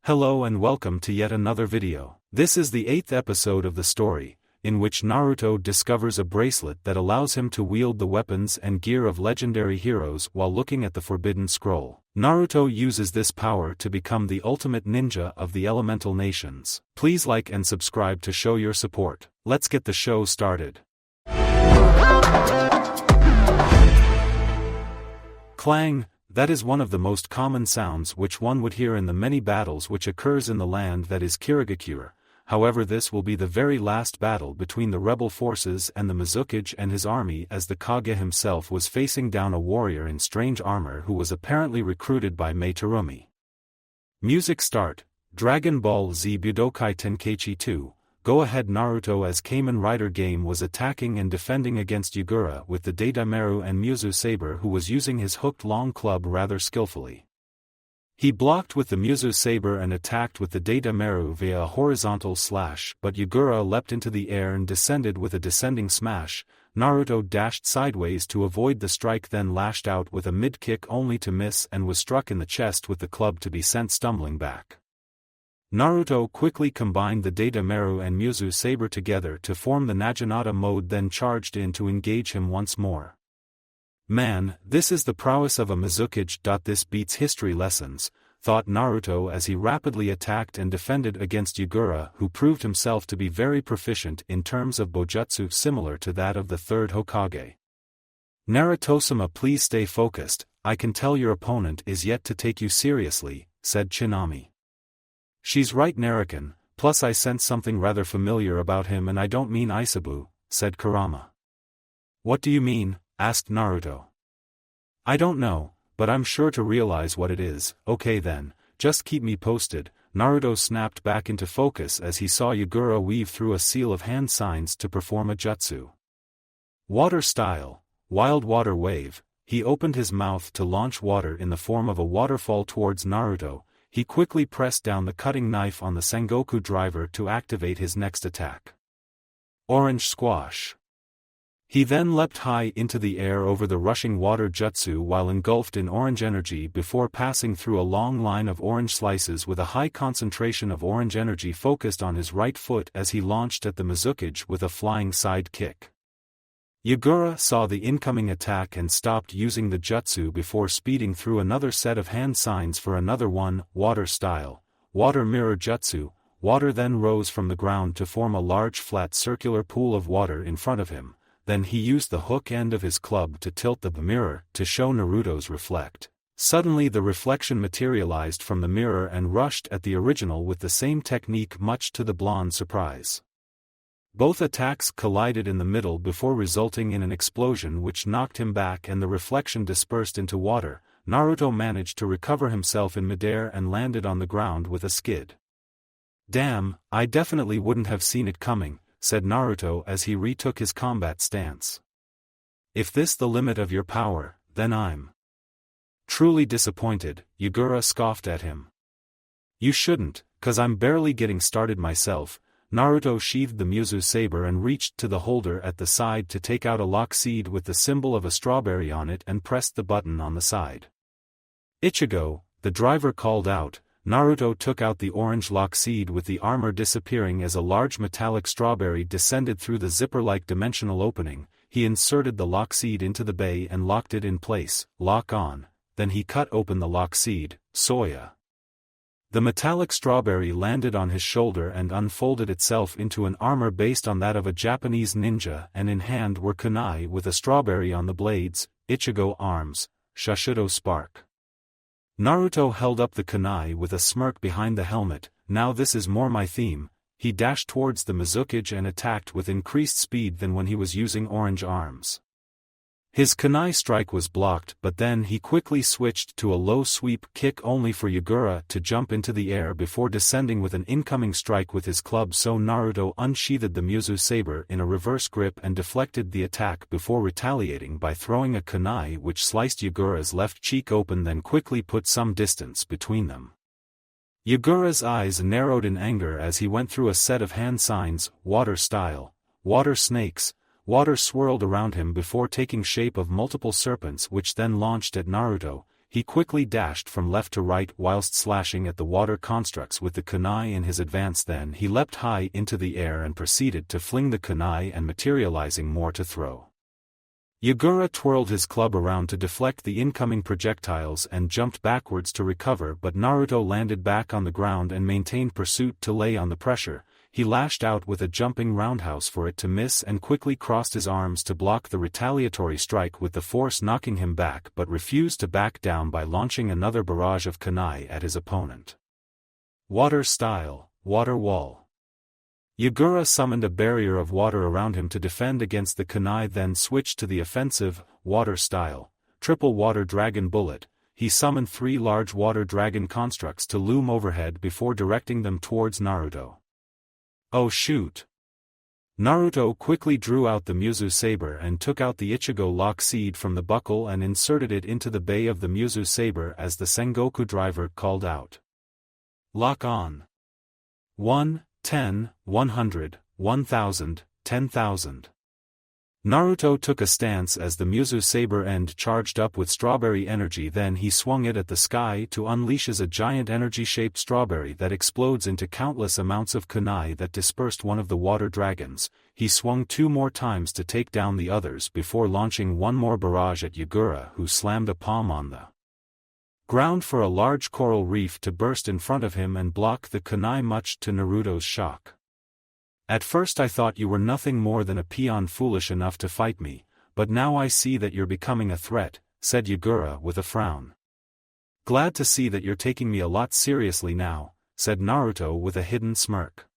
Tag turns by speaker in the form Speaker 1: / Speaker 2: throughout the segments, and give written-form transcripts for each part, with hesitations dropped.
Speaker 1: Hello and welcome to yet another video. This is the 8th episode of the story, in which Naruto discovers a bracelet that allows him to wield the weapons and gear of legendary heroes while looking at the Forbidden Scroll. Naruto uses this power to become the ultimate ninja of the elemental nations. Please like and subscribe to show your support. Let's get the show started. Clang. That is one of the most common sounds which one would hear in the many battles which occurs in the land that is Kirigakure. However, this will be the very last battle between the rebel forces and the Mizukage and his army, as the Kage himself was facing down a warrior in strange armor who was apparently recruited by Mei Terumi. Music start. Dragon Ball Z Budokai Tenkaichi 2. Go ahead. Naruto as Kamen Rider game was attacking and defending against Yagura with the Deidaimeru and Muzu Saber, who was using his hooked long club rather skillfully. He blocked with the Muzu Saber and attacked with the Deidaimeru via a horizontal slash, but Yagura leapt into the air and descended with a descending smash. Naruto dashed sideways to avoid the strike, then lashed out with a mid-kick only to miss and was struck in the chest with the club to be sent stumbling back. Naruto quickly combined the Deidaimeru and Muzu Saber together to form the Naginata mode, then charged in to engage him once more. Man, this is the prowess of a Mizukage. This beats history lessons, thought Naruto as he rapidly attacked and defended against Yagura, who proved himself to be very proficient in terms of bojutsu similar to that of the third Hokage. Naruto-sama, please stay focused, I can tell your opponent is yet to take you seriously, said Tsunami. She's right, Narukin, plus I sense something rather familiar about him, and I don't mean Isabu, said Kurama. What do you mean? Asked Naruto. I don't know, but I'm sure to realize what it is. Okay then, just keep me posted. Naruto snapped back into focus as he saw Yagura weave through a seal of hand signs to perform a jutsu. Water style, wild water wave. He opened his mouth to launch water in the form of a waterfall towards Naruto. He quickly pressed down the cutting knife on the Sengoku driver to activate his next attack. Orange squash. He then leapt high into the air over the rushing water jutsu while engulfed in orange energy before passing through a long line of orange slices with a high concentration of orange energy focused on his right foot as he launched at the Mizukage with a flying side kick. Yagura saw the incoming attack and stopped using the jutsu before speeding through another set of hand signs for another one. Water style, water mirror jutsu. Water then rose from the ground to form a large flat circular pool of water in front of him. Then he used the hook end of his club to tilt the mirror to show Naruto's reflect. Suddenly the reflection materialized from the mirror and rushed at the original with the same technique, much to the blonde's surprise. Both attacks collided in the middle before resulting in an explosion which knocked him back and the reflection dispersed into water. Naruto managed to recover himself in midair and landed on the ground with a skid. Damn, I definitely wouldn't have seen it coming, said Naruto as he retook his combat stance. If this the limit of your power, then I'm truly disappointed, Yagura scoffed at him. You shouldn't, 'cause I'm barely getting started myself. Naruto sheathed the Muzu Saber and reached to the holder at the side to take out a lock seed with the symbol of a strawberry on it and pressed the button on the side. Ichigo, the driver called out. Naruto took out the orange lock seed with the armor disappearing as a large metallic strawberry descended through the zipper-like dimensional opening. He inserted the lock seed into the bay and locked it in place. Lock on. Then he cut open the lock seed. Soya. The metallic strawberry landed on his shoulder and unfolded itself into an armor based on that of a Japanese ninja, and in hand were kunai with a strawberry on the blades. Ichigo arms, Shashido spark. Naruto held up the kunai with a smirk behind the helmet. Now this is more my theme. He dashed towards the Mizukage and attacked with increased speed than when he was using orange arms. His kunai strike was blocked, but then he quickly switched to a low sweep kick only for Yagura to jump into the air before descending with an incoming strike with his club. So Naruto unsheathed the Muzu Saber in a reverse grip and deflected the attack before retaliating by throwing a kunai which sliced Yagura's left cheek open, then quickly put some distance between them. Yagura's eyes narrowed in anger as he went through a set of hand signs. Water style, water snakes. Water swirled around him before taking shape of multiple serpents which then launched at Naruto. he quickly dashed from left to right whilst slashing at the water constructs with the kunai in his advance. Then he leapt high into the air and proceeded to fling the kunai and materializing more to throw. Yagura twirled his club around to deflect the incoming projectiles and jumped backwards to recover, but Naruto landed back on the ground and maintained pursuit to lay on the pressure. He lashed out with a jumping roundhouse for it to miss and quickly crossed his arms to block the retaliatory strike with the force knocking him back, but refused to back down by launching another barrage of kunai at his opponent. Water style, water wall. Yagura summoned a barrier of water around him to defend against the kunai, then switched to the offensive, water style, triple water dragon bullet. He summoned 3 large water dragon constructs to loom overhead before directing them towards Naruto. Oh shoot! Naruto quickly drew out the Mizu saber and took out the Ichigo lock seed from the buckle and inserted it into the bay of the Mizu saber as the Sengoku driver called out. Lock on. 1, 10, 100, 1000, 10,000. Naruto took a stance as the Mizu saber end charged up with strawberry energy, then he swung it at the sky to unleashes a giant energy-shaped strawberry that explodes into countless amounts of kunai that dispersed one of the water dragons. He swung 2 more times to take down the others before launching one more barrage at Yagura, who slammed a palm on the ground for a large coral reef to burst in front of him and block the kunai, much to Naruto's shock. At first I thought you were nothing more than a peon foolish enough to fight me, but now I see that you're becoming a threat, said Yagura with a frown. Glad to see that you're taking me a lot seriously now, said Naruto with a hidden smirk.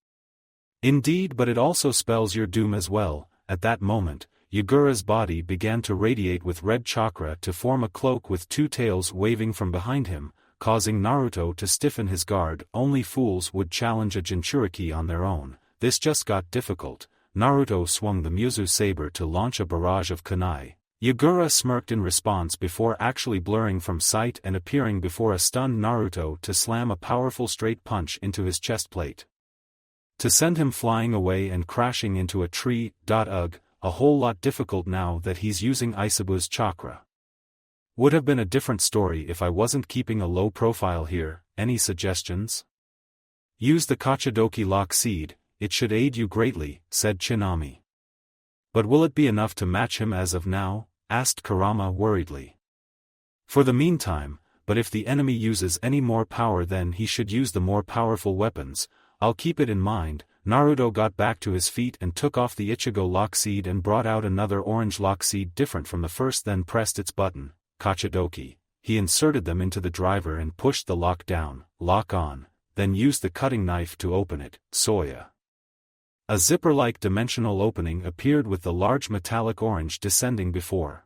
Speaker 1: Indeed, but it also spells your doom as well. At that moment, Yagura's body began to radiate with red chakra to form a cloak with 2 tails waving from behind him, causing Naruto to stiffen his guard. Only fools would challenge a Jinchuriki on their own. This just got difficult. Naruto swung the Mizu saber to launch a barrage of kunai. Yagura smirked in response before actually blurring from sight and appearing before a stunned Naruto to slam a powerful straight punch into his chest plate, to send him flying away and crashing into a tree. Ugh, a whole lot difficult now that he's using Isabu's chakra. Would have been a different story if I wasn't keeping a low profile here. Any suggestions? Use the Kachidoki lock seed, it should aid you greatly, said Chinami. But will it be enough to match him as of now? Asked Kurama worriedly. For the meantime, but if the enemy uses any more power then he should use the more powerful weapons. I'll keep it in mind. Naruto got back to his feet and took off the Ichigo lock seed and brought out another orange lock seed different from the first, then pressed its button, Kachidoki. He inserted them into the driver and pushed the lock down, lock on, then used the cutting knife to open it. Soya. A zipper-like dimensional opening appeared with the large metallic orange descending before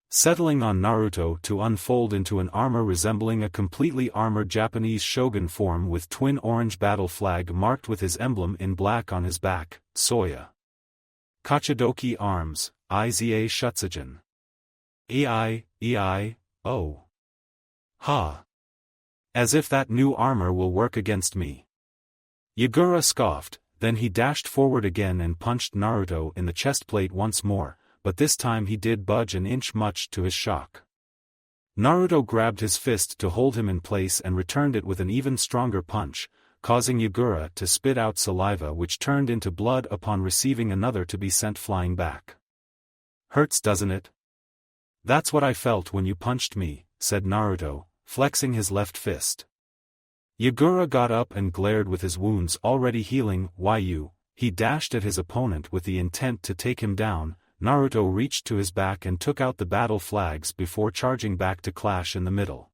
Speaker 1: settling on Naruto to unfold into an armor resembling a completely armored Japanese shogun form with twin orange battle flag marked with his emblem in black on his back. Soya. Kachidoki arms, Iza Shutsugen. Oh. Ha. As if that new armor will work against me. Yagura scoffed, then he dashed forward again and punched Naruto in the chest plate once more, but this time he did budge an inch, much to his shock. Naruto grabbed his fist to hold him in place and returned it with an even stronger punch, causing Yagura to spit out saliva which turned into blood upon receiving another to be sent flying back. Hurts, doesn't it? That's what I felt when you punched me, said Naruto, flexing his left fist. Yagura got up and glared with his wounds already healing. Why you? He dashed at his opponent with the intent to take him down. Naruto reached to his back and took out the battle flags before charging back to clash in the middle.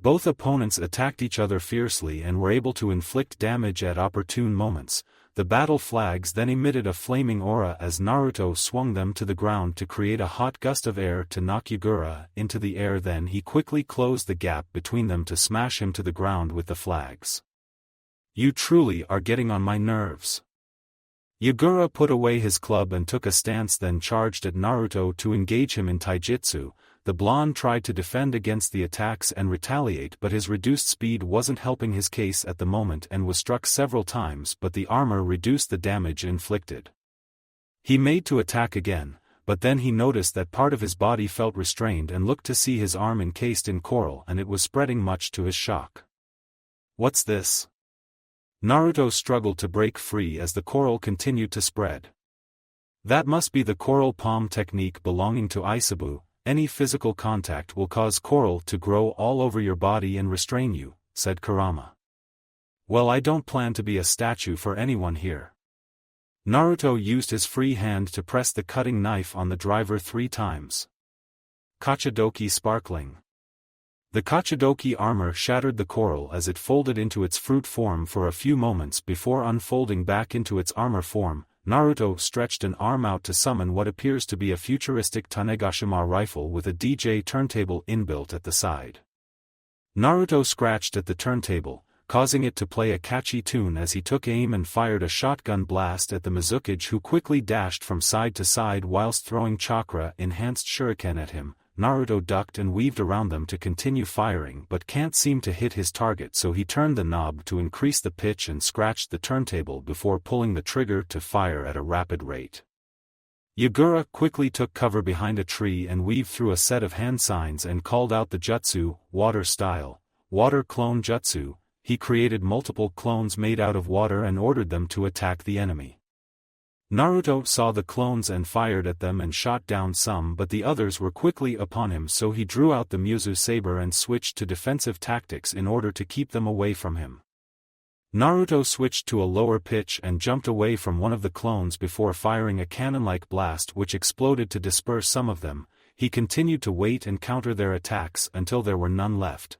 Speaker 1: Both opponents attacked each other fiercely and were able to inflict damage at opportune moments. The battle flags then emitted a flaming aura as Naruto swung them to the ground to create a hot gust of air to knock Yagura into the air, then he quickly closed the gap between them to smash him to the ground with the flags. You truly are getting on my nerves. Yagura put away his club and took a stance, then charged at Naruto to engage him in taijutsu. The blonde tried to defend against the attacks and retaliate, but his reduced speed wasn't helping his case at the moment and was struck several times, but the armor reduced the damage inflicted. He made to attack again, but then he noticed that part of his body felt restrained and looked to see his arm encased in coral and it was spreading, much to his shock. "What's this?" Naruto struggled to break free as the coral continued to spread. "That must be the coral palm technique belonging to Isabu. Any physical contact will cause coral to grow all over your body and restrain you," said Kurama. "Well, I don't plan to be a statue for anyone here." Naruto used his free hand to press the cutting knife on the driver 3 times. Kachidoki sparkling. The Kachidoki armor shattered the coral as it folded into its fruit form for a few moments before unfolding back into its armor form. Naruto stretched an arm out to summon what appears to be a futuristic Tanegashima rifle with a DJ turntable inbuilt at the side. Naruto scratched at the turntable, causing it to play a catchy tune as he took aim and fired a shotgun blast at the Mizukage, who quickly dashed from side to side whilst throwing chakra-enhanced shuriken at him. Naruto ducked and weaved around them to continue firing but can't seem to hit his target, so he turned the knob to increase the pitch and scratched the turntable before pulling the trigger to fire at a rapid rate. Yagura quickly took cover behind a tree and weaved through a set of hand signs and called out the jutsu, water style, water clone jutsu. He created multiple clones made out of water and ordered them to attack the enemy. Naruto saw the clones and fired at them and shot down some, but the others were quickly upon him, so he drew out the Muzu saber and switched to defensive tactics in order to keep them away from him. Naruto switched to a lower pitch and jumped away from one of the clones before firing a cannon-like blast which exploded to disperse some of them. He continued to wait and counter their attacks until there were none left.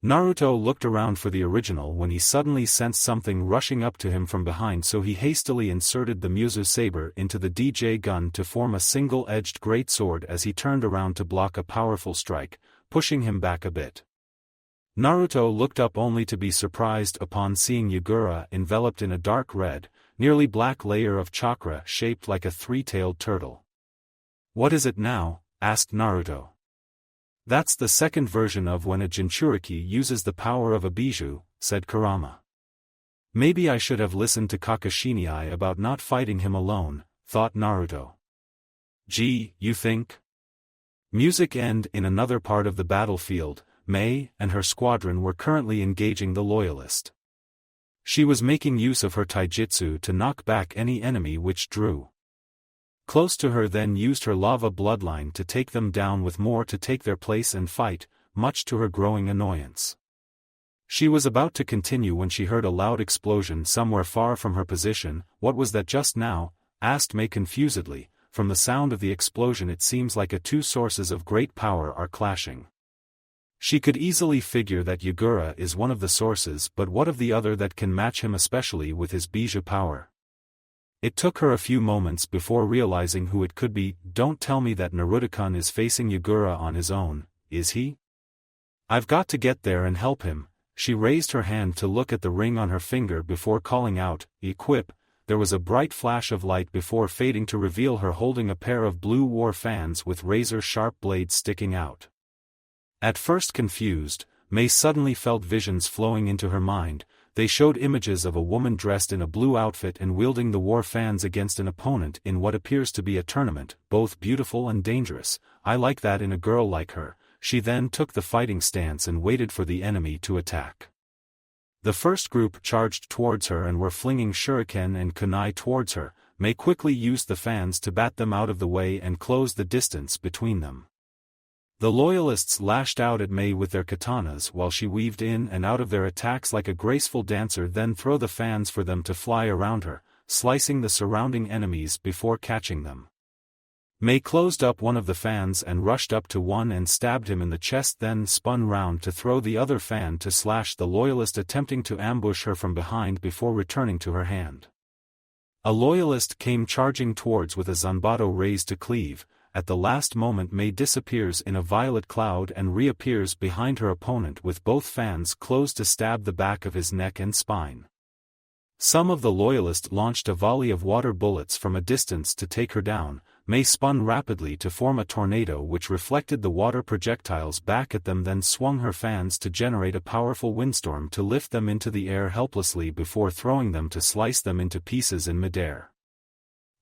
Speaker 1: Naruto looked around for the original when he suddenly sensed something rushing up to him from behind, so he hastily inserted the Muzu saber into the DJ gun to form a single-edged greatsword as he turned around to block a powerful strike, pushing him back a bit. Naruto looked up only to be surprised upon seeing Yagura enveloped in a dark red, nearly black layer of chakra shaped like a 3-tailed turtle. "What is it now?" asked Naruto. "That's the second version of when a Jinchuriki uses the power of a bijou," said Kurama. "Maybe I should have listened to Kakashinii about not fighting him alone," thought Naruto. "Gee, you think?" Music end. In another part of the battlefield, Mei and her squadron were currently engaging the Loyalist. She was making use of her taijutsu to knock back any enemy which drew close to her, then used her lava bloodline to take them down, with more to take their place and fight, much to her growing annoyance. She was about to continue when she heard a loud explosion somewhere far from her position. "What was that just now?" asked Mei confusedly. "From the sound of the explosion it seems like two sources of great power are clashing." She could easily figure that Yagura is one of the sources, but what of the other that can match him, especially with his bijou power? It took her a few moments before realizing who it could be. "Don't tell me that Naruto-kun is facing Yagura on his own, is he? I've got to get there and help him." She raised her hand to look at the ring on her finger before calling out, "Equip." There was a bright flash of light before fading to reveal her holding a pair of blue war fans with razor-sharp blades sticking out. At first confused, Mei suddenly felt visions flowing into her mind. They showed images of a woman dressed in a blue outfit and wielding the war fans against an opponent in what appears to be a tournament, both beautiful and dangerous. "I like that in a girl like her." She then took the fighting stance and waited for the enemy to attack. The first group charged towards her and were flinging shuriken and kunai towards her. Mei quickly used the fans to bat them out of the way and close the distance between them. The Loyalists lashed out at Mei with their katanas while she weaved in and out of their attacks like a graceful dancer, then throw the fans for them to fly around her, slicing the surrounding enemies before catching them. Mei closed up one of the fans and rushed up to one and stabbed him in the chest, then spun round to throw the other fan to slash the Loyalist attempting to ambush her from behind before returning to her hand. A Loyalist came charging towards with a zanbato raised to cleave. At the last moment Mei disappears in a violet cloud and reappears behind her opponent with both fans closed to stab the back of his neck and spine. Some of the Loyalists launched a volley of water bullets from a distance to take her down. Mei spun rapidly to form a tornado which reflected the water projectiles back at them, then swung her fans to generate a powerful windstorm to lift them into the air helplessly before throwing them to slice them into pieces in midair.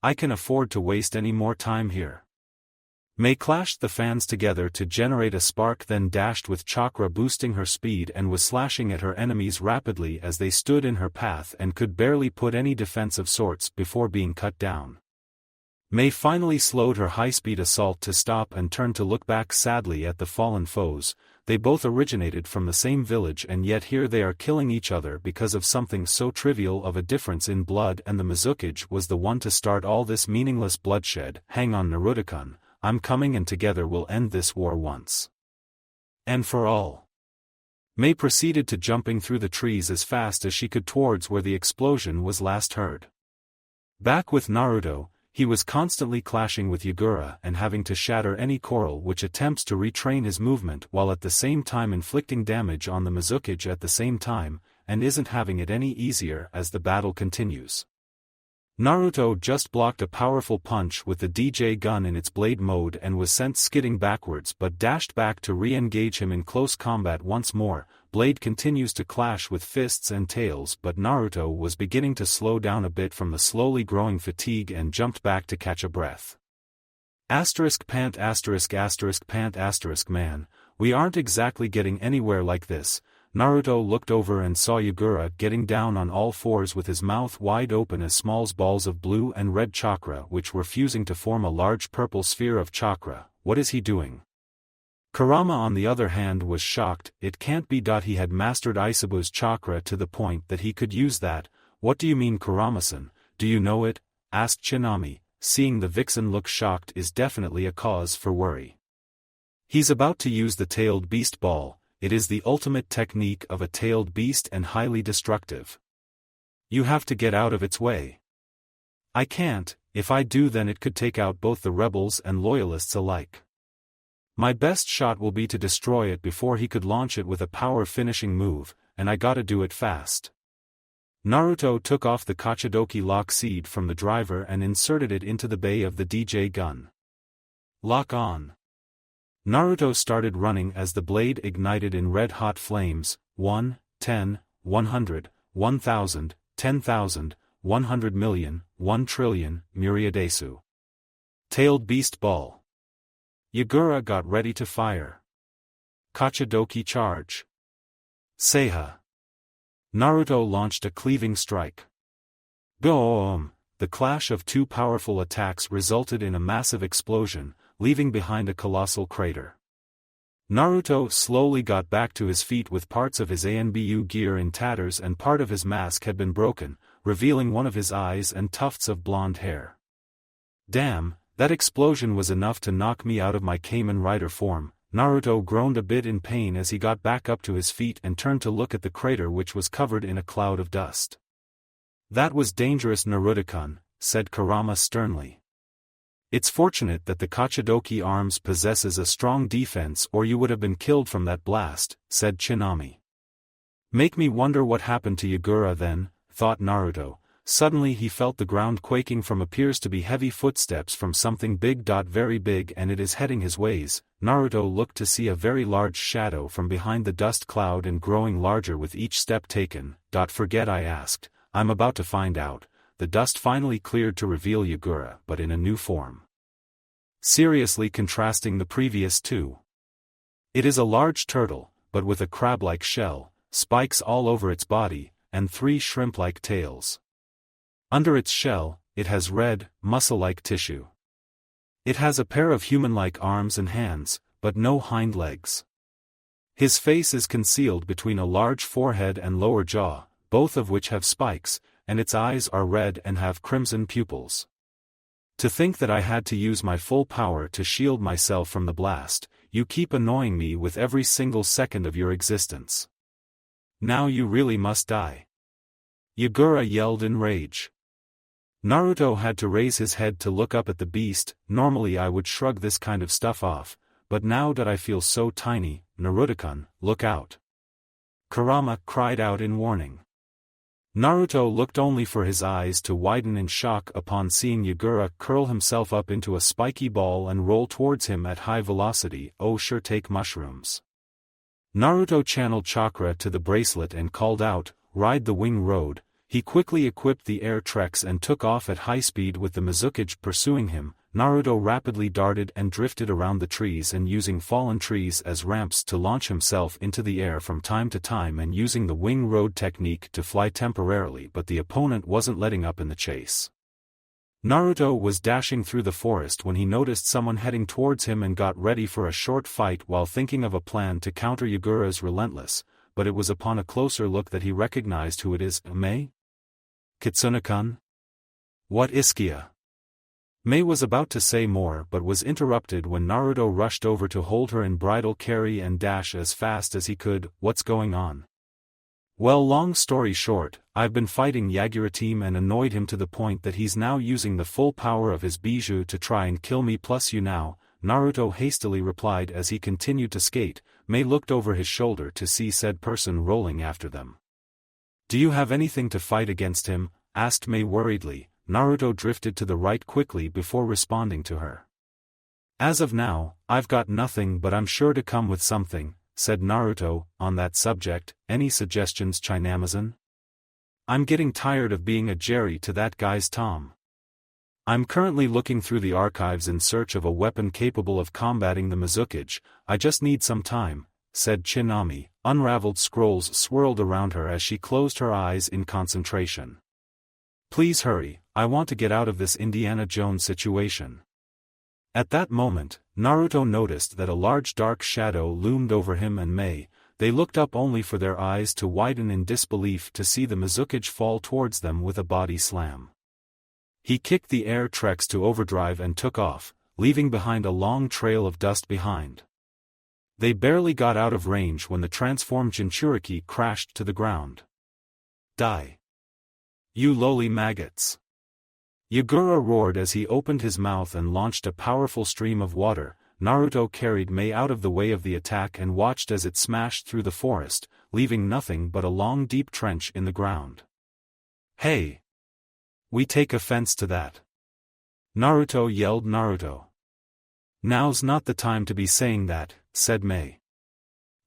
Speaker 1: I can afford to waste any more time here. Mei clashed the fans together to generate a spark, then dashed with chakra, boosting her speed, and was slashing at her enemies rapidly as they stood in her path and could barely put any defense of sorts before being cut down. Mei finally slowed her high-speed assault to stop and turned to look back sadly at the fallen foes. They both originated from the same village, and yet here they are killing each other because of something so trivial of a difference in blood, and the Mizukage was the one to start all this meaningless bloodshed. Hang on, Naruto-kun, I'm coming, and together we'll end this war once and for all. Mei proceeded to jumping through the trees as fast as she could towards where the explosion was last heard. Back with Naruto, he was constantly clashing with Yagura and having to shatter any coral which attempts to retrain his movement, while at the same time inflicting damage on the Mizukage at the same time, and isn't having it any easier as the battle continues. Naruto just blocked a powerful punch with the DJ gun in its blade mode and was sent skidding backwards, but dashed back to re-engage him in close combat once more. Blade continues to clash with fists and tails, but Naruto was beginning to slow down a bit from the slowly growing fatigue and jumped back to catch a breath. Pant pant man, we aren't exactly getting anywhere like this. Naruto looked over and saw Yagura getting down on all fours with his mouth wide open as small balls of blue and red chakra which were fusing to form a large purple sphere of chakra. What is he doing? Kurama on the other hand was shocked. It can't be. He had mastered Isabu's chakra to the point that he could use that. What do you mean, Kurama-san? Do you know it? Asked Shinami. Seeing the vixen look shocked is definitely a cause for worry. He's about to use the tailed beast ball. It is the ultimate technique of a tailed beast and highly destructive. You have to get out of its way. I can't. If I do, then it could take out both the rebels and loyalists alike. My best shot will be to destroy it before he could launch it with a power finishing move, and I gotta do it fast. Naruto took off the Kachidoki lock seed from the driver and inserted it into the bay of the DJ gun. Lock on. Naruto started running as the blade ignited in red-hot flames. 1, 10, 100, 1000, 10,000, 100 million, 1 trillion, myriadesu. Tailed beast ball. Yagura got ready to fire. Kachidoki charge. Seiha. Naruto launched a cleaving strike. Boom! The clash of two powerful attacks resulted in a massive explosion, leaving behind a colossal crater. Naruto slowly got back to his feet with parts of his ANBU gear in tatters, and part of his mask had been broken, revealing one of his eyes and tufts of blonde hair. Damn, that explosion was enough to knock me out of my Kamen Rider form. Naruto groaned a bit in pain as he got back up to his feet and turned to look at the crater, which was covered in a cloud of dust. That was dangerous, Naruto-kun, said Kurama sternly. It's fortunate that the Kachidoki arms possesses a strong defense, or you would have been killed from that blast, said Shinami. Make me wonder what happened to Yagura then, thought Naruto. Suddenly he felt the ground quaking from appears to be heavy footsteps from something big. Very big, and it is heading his ways. Naruto looked to see a very large shadow from behind the dust cloud and growing larger with each step taken. Forget I asked, I'm about to find out. The dust finally cleared to reveal Yagura, but in a new form. Seriously contrasting the previous two. It is a large turtle, but with a crab-like shell, spikes all over its body, and 3 shrimp-like tails. Under its shell, it has red, muscle-like tissue. It has a pair of human-like arms and hands, but no hind legs. His face is concealed between a large forehead and lower jaw, both of which have spikes, and its eyes are red and have crimson pupils. To think that I had to use my full power to shield myself from the blast. You keep annoying me with every single second of your existence. Now you really must die. Yagura yelled in rage. Naruto had to raise his head to look up at the beast. Normally I would shrug this kind of stuff off, but now that I feel so tiny, Naruto-kun, look out. Kurama cried out in warning. Naruto looked only for his eyes to widen in shock upon seeing Yagura curl himself up into a spiky ball and roll towards him at high velocity. Oh sure, take mushrooms. Naruto channeled chakra to the bracelet and called out, ride the wing road. He quickly equipped the air treks and took off at high speed with the Mizukage pursuing him. Naruto rapidly darted and drifted around the trees and using fallen trees as ramps to launch himself into the air from time to time and using the wing road technique to fly temporarily, but the opponent wasn't letting up in the chase. Naruto was dashing through the forest when he noticed someone heading towards him and got ready for a short fight while thinking of a plan to counter Yagura's relentless, but it was upon a closer look that he recognized who it is. Mei? Kitsune-kun? What Iskia? Mei was about to say more but was interrupted when Naruto rushed over to hold her in bridal carry and dash as fast as he could. What's going on? Well, long story short, I've been fighting Yagura team and annoyed him to the point that he's now using the full power of his bijou to try and kill me plus you now, Naruto hastily replied as he continued to skate. Mei looked over his shoulder to see said person rolling after them. Do you have anything to fight against him? Asked Mei worriedly. Naruto drifted to the right quickly before responding to her. As of now, I've got nothing, but I'm sure to come with something, said Naruto. On that subject, any suggestions, Chinamazon? I'm getting tired of being a Jerry to that guy's Tom. I'm currently looking through the archives in search of a weapon capable of combating the Mizukage. I just need some time, said Chinami. Unraveled scrolls swirled around her as she closed her eyes in concentration. Please hurry, I want to get out of this Indiana Jones situation. At that moment, Naruto noticed that a large dark shadow loomed over him and Mei. They looked up only for their eyes to widen in disbelief to see the Mizukage fall towards them with a body slam. He kicked the air treks to overdrive and took off, leaving behind a long trail of dust behind. They barely got out of range when the transformed Jinchuriki crashed to the ground. Die! You lowly maggots! Yagura roared as he opened his mouth and launched a powerful stream of water. Naruto carried Mei out of the way of the attack and watched as it smashed through the forest, leaving nothing but a long deep trench in the ground. Hey! We take offense to that. Naruto yelled. Naruto. Now's not the time to be saying that, said Mei.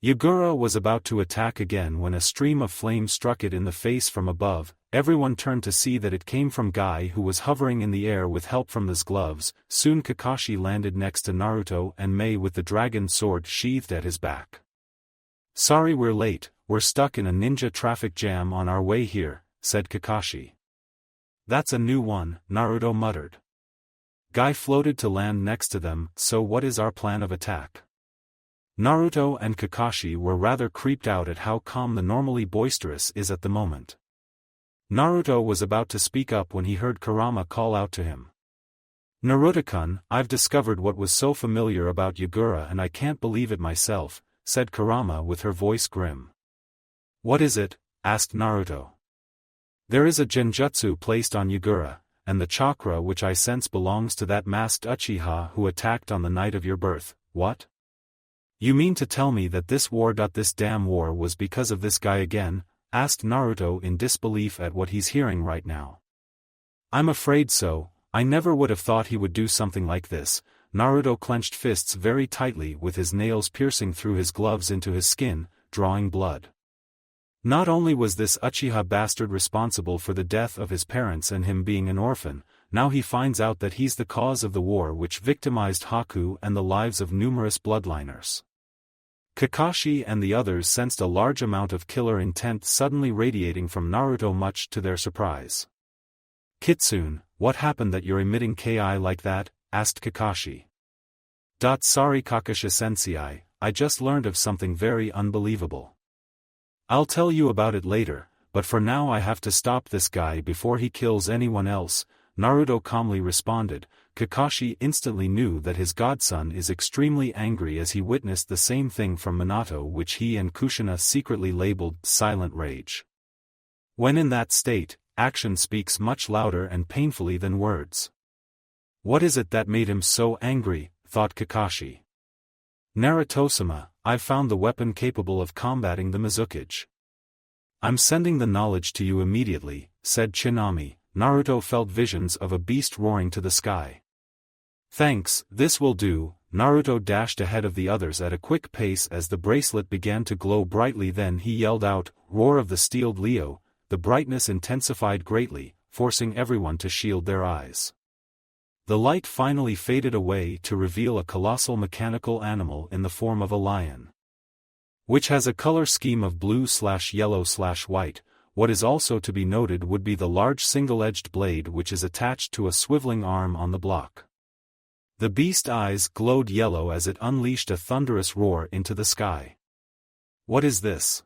Speaker 1: Yagura was about to attack again when a stream of flame struck it in the face from above. Everyone turned to see that it came from Guy, who was hovering in the air with help from his gloves. Soon Kakashi landed next to Naruto and Mei with the dragon sword sheathed at his back. Sorry we're late, we're stuck in a ninja traffic jam on our way here, said Kakashi. That's a new one, Naruto muttered. Guy floated to land next to them. So what is our plan of attack? Naruto and Kakashi were rather creeped out at how calm the normally boisterous is at the moment. Naruto was about to speak up when he heard Kurama call out to him. Naruto-kun, I've discovered what was so familiar about Yagura and I can't believe it myself, said Kurama with her voice grim. What is it? Asked Naruto. There is a genjutsu placed on Yagura, and the chakra which I sense belongs to that masked Uchiha who attacked on the night of your birth. What? You mean to tell me that this damn war was because of this guy again? Asked Naruto in disbelief at what he's hearing right now. I'm afraid so. I never would have thought he would do something like this. Naruto clenched fists very tightly with his nails piercing through his gloves into his skin, drawing blood. Not only was this Uchiha bastard responsible for the death of his parents and him being an orphan, now he finds out that he's the cause of the war which victimized Haku and the lives of numerous bloodliners. Kakashi and the others sensed a large amount of killer intent suddenly radiating from Naruto, much to their surprise. Kitsune, what happened that you're emitting Ki like that? Asked Kakashi. Sorry Kakashi-sensei, I just learned of something very unbelievable. I'll tell you about it later, but for now I have to stop this guy before he kills anyone else, Naruto calmly responded. Kakashi instantly knew that his godson is extremely angry as he witnessed the same thing from Minato, which he and Kushina secretly labeled silent rage. When in that state, action speaks much louder and painfully than words. What is it that made him so angry? Thought Kakashi. Naruto-sama, I've found the weapon capable of combating the Mizukage. I'm sending the knowledge to you immediately, said Chinami. Naruto felt visions of a beast roaring to the sky. Thanks, this will do. Naruto dashed ahead of the others at a quick pace as the bracelet began to glow brightly. Then he yelled out, Roar of the Steeled Leo, the brightness intensified greatly, forcing everyone to shield their eyes. The light finally faded away to reveal a colossal mechanical animal in the form of a lion, which has a color scheme of blue/yellow/white. What is also to be noted would be the large single-edged blade which is attached to a swiveling arm on the block. The beast's eyes glowed yellow as it unleashed a thunderous roar into the sky. "What is this?"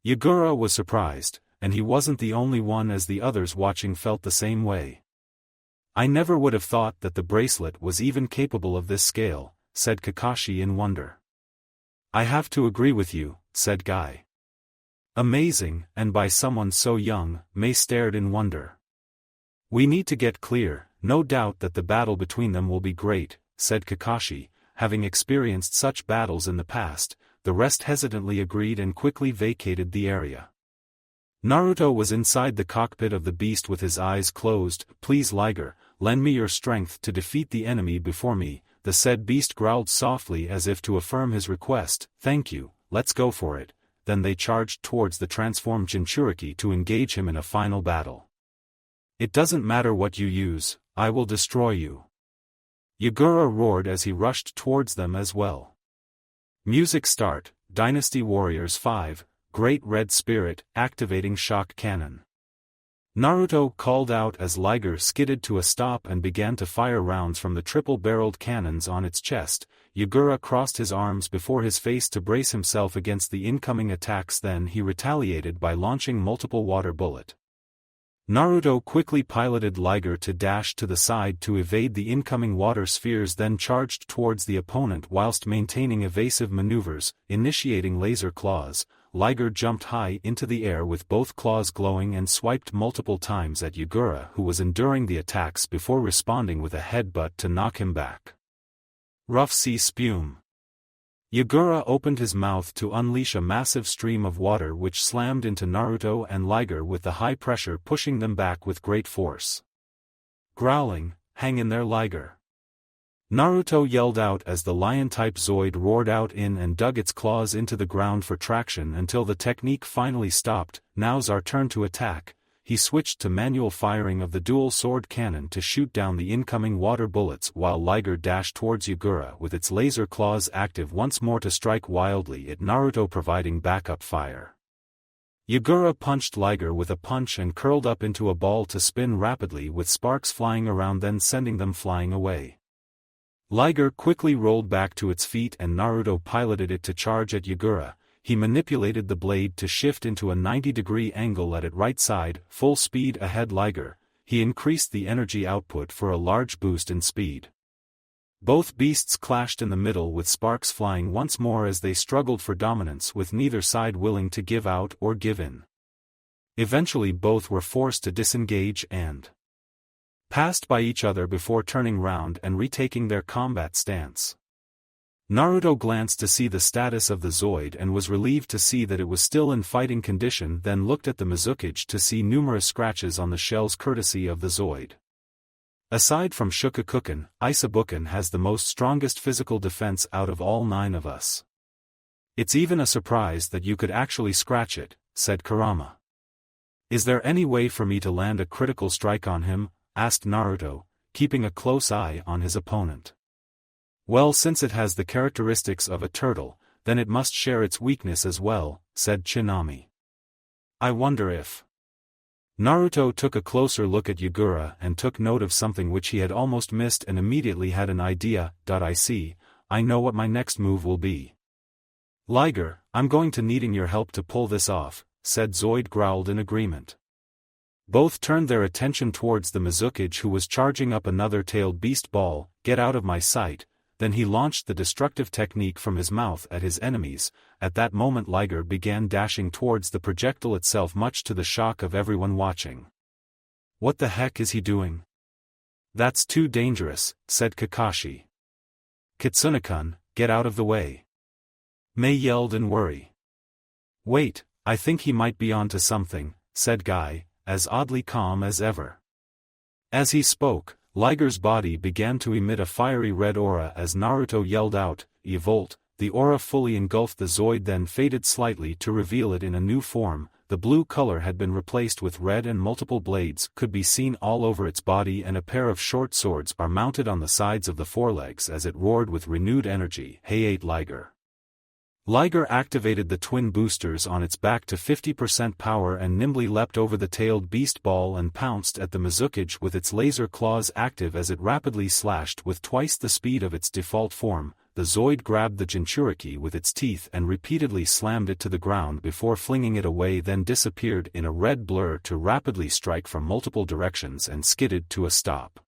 Speaker 1: Yagura was surprised, and he wasn't the only one, as the others watching felt the same way. "I never would have thought that the bracelet was even capable of this scale," said Kakashi in wonder. "I have to agree with you," said Guy. "Amazing," and by someone so young, May stared in wonder. "We need to get clear, no doubt that the battle between them will be great," said Kakashi, having experienced such battles in the past. The rest hesitantly agreed and quickly vacated the area. Naruto was inside the cockpit of the beast with his eyes closed. "Please Liger, lend me your strength to defeat the enemy before me," the said beast growled softly as if to affirm his request. "Thank you, let's go for it." Then they charged towards the transformed Jinchuriki to engage him in a final battle. "It doesn't matter what you use, I will destroy you," Yagura roared as he rushed towards them as well. Music start, Dynasty Warriors 5, Great Red Spirit, activating shock cannon. Naruto called out as Liger skidded to a stop and began to fire rounds from the triple-barreled cannons on its chest. Yagura crossed his arms before his face to brace himself against the incoming attacks, then he retaliated by launching multiple water bullet. Naruto quickly piloted Liger to dash to the side to evade the incoming water spheres, then charged towards the opponent whilst maintaining evasive maneuvers, initiating laser claws. Liger jumped high into the air with both claws glowing and swiped multiple times at Yagura, who was enduring the attacks before responding with a headbutt to knock him back. Rough sea spume. Yagura opened his mouth to unleash a massive stream of water which slammed into Naruto and Liger, with the high pressure pushing them back with great force. Growling, "Hang in there Liger!" Naruto yelled out as the lion-type Zoid roared out in and dug its claws into the ground for traction until the technique finally stopped. "Now's our turn to attack." He switched to manual firing of the dual sword cannon to shoot down the incoming water bullets, while Liger dashed towards Yagura with its laser claws active once more to strike wildly at Naruto, providing backup fire. Yagura punched Liger with a punch and curled up into a ball to spin rapidly with sparks flying around, then sending them flying away. Liger quickly rolled back to its feet and Naruto piloted it to charge at Yagura. He manipulated the blade to shift into a 90-degree angle at its right side. "Full speed ahead Liger." He increased the energy output for a large boost in speed. Both beasts clashed in the middle with sparks flying once more as they struggled for dominance, with neither side willing to give out or give in. Eventually both were forced to disengage and passed by each other before turning round and retaking their combat stance. Naruto glanced to see the status of the Zoid and was relieved to see that it was still in fighting condition, then looked at the Mizukage to see numerous scratches on the shells courtesy of the Zoid. Aside from Shukakuken, Isabuken has the most strongest physical defense out of all 9 of us. "It's even a surprise that you could actually scratch it," said Kurama. "Is there any way for me to land a critical strike on him?" asked Naruto, keeping a close eye on his opponent. "Well, since it has the characteristics of a turtle, then it must share its weakness as well," said Tsunami. "I wonder if..." Naruto took a closer look at Yagura and took note of something which he had almost missed and immediately had an idea. "I see, I know what my next move will be. Liger, I'm going to needing your help to pull this off," said Zoid growled in agreement. Both turned their attention towards the Mizukage, who was charging up another tailed beast ball. "Get out of my sight." Then he launched the destructive technique from his mouth at his enemies. At that moment Liger began dashing towards the projectile itself, much to the shock of everyone watching. "What the heck is he doing?" "That's too dangerous," said Kakashi. "Kitsune-kun, get out of the way." May yelled in worry. "Wait, I think he might be onto something," said Guy, as oddly calm as ever. As he spoke, Liger's body began to emit a fiery red aura as Naruto yelled out, "Evolt." The aura fully engulfed the Zoid, then faded slightly to reveal it in a new form. the blue color had been replaced with red and multiple blades could be seen all over its body, and a pair of short swords are mounted on the sides of the forelegs as it roared with renewed energy. Hey 8 Liger. Liger activated the twin boosters on its back to 50% power and nimbly leapt over the tailed beast ball and pounced at the Mizukage with its laser claws active as it rapidly slashed with twice the speed of its default form. The Zoid grabbed the Jinchuriki with its teeth and repeatedly slammed it to the ground before flinging it away, then disappeared in a red blur to rapidly strike from multiple directions and skidded to a stop.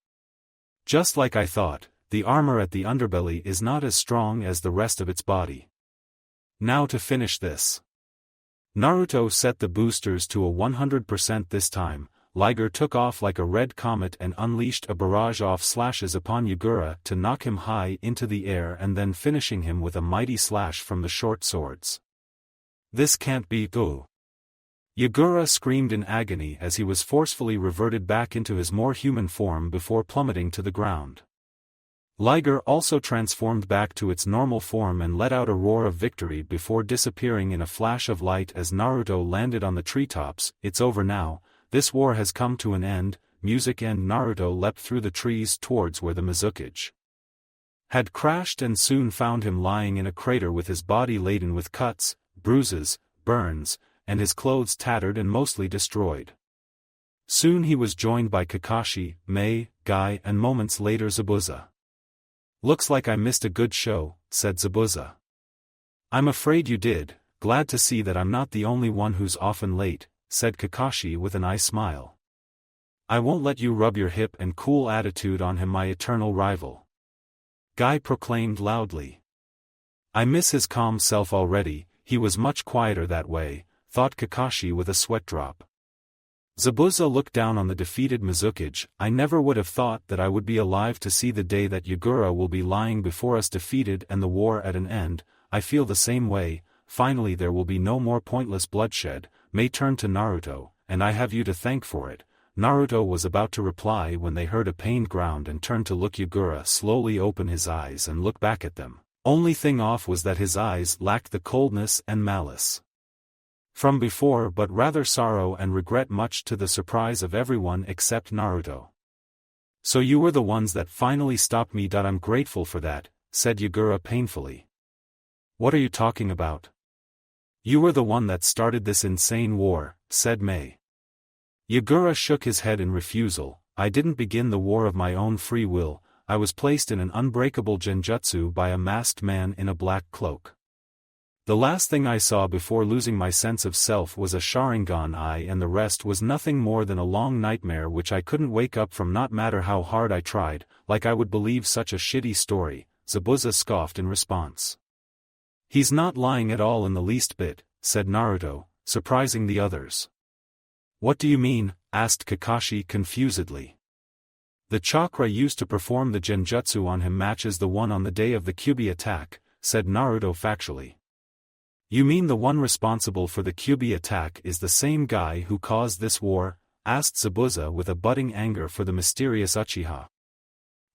Speaker 1: Just like I thought, the armor at the underbelly is not as strong as the rest of its body. Now to finish this. Naruto set the boosters to a 100% this time. Liger took off like a red comet and unleashed a barrage of slashes upon Yagura to knock him high into the air and then finishing him with a mighty slash from the short swords. This can't be good. Yagura screamed in agony as he was forcefully reverted back into his more human form before plummeting to the ground. Liger also transformed back to its normal form and let out a roar of victory before disappearing in a flash of light as Naruto landed on the treetops. It's over now. This war has come to an end. Music and Naruto leapt through the trees towards where the Mizukage had crashed and soon found him lying in a crater with his body laden with cuts, bruises, burns, and his clothes tattered and mostly destroyed. Soon he was joined by Kakashi, Mei, Guy, and moments later Zabuza. "Looks like I missed a good show," said Zabuza. "I'm afraid you did. Glad to see that I'm not the only one who's often late," said Kakashi with an eye smile. "I won't let you rub your hip and cool attitude on him, my eternal rival," Guy proclaimed loudly. "I miss his calm self already. He was much quieter that way," thought Kakashi with a sweat drop. Zabuza looked down on the defeated Mizukage. "I never would have thought that I would be alive to see the day that Yagura will be lying before us defeated and the war at an end. I feel the same way. Finally there will be no more pointless bloodshed." Mei turned to Naruto, "And I have you to thank for it." Naruto was about to reply when they heard a pained ground and turned to look Yagura slowly open his eyes and look back at them. Only thing off was that his eyes lacked the coldness and malice from before, but rather sorrow and regret, much to the surprise of everyone except Naruto. "So you were the ones that finally stopped me. I'm grateful for that," said Yagura painfully. "What are you talking about?" "You were the one that started this insane war," said Mei. Yagura shook his head in refusal. "I didn't begin the war of my own free will. I was placed in an unbreakable genjutsu by a masked man in a black cloak. The last thing I saw before losing my sense of self was a Sharingan eye, and the rest was nothing more than a long nightmare which I couldn't wake up from, not matter how hard I tried." "Like I would believe such a shitty story," Zabuza scoffed in response. "He's not lying at all in the least bit," said Naruto, surprising the others. "What do you mean?" asked Kakashi confusedly. "The chakra used to perform the genjutsu on him matches the one on the day of the Kyuubi attack," said Naruto factually. "You mean the one responsible for the Kyuubi attack is the same guy who caused this war?" asked Zabuza with a budding anger for the mysterious Uchiha.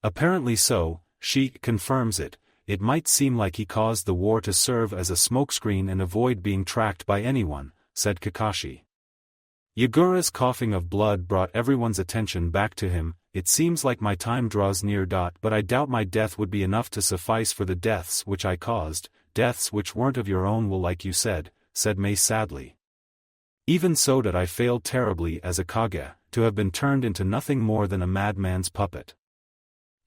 Speaker 1: "Apparently so. She confirms it. It might seem like he caused the war to serve as a smokescreen and avoid being tracked by anyone," said Kakashi. Yagura's coughing of blood brought everyone's attention back to him. "It seems like my time draws near. But I doubt my death would be enough to suffice for the deaths which I caused." "Deaths which weren't of your own will, like you said," said Mei sadly. "Even so, that I failed terribly as a Kage, to have been turned into nothing more than a madman's puppet."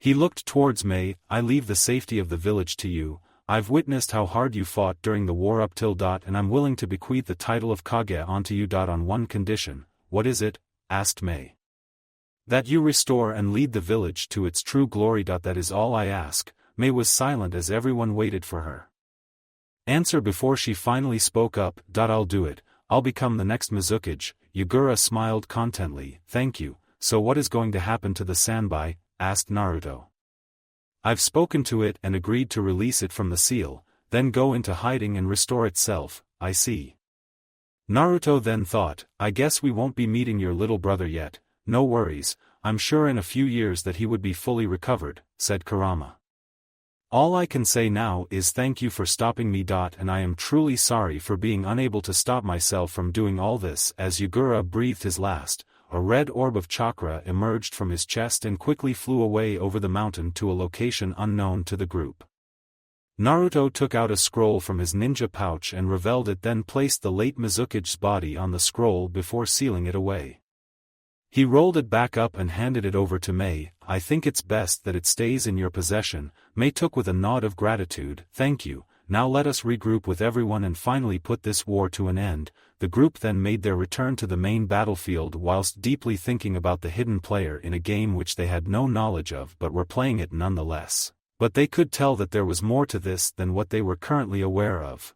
Speaker 1: He looked towards Mei. "I leave the safety of the village to you. I've witnessed how hard you fought during the war up till. And I'm willing to bequeath the title of Kage onto you. On one condition." "What is it?" asked Mei. "That you restore and lead the village to its true glory. That is all I ask." Mei was silent as everyone waited for her answer before she finally spoke up. "I'll do it. I'll become the next Mizukage." Yagura smiled contently. "Thank you. So what is going to happen to the Sanbai?" asked Naruto. "I've spoken to it and agreed to release it from the seal, then go into hiding and restore itself." "I see." Naruto then thought, "I guess we won't be meeting your little brother yet." "No worries, I'm sure in a few years that he would be fully recovered," said Kurama. All I can say now is thank you for stopping me. And I am truly sorry for being unable to stop myself from doing all this. As Yagura breathed his last, a red orb of chakra emerged from his chest and quickly flew away over the mountain to a location unknown to the group. Naruto took out a scroll from his ninja pouch and revealed it, then placed the late Mizukage's body on the scroll before sealing it away. He rolled it back up and handed it over to Mei. I think it's best that it stays in your possession. Mei took with a nod of gratitude. Thank you. Now let us regroup with everyone and finally put this war to an end. The group then made their return to the main battlefield whilst deeply thinking about the hidden player in a game which they had no knowledge of but were playing it nonetheless. But they could tell that there was more to this than what they were currently aware of.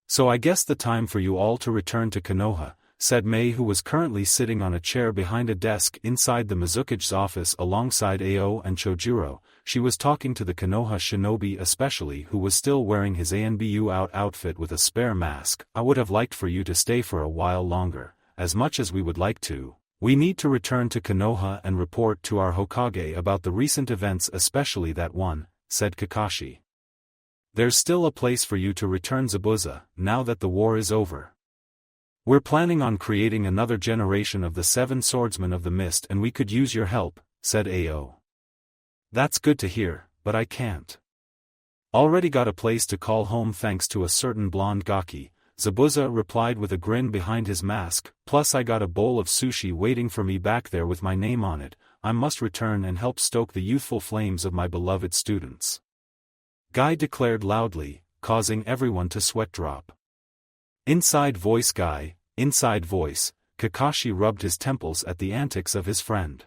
Speaker 1: So I guess the time for you all to return to Konoha, said Mei, who was currently sitting on a chair behind a desk inside the Mizukage's office alongside Ao and Chojuro. She was talking to the Konoha shinobi especially, who was still wearing his Anbu out outfit with a spare mask. I would have liked for you to stay for a while longer, as much as we would like to. We need to return to Konoha and report to our Hokage about the recent events, especially that one, said Kakashi. There's still a place for you to return, Zabuza, now that the war is over. We're planning on creating another generation of the 7 swordsmen of the mist and we could use your help, said Ao. That's good to hear, but I can't. Already got a place to call home thanks to a certain blonde gaki, Zabuza replied with a grin behind his mask, plus I got a bowl of sushi waiting for me back there with my name on it. I must return and help stoke the youthful flames of my beloved students. Guy declared loudly, causing everyone to sweat drop. Inside voice Guy, inside voice, Kakashi rubbed his temples at the antics of his friend.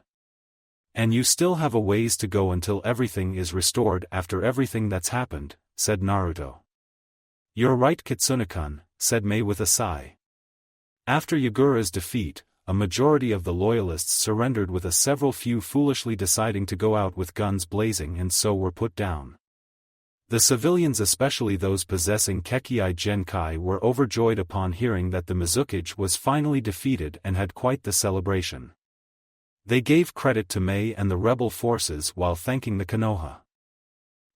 Speaker 1: And you still have a ways to go until everything is restored after everything that's happened, said Naruto. You're right, Kitsune-kun, said Mei with a sigh. After Yagura's defeat, a majority of the loyalists surrendered with several few foolishly deciding to go out with guns blazing and so were put down. The civilians, especially those possessing Kekkei Genkai, were overjoyed upon hearing that the Mizukage was finally defeated and had quite the celebration. They gave credit to Mei and the rebel forces while thanking the Konoha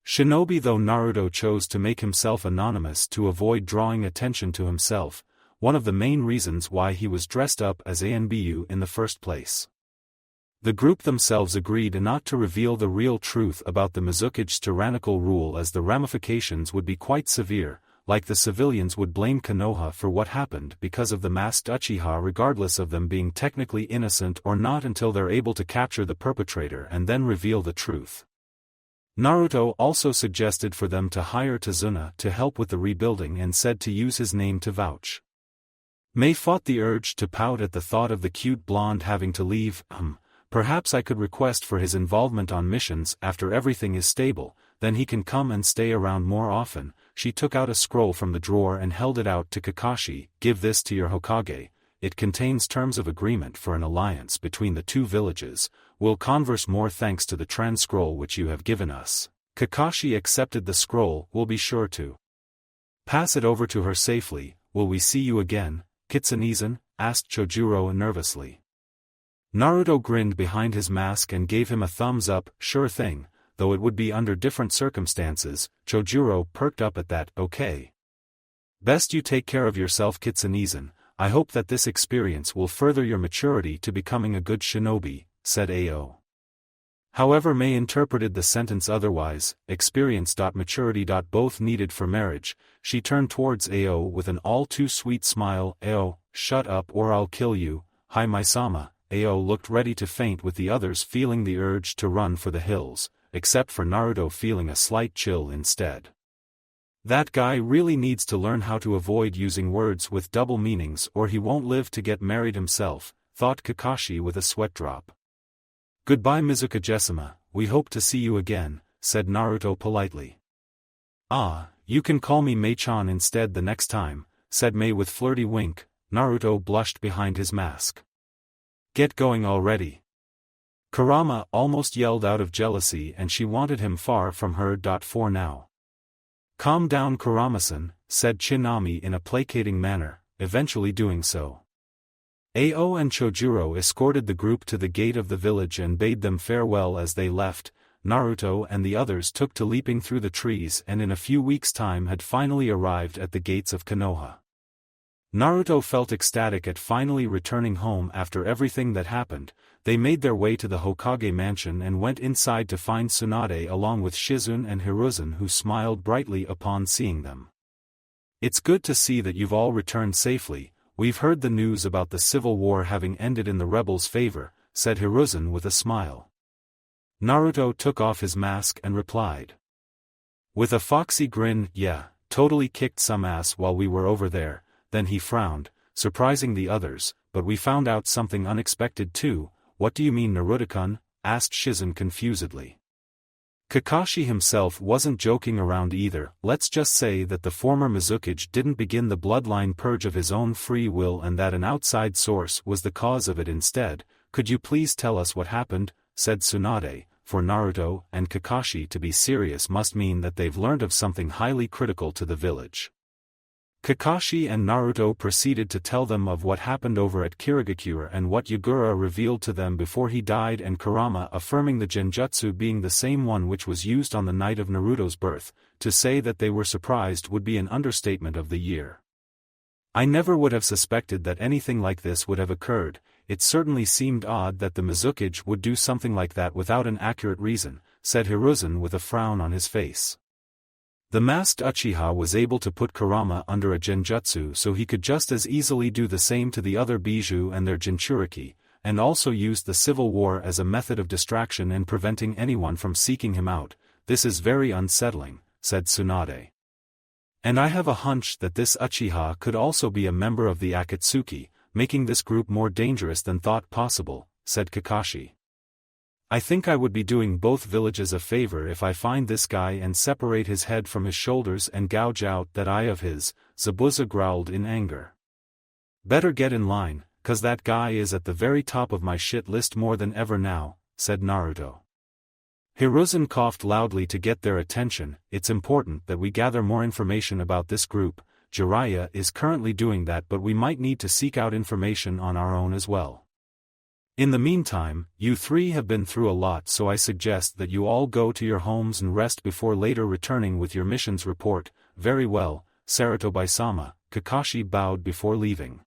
Speaker 1: shinobi. Though Naruto chose to make himself anonymous to avoid drawing attention to himself, one of the main reasons why he was dressed up as Anbu in the first place. The group themselves agreed not to reveal the real truth about the Mizukage's tyrannical rule, as the ramifications would be quite severe, like the civilians would blame Konoha for what happened because of the masked Uchiha regardless of them being technically innocent or not until they're able to capture the perpetrator and then reveal the truth. Naruto also suggested for them to hire Tazuna to help with the rebuilding and said to use his name to vouch. Mei fought the urge to pout at the thought of the cute blonde having to leave. Perhaps I could request for his involvement on missions after everything is stable, then he can come and stay around more often. She took out a scroll from the drawer and held it out to Kakashi. Give this to your Hokage. It contains terms of agreement for an alliance between the 2 villages. We'll converse more thanks to the scroll which you have given us. Kakashi accepted the scroll. We'll be sure to pass it over to her safely. Will we see you again, Kitsune-san? Asked Chojuro nervously. Naruto grinned behind his mask and gave him a thumbs up. Sure thing, though it would be under different circumstances. Chojuro perked up at that. Okay. Best you take care of yourself, Kitsune-san. I hope that this experience will further your maturity to becoming a good shinobi, said Ao. However, Mei interpreted the sentence otherwise. Experience. Maturity. Both needed for marriage. She turned towards Ao with an all too sweet smile. Ao, shut up or I'll kill you. Hi Mai-sama. Ao looked ready to faint, with the others feeling the urge to run for the hills, except for Naruto feeling a slight chill instead. That guy really needs to learn how to avoid using words with double meanings or he won't live to get married himself, thought Kakashi with a sweat drop. Goodbye Mizukage-sama, we hope to see you again, said Naruto politely. Ah, you can call me Mei-chan instead the next time, said Mei with flirty wink. Naruto blushed behind his mask. Get going already. Kurama almost yelled out of jealousy and she wanted him far from her. For now. Calm down Kurama-san, said Chinami in a placating manner, eventually doing so. Ao and Chojuro escorted the group to the gate of the village and bade them farewell as they left. Naruto and the others took to leaping through the trees and in a few weeks' time had finally arrived at the gates of Konoha. Naruto felt ecstatic at finally returning home after everything that happened. They made their way to the Hokage mansion and went inside to find Tsunade along with Shizune and Hiruzen, who smiled brightly upon seeing them. "It's good to see that you've all returned safely. We've heard the news about the civil war having ended in the rebels' favor," said Hiruzen with a smile. Naruto took off his mask and replied. With a foxy grin, "Yeah, totally kicked some ass while we were over there." Then he frowned, surprising the others, "But we found out something unexpected too." "What do you mean, Naruto-kun?" asked Shizune confusedly. Kakashi himself wasn't joking around either. "Let's just say that the former Mizukage didn't begin the bloodline purge of his own free will and that an outside source was the cause of it instead. Could you please tell us what happened?" said Tsunade. For Naruto and Kakashi to be serious must mean that they've learned of something highly critical to the village. Kakashi and Naruto proceeded to tell them of what happened over at Kirigakure and what Yagura revealed to them before he died, and Kurama affirming the genjutsu being the same one which was used on the night of Naruto's birth. To say that they were surprised would be an understatement of the year. "I never would have suspected that anything like this would have occurred. It certainly seemed odd that the Mizukage would do something like that without an accurate reason," said Hiruzen with a frown on his face. The masked Uchiha was able to put Kurama under a genjutsu, so he could just as easily do the same to the other Bijuu and their Jinchuriki, and also used the civil war as a method of distraction and preventing anyone from seeking him out. "This is very unsettling," said Tsunade. "And I have a hunch that this Uchiha could also be a member of the Akatsuki, making this group more dangerous than thought possible," said Kakashi. "I think I would be doing both villages a favor if I find this guy and separate his head from his shoulders and gouge out that eye of his," Zabuza growled in anger. "Better get in line, 'cause that guy is at the very top of my shit list more than ever now," said Naruto. Hiruzen coughed loudly to get their attention. "It's important that we gather more information about this group. Jiraiya is currently doing that, but we might need to seek out information on our own as well. In the meantime, you three have been through a lot, so I suggest that you all go to your homes and rest before later returning with your mission's report." "Very well, Sarutobi-sama," Kakashi bowed before leaving.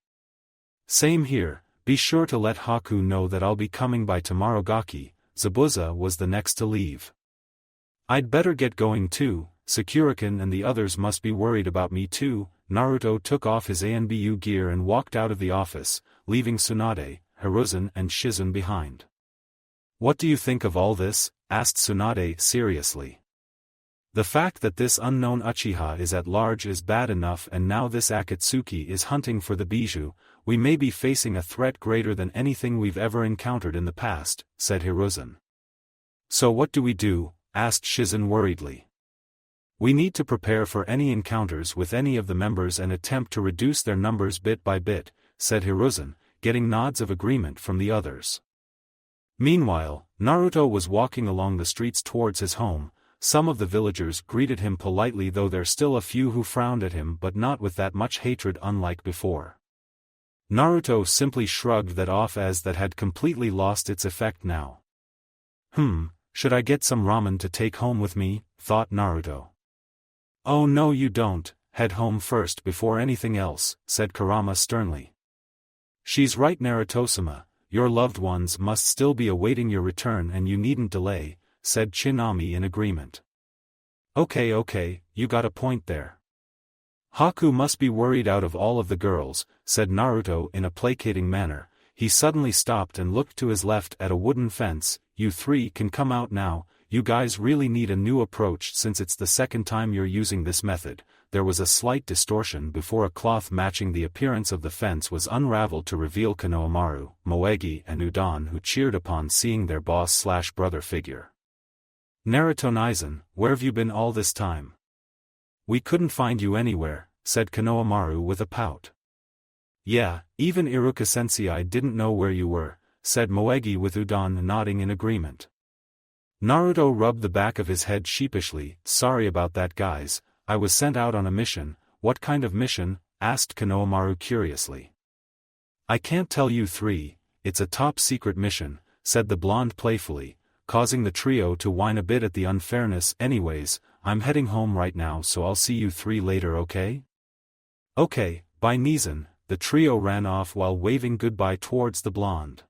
Speaker 1: "Same here, be sure to let Haku know that I'll be coming by tomorrow." Gaki, Zabuza was the next to leave. "I'd better get going too, Sakurakin and the others must be worried about me too." Naruto took off his ANBU gear and walked out of the office, leaving Tsunade, Hiruzen and Shizune behind. "What do you think of all this?" asked Tsunade seriously. "The fact that this unknown Uchiha is at large is bad enough, and now this Akatsuki is hunting for the Bijuu. We may be facing a threat greater than anything we've ever encountered in the past," said Hiruzen. "So what do we do?" asked Shizune worriedly. "We need to prepare for any encounters with any of the members and attempt to reduce their numbers bit by bit," said Hiruzen, getting nods of agreement from the others. Meanwhile, Naruto was walking along the streets towards his home. Some of the villagers greeted him politely, though there's still a few who frowned at him, but not with that much hatred unlike before. Naruto simply shrugged that off as that had completely lost its effect now. Should I get some ramen to take home with me?" thought Naruto. "Oh no, you don't, head home first before anything else," said Kurama sternly. "She's right, Naruto-sama, your loved ones must still be awaiting your return and you needn't delay," said Chinami in agreement. Okay, you got a point there." "Haku must be worried out of all of the girls," said Naruto in a placating manner. He suddenly stopped and looked to his left at a wooden fence. "You three can come out now. You guys really need a new approach since it's the second time you're using this method." There was a slight distortion before a cloth matching the appearance of the fence was unraveled to reveal Konohamaru, Moegi and Udon, who cheered upon seeing their boss/brother figure. "Naruto-Nizan, where've you been all this time?" "We couldn't find you anywhere," said Konohamaru with a pout. "Yeah, even Iruka-sensei didn't know where you were," said Moegi with Udon nodding in agreement. Naruto rubbed the back of his head sheepishly. "Sorry about that, guys. I was sent out on a mission." "What kind of mission?" asked Konohamaru curiously. "I can't tell you three, it's a top-secret mission," said the blonde playfully, causing the trio to whine a bit at the unfairness. Anyways, I'm heading home right now, so I'll see you three later, okay? Okay, bye Nizan. The trio ran off while waving goodbye towards the blonde.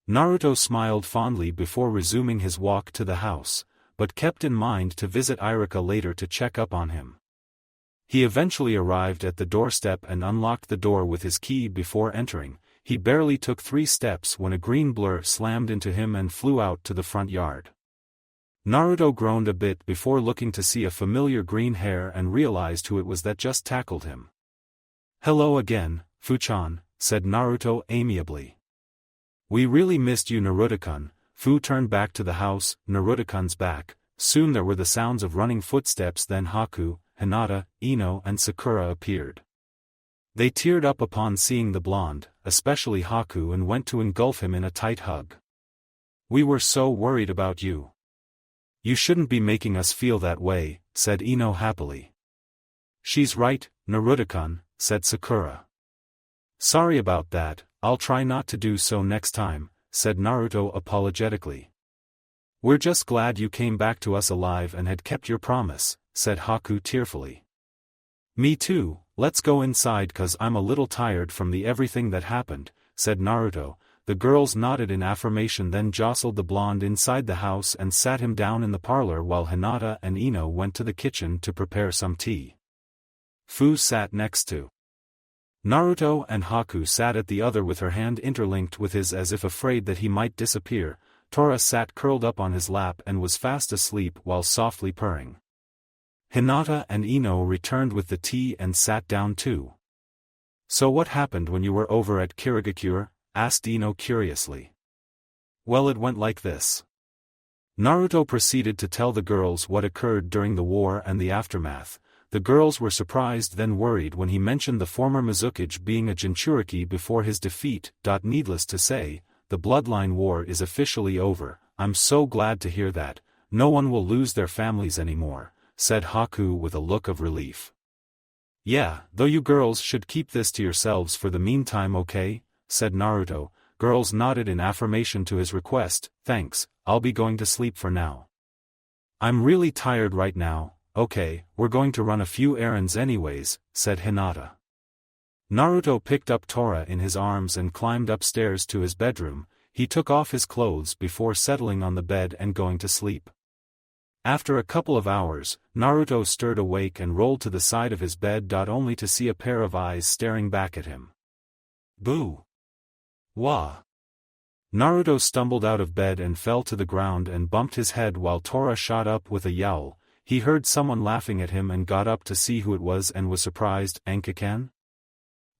Speaker 1: Naruto smiled fondly before resuming his walk to the house, but kept in mind to visit Irika later to check up on him. He eventually arrived at the doorstep and unlocked the door with his key before entering. He barely took 3 steps when a green blur slammed into him and flew out to the front yard. Naruto groaned a bit before looking to see a familiar green hair and realized who it was that just tackled him. "Hello again, Fu-chan," said Naruto amiably. "We really missed you, Naruto-kun." Fu turned back to the house, Naruto-kun's back. Soon there were the sounds of running footsteps, then Haku, Hinata, Ino and Sakura appeared. They teared up upon seeing the blonde, especially Haku, and went to engulf him in a tight hug. "We were so worried about you." "You shouldn't be making us feel that way," said Ino happily. "She's right, Naruto-kun," said Sakura. "Sorry about that, I'll try not to do so next time," said Naruto apologetically. "We're just glad you came back to us alive and had kept your promise," said Haku tearfully. "Me too, let's go inside 'cause I'm a little tired from the everything that happened," said Naruto. The girls nodded in affirmation, then jostled the blonde inside the house and sat him down in the parlor while Hinata and Ino went to the kitchen to prepare some tea. Fu sat next to Naruto and Haku sat at the other with her hand interlinked with his as if afraid that he might disappear. Tora sat curled up on his lap and was fast asleep while softly purring. Hinata and Ino returned with the tea and sat down too. "So what happened when you were over at Kirigakure?" asked Ino curiously. "Well, it went like this." Naruto proceeded to tell the girls what occurred during the war and the aftermath. The girls were surprised then worried when he mentioned the former Mizukage being a Jinchuriki before his defeat. Needless to say, the bloodline war is officially over. "I'm so glad to hear that. No one will lose their families anymore," said Haku with a look of relief. "Yeah, though you girls should keep this to yourselves for the meantime, okay?" said Naruto. Girls nodded in affirmation to his request. "Thanks, I'll be going to sleep for now. I'm really tired right now." "Okay, we're going to run a few errands anyways," said Hinata. Naruto picked up Tora in his arms and climbed upstairs to his bedroom. He took off his clothes before settling on the bed and going to sleep. After a couple of hours, Naruto stirred awake and rolled to the side of his bed. Only to see a pair of eyes staring back at him. "Boo! Wah!" Naruto stumbled out of bed and fell to the ground and bumped his head while Tora shot up with a yowl. He heard someone laughing at him and got up to see who it was and was surprised. "Anka-kan?"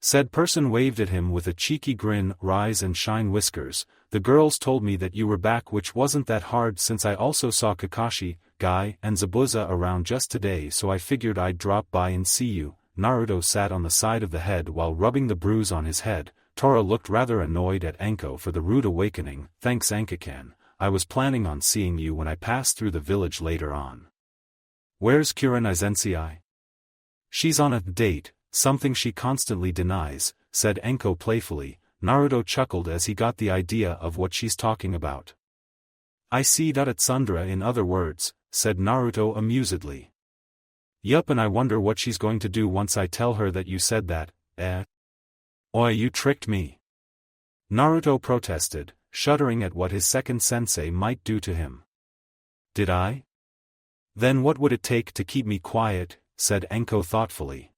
Speaker 1: Said person waved at him with a cheeky grin. "Rise and shine, Whiskers. The girls told me that you were back, which wasn't that hard since I also saw Kakashi, Guy and Zabuza around just today, so I figured I'd drop by and see you." Naruto sat on the side of the head while rubbing the bruise on his head. Tora looked rather annoyed at Anko for the rude awakening. "Thanks, Anka-kan. I was planning on seeing you when I pass through the village later on." "Where's Kurenai-sensei?" "She's on a date, something she constantly denies," said Anko playfully. Naruto chuckled as he got the idea of what she's talking about. "I see. Tsundra in other words," said Naruto amusedly. "Yup, and I wonder what she's going to do once I tell her that you said that, eh?" "Oi, you tricked me!" Naruto protested, shuddering at what his second sensei might do to him. "Did I? Then what would it take to keep me quiet?" said Anko thoughtfully.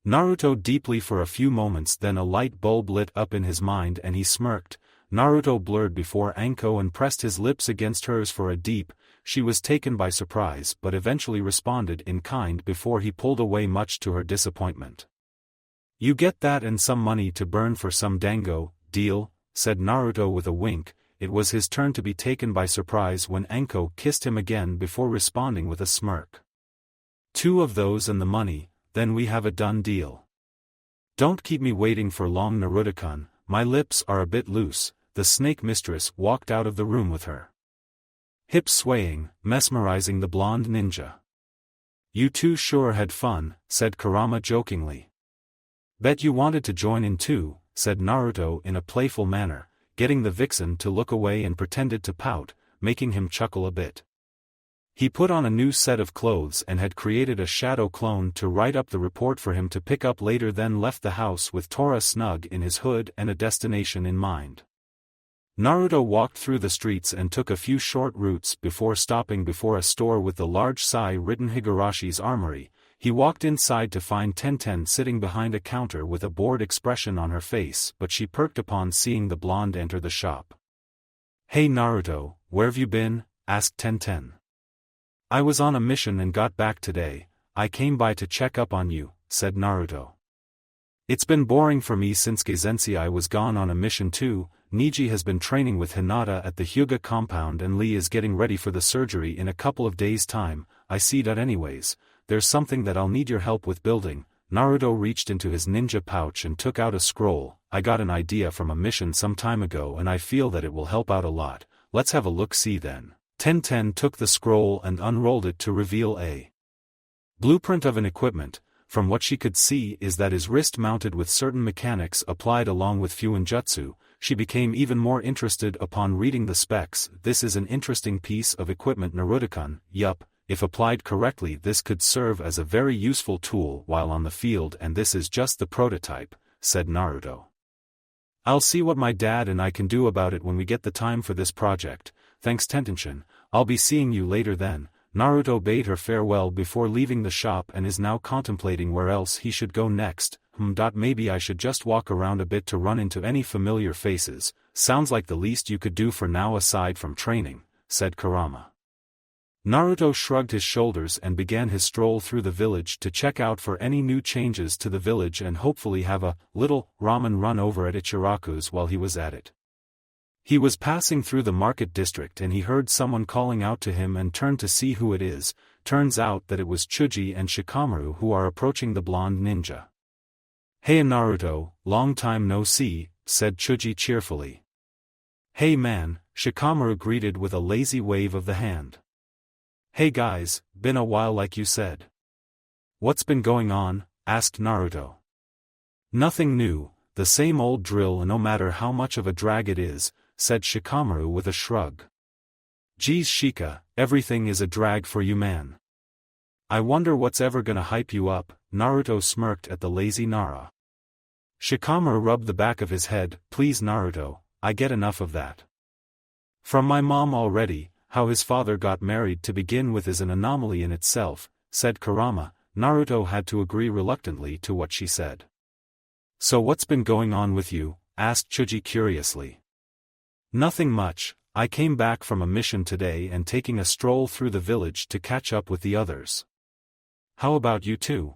Speaker 1: Naruto deeply for a few moments, then a light bulb lit up in his mind and he smirked. Naruto blurred before Anko and pressed his lips against hers for a deep. She was taken by surprise but eventually responded in kind before he pulled away, much to her disappointment. "You get that and some money to burn for some dango, deal?" said Naruto with a wink. It was his turn to be taken by surprise when Anko kissed him again before responding with a smirk. "2 of those and the money, then we have a done deal." "Don't keep me waiting for long, Naruto-kun, my lips are a bit loose." The snake mistress walked out of the room with her hips swaying, mesmerizing the blonde ninja. "You two sure had fun," said Kurama jokingly. "Bet you wanted to join in too," said Naruto in a playful manner, getting the vixen to look away and pretended to pout. making him chuckle a bit. He put on a new set of clothes and had created a shadow clone to write up the report for him to pick up later, then left the house with Tora snug in his hood and a destination in mind. Naruto walked through the streets and took a few short routes before stopping before a store with the large sign written Higarashi's Armory. He walked inside to find Tenten sitting behind a counter with a bored expression on her face, but she perked upon seeing the blonde enter the shop. "Hey Naruto, where've you been?" asked Tenten. "I was on a mission and got back today. I came by to check up on you," said Naruto. "It's been boring for me since Gezensei was gone on a mission too. Neji has been training with Hinata at the Hyuga compound and Lee is getting ready for the surgery in a couple of days' time. I see that anyways. There's something that I'll need your help with building." Naruto reached into his ninja pouch and took out a scroll. "I got an idea from a mission some time ago and I feel that it will help out a lot. Let's have a look-see then." Tenten took the scroll and unrolled it to reveal a blueprint of an equipment. From what she could see is that is wrist mounted with certain mechanics applied along with Fuinjutsu. She became even more interested upon reading the specs. "This is an interesting piece of equipment, Naruto-kun. Yup, if applied correctly this could serve as a very useful tool while on the field, and this is just the prototype," said Naruto. "I'll see what my dad and I can do about it when we get the time for this project. Thanks Tenten. I'll be seeing you later then." Naruto bade her farewell before leaving the shop and is now contemplating where else he should go next. Maybe I should just walk around a bit to run into any familiar faces. Sounds like the least you could do for now aside from training, said Kurama. Naruto shrugged his shoulders and began his stroll through the village to check out for any new changes to the village and hopefully have a little ramen run over at Ichiraku's while he was at it. He was passing through the market district and he heard someone calling out to him and turned to see who it is. Turns out that it was Chuji and Shikamaru who are approaching the blonde ninja. "Hey Naruto, long time no see," said Chuji cheerfully. "Hey man," Shikamaru greeted with a lazy wave of the hand. "Hey guys, been a while like you said." "What's been going on?" asked Naruto. "Nothing new, the same old drill no matter how much of a drag it is," said Shikamaru with a shrug. "Geez Shika, everything is a drag for you man. I wonder what's ever gonna hype you up," Naruto smirked at the lazy Nara. Shikamaru rubbed the back of his head. "Please Naruto, I get enough of that. From my mom already. How his father got married to begin with is an anomaly in itself," said Kurama. Naruto had to agree reluctantly to what she said. "So what's been going on with you?" asked Chuji curiously. "Nothing much, I came back from a mission today and taking a stroll through the village to catch up with the others. How about you two?"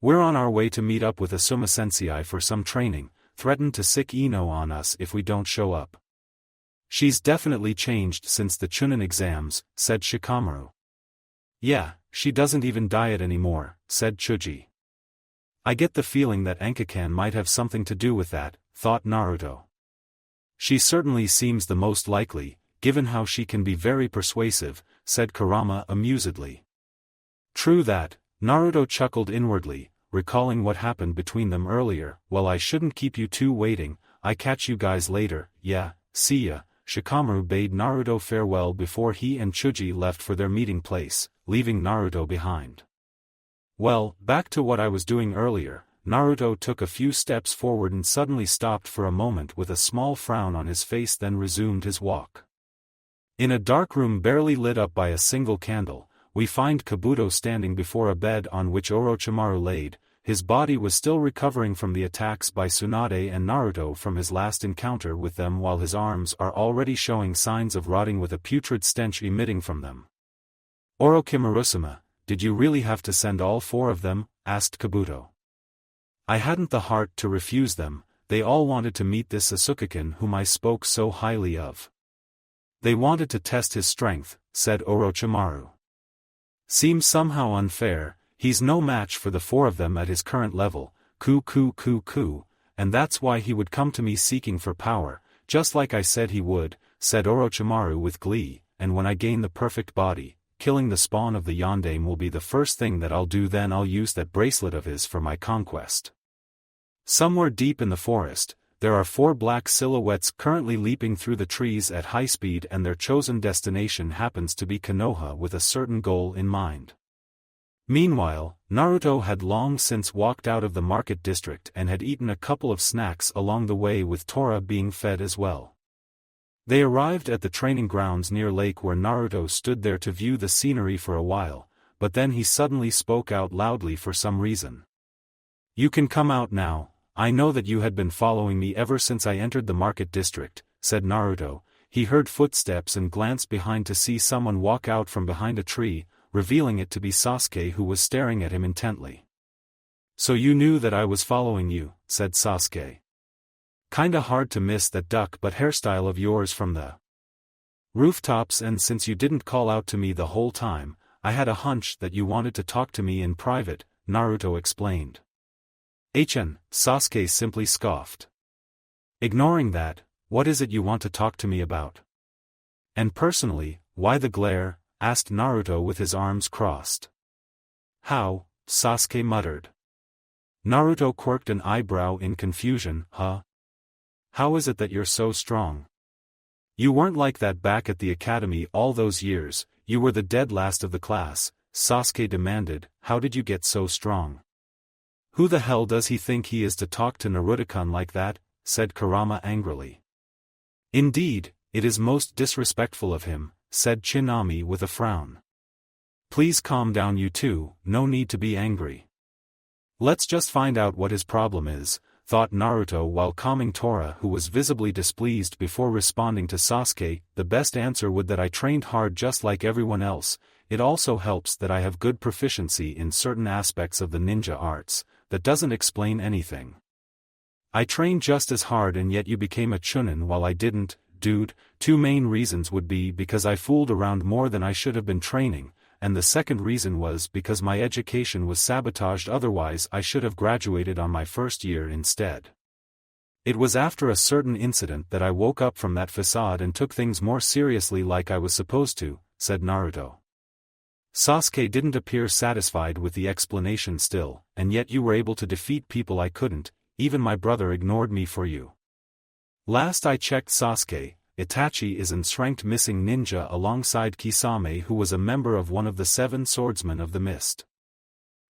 Speaker 1: "We're on our way to meet up with Asuma Sensei for some training, threatened to sick Ino on us if we don't show up. She's definitely changed since the Chunin exams," said Shikamaru. "Yeah, she doesn't even diet anymore," said Chuji. "I get the feeling that Ankakan might have something to do with that," thought Naruto. "She certainly seems the most likely, given how she can be very persuasive," said Kurama amusedly. "True that," Naruto chuckled inwardly, recalling what happened between them earlier. "Well, I shouldn't keep you two waiting, I catch you guys later, yeah, see ya." Shikamaru bade Naruto farewell before he and Chuji left for their meeting place, leaving Naruto behind. "Well, back to what I was doing earlier." Naruto took a few steps forward and suddenly stopped for a moment with a small frown on his face, then resumed his walk. In a dark room barely lit up by a single candle, we find Kabuto standing before a bed on which Orochimaru laid. His body was still recovering from the attacks by Tsunade and Naruto from his last encounter with them, while his arms are already showing signs of rotting with a putrid stench emitting from them. "Orochimaru-sama, did you really have to send all four of them?" asked Kabuto. "I hadn't the heart to refuse them, they all wanted to meet this Sasuke-kun whom I spoke so highly of. They wanted to test his strength," said Orochimaru. "Seems somehow unfair. He's no match for the four of them at his current level, and that's why he would come to me seeking for power, just like I said he would," said Orochimaru with glee, "and when I gain the perfect body, killing the spawn of the Yondaime will be the first thing that I'll do, then I'll use that bracelet of his for my conquest." Somewhere deep in the forest, there are 4 black silhouettes currently leaping through the trees at high speed, and their chosen destination happens to be Konoha with a certain goal in mind. Meanwhile, Naruto had long since walked out of the market district and had eaten a couple of snacks along the way, with Tora being fed as well. They arrived at the training grounds near lake, where Naruto stood there to view the scenery for a while, but then he suddenly spoke out loudly for some reason. "You can come out now. I know that you had been following me ever since I entered the market district," said Naruto. He heard footsteps and glanced behind to see someone walk out from behind a tree, revealing it to be Sasuke, who was staring at him intently. "So you knew that I was following you," said Sasuke. "Kinda hard to miss that duck butt hairstyle of yours from the rooftops, and since you didn't call out to me the whole time, I had a hunch that you wanted to talk to me in private," Naruto explained. Sasuke simply scoffed. "Ignoring that, what is it you want to talk to me about? And personally, why the glare?" asked Naruto with his arms crossed. "How?" Sasuke muttered. Naruto quirked an eyebrow in confusion. "Huh? How is it that you're so strong? You weren't like that back at the academy all those years, you were the dead last of the class," Sasuke demanded. "How did you get so strong?" "Who the hell does he think he is to talk to Naruto-kun like that?" said Kurama angrily. "Indeed, it is most disrespectful of him," said Tsunami with a frown. "Please calm down, you two, no need to be angry. Let's just find out what his problem is," thought Naruto while calming Tora, who was visibly displeased before responding to Sasuke. "The best answer would that I trained hard just like everyone else. It also helps that I have good proficiency in certain aspects of the ninja arts. That doesn't explain anything. I trained just as hard and yet you became a chunin while I didn't, dude. 2 main reasons would be because I fooled around more than I should have been training, and the second reason was because my education was sabotaged, otherwise I should have graduated on my first year instead. It was after a certain incident that I woke up from that facade and took things more seriously like I was supposed to," said Naruto. Sasuke didn't appear satisfied with the explanation still. "And yet you were able to defeat people I couldn't, even my brother ignored me for you." "Last I checked, Sasuke, Itachi is an ranked missing ninja alongside Kisame, who was a member of one of the 7 swordsmen of the mist.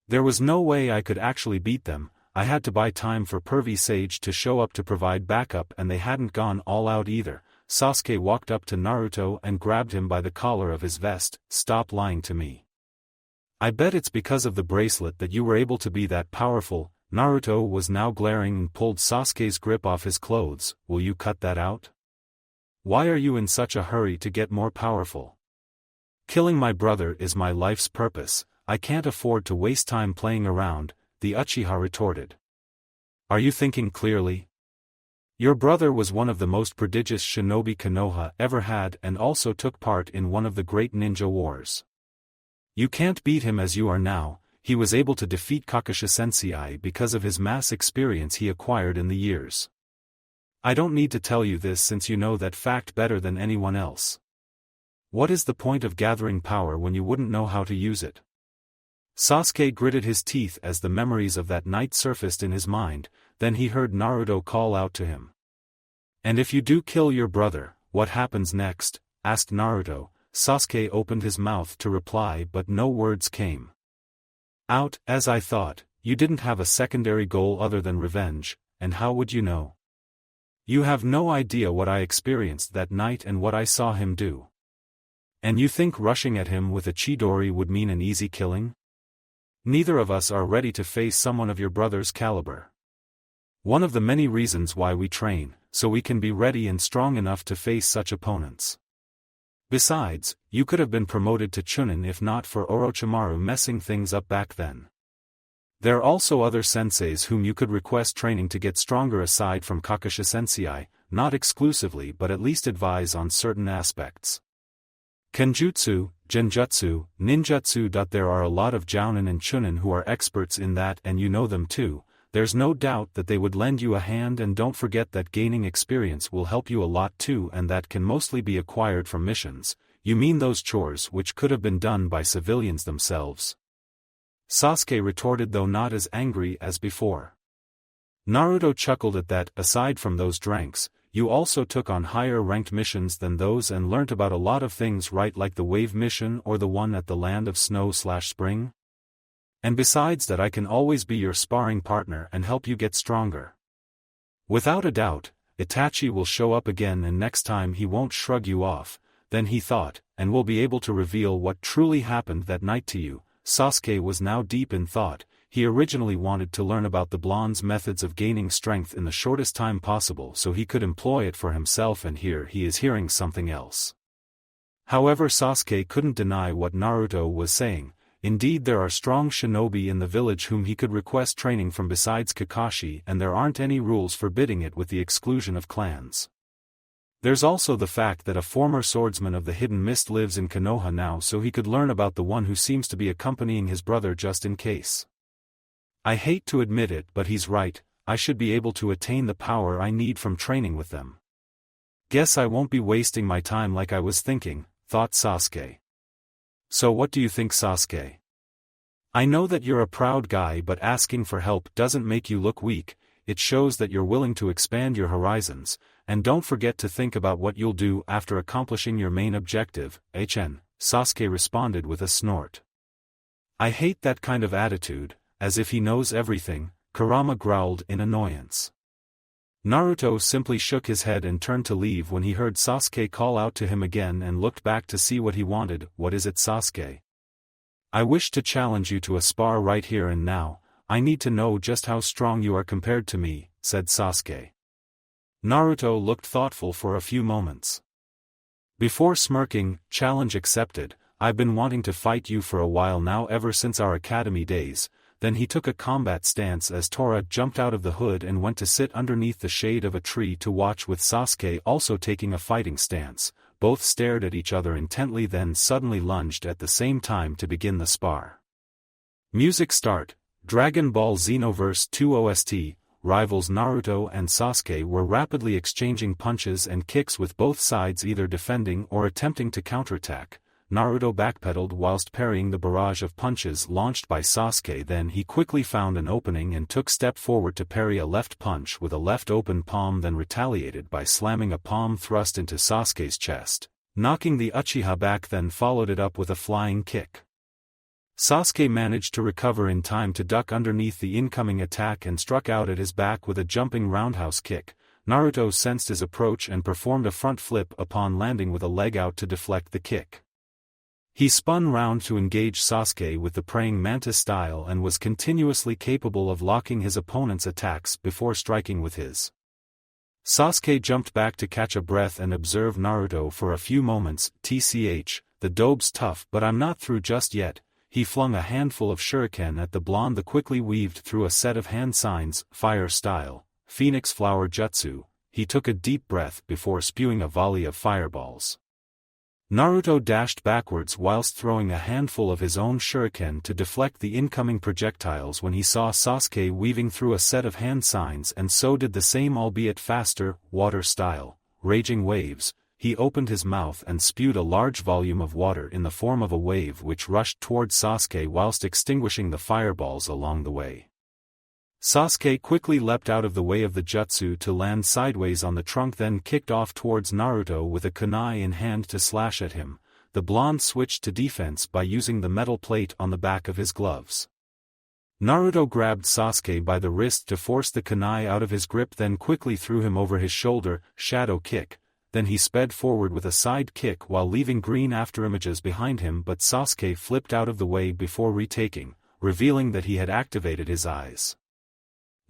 Speaker 1: There was no way I could actually beat them. I had to buy time for Pervy Sage to show up to provide backup, and they hadn't gone all out either." Sasuke walked up to Naruto and grabbed him by the collar of his vest. "Stop lying to me. I bet it's because of the bracelet that you were able to be that powerful." Naruto was now glaring and pulled Sasuke's grip off his clothes. "Will you cut that out? Why are you in such a hurry to get more powerful? Killing my brother is my life's purpose. I can't afford to waste time playing around," the Uchiha retorted. "Are you thinking clearly? Your brother was one of the most prodigious shinobi Konoha ever had and also took part in one of the great ninja wars. You can't beat him as you are now. He was able to defeat Kakashi Sensei because of his mass experience he acquired in the years. I don't need to tell you this since you know that fact better than anyone else. What is the point of gathering power when you wouldn't know how to use it?" Sasuke gritted his teeth as the memories of that night surfaced in his mind. Then he heard Naruto call out to him. "And if you do kill your brother, what happens next?" asked Naruto. Sasuke opened his mouth to reply, but no words came out. "As I thought, you didn't have a secondary goal other than revenge, and how would you know? You have no idea what I experienced that night and what I saw him do. And you think rushing at him with a Chidori would mean an easy killing? Neither of us are ready to face someone of your brother's caliber. One of the many reasons why we train, so we can be ready and strong enough to face such opponents. Besides, you could have been promoted to Chunin if not for Orochimaru messing things up back then. There are also other senseis whom you could request training to get stronger aside from Kakashi Sensei, not exclusively but at least advise on certain aspects. Kenjutsu, Genjutsu, Ninjutsu. There are a lot of Jounin and Chunin who are experts in that and you know them too. There's no doubt that they would lend you a hand, and don't forget that gaining experience will help you a lot too, and that can mostly be acquired from missions. You mean those chores which could have been done by civilians themselves?" Sasuke retorted, though not as angry as before. Naruto chuckled at that. Aside from those dranks, you also took on higher-ranked missions than those and learnt about a lot of things, right, like the wave mission or the one at the land of snow/spring? And besides that, I can always be your sparring partner and help you get stronger. Without a doubt, Itachi will show up again, and next time he won't shrug you off, then he thought, and will be able to reveal what truly happened that night to you. Sasuke was now deep in thought. He originally wanted to learn about the blonde's methods of gaining strength in the shortest time possible so he could employ it for himself, and here he is hearing something else. However, Sasuke couldn't deny what Naruto was saying. Indeed, there are strong shinobi in the village whom he could request training from besides Kakashi, and there aren't any rules forbidding it with the exclusion of clans. There's also the fact that a former swordsman of the Hidden Mist lives in Konoha now, so he could learn about the one who seems to be accompanying his brother just in case. I hate to admit it, but he's right. I should be able to attain the power I need from training with them. Guess I won't be wasting my time like I was thinking, thought Sasuke. So what do you think, Sasuke? I know that you're a proud guy, but asking for help doesn't make you look weak. It shows that you're willing to expand your horizons, and don't forget to think about what you'll do after accomplishing your main objective. Sasuke responded with a snort. I hate that kind of attitude, as if he knows everything, Kurama growled in annoyance. Naruto simply shook his head and turned to leave when he heard Sasuke call out to him again and looked back to see what he wanted. What is it, Sasuke? I wish to challenge you to a spar right here and now. I need to know just how strong you are compared to me, said Sasuke. Naruto looked thoughtful for a few moments. Before smirking, challenge accepted. I've been wanting to fight you for a while now, ever since our academy days. Then he took a combat stance as Tora jumped out of the hood and went to sit underneath the shade of a tree to watch, with Sasuke also taking a fighting stance. Both stared at each other intently, then suddenly lunged at the same time to begin the spar. Music start. Dragon Ball Xenoverse 2 OST. Rivals Naruto and Sasuke were rapidly exchanging punches and kicks, with both sides either defending or attempting to counterattack. Naruto backpedaled whilst parrying the barrage of punches launched by Sasuke. Then he quickly found an opening and took step forward to parry a left punch with a left open palm, then retaliated by slamming a palm thrust into Sasuke's chest, knocking the Uchiha back, then followed it up with a flying kick. Sasuke managed to recover in time to duck underneath the incoming attack and struck out at his back with a jumping roundhouse kick. Naruto sensed his approach and performed a front flip upon landing with a leg out to deflect the kick. He spun round to engage Sasuke with the praying mantis style and was continuously capable of locking his opponent's attacks before striking with his. Sasuke jumped back to catch a breath and observe Naruto for a few moments. TCH, the dobe's tough, but I'm not through just yet. He flung a handful of shuriken at the blonde that quickly weaved through a set of hand signs, fire style, phoenix flower jutsu. He took a deep breath before spewing a volley of fireballs. Naruto dashed backwards whilst throwing a handful of his own shuriken to deflect the incoming projectiles when he saw Sasuke weaving through a set of hand signs, and so did the same, albeit faster, water style, raging waves. He opened his mouth and spewed a large volume of water in the form of a wave which rushed towards Sasuke whilst extinguishing the fireballs along the way. Sasuke quickly leapt out of the way of the jutsu to land sideways on the trunk, then kicked off towards Naruto with a kunai in hand to slash at him. The blonde switched to defense by using the metal plate on the back of his gloves. Naruto grabbed Sasuke by the wrist to force the kunai out of his grip, then quickly threw him over his shoulder, shadow kick. Then he sped forward with a side kick while leaving green afterimages behind him, but Sasuke flipped out of the way before retaking, revealing that he had activated his eyes.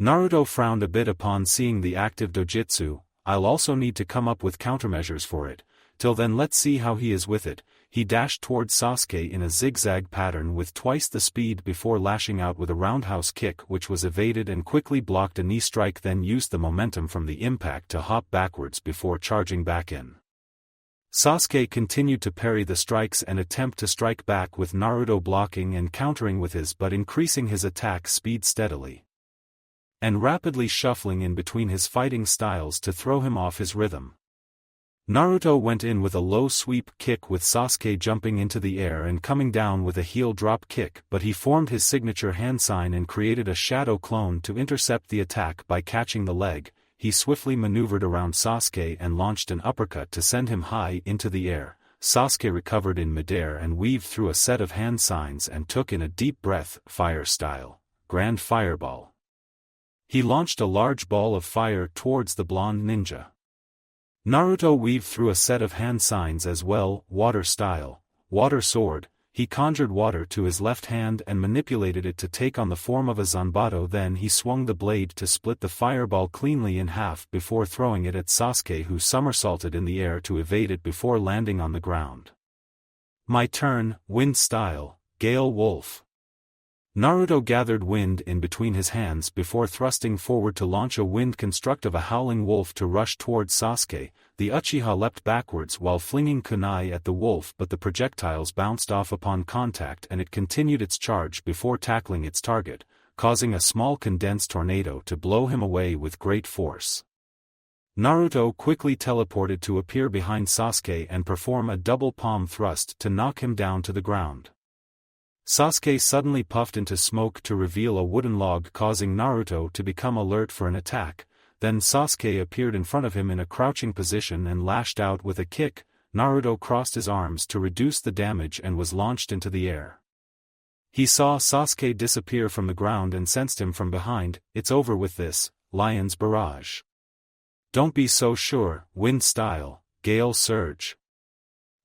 Speaker 1: Naruto frowned a bit upon seeing the active dojutsu. I'll also need to come up with countermeasures for it. Till then, let's see how he is with it. He dashed towards Sasuke in a zigzag pattern with twice the speed before lashing out with a roundhouse kick which was evaded and quickly blocked a knee strike, then used the momentum from the impact to hop backwards before charging back in. Sasuke continued to parry the strikes and attempt to strike back, with Naruto blocking and countering with his but increasing his attack speed steadily, and rapidly shuffling in between his fighting styles to throw him off his rhythm. Naruto went in with a low sweep kick with Sasuke jumping into the air and coming down with a heel drop kick, but he formed his signature hand sign and created a shadow clone to intercept the attack by catching the leg. He swiftly maneuvered around Sasuke and launched an uppercut to send him high into the air. Sasuke recovered in midair and weaved through a set of hand signs and took in a deep breath, fire style. Grand Fireball. He launched a large ball of fire towards the blonde ninja. Naruto weaved through a set of hand signs as well, water style. Water sword. He conjured water to his left hand and manipulated it to take on the form of a zanbato, then he swung the blade to split the fireball cleanly in half before throwing it at Sasuke, who somersaulted in the air to evade it before landing on the ground. My turn, wind style, Gale Wolf. Naruto gathered wind in between his hands before thrusting forward to launch a wind construct of a howling wolf to rush towards Sasuke. The Uchiha leapt backwards while flinging kunai at the wolf, but the projectiles bounced off upon contact and it continued its charge before tackling its target, causing a small condensed tornado to blow him away with great force. Naruto quickly teleported to appear behind Sasuke and perform a double palm thrust to knock him down to the ground. Sasuke suddenly puffed into smoke to reveal a wooden log, causing Naruto to become alert for an attack. Then Sasuke appeared in front of him in a crouching position and lashed out with a kick. Naruto crossed his arms to reduce the damage and was launched into the air. He saw Sasuke disappear from the ground and sensed him from behind. It's over with this, Lion's Barrage. Don't be so sure, wind style, Gale Surge.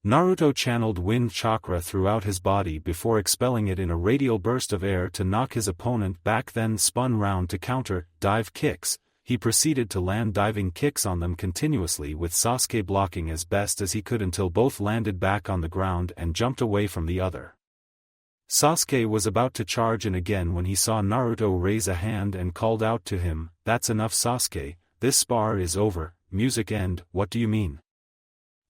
Speaker 1: Naruto channeled wind chakra throughout his body before expelling it in a radial burst of air to knock his opponent back, then spun round to counter, dive kicks. He proceeded to land diving kicks on them continuously, with Sasuke blocking as best as he could until both landed back on the ground and jumped away from the other. Sasuke was about to charge in again when he saw Naruto raise a hand and called out to him, "That's enough, Sasuke, this spar is over, music end." "What do you mean?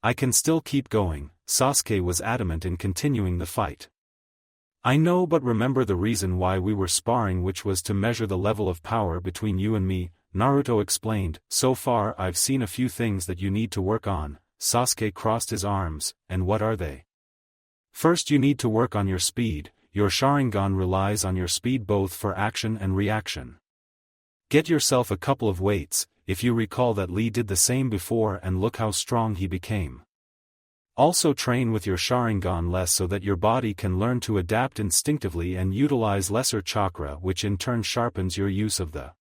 Speaker 1: I can still keep going." Sasuke was adamant in continuing the fight. "I know, but remember the reason why we were sparring, which was to measure the level of power between you and me," Naruto explained. "So far I've seen a few things that you need to work on." Sasuke crossed his arms. "And what are they?" "First, you need to work on your speed. Your Sharingan relies on your speed both for action and reaction. Get yourself a couple of weights. If you recall that Lee did the same before and look how strong he became. Also train with your Sharingan less so that your body can learn to adapt instinctively and utilize lesser chakra, which in turn sharpens your use of the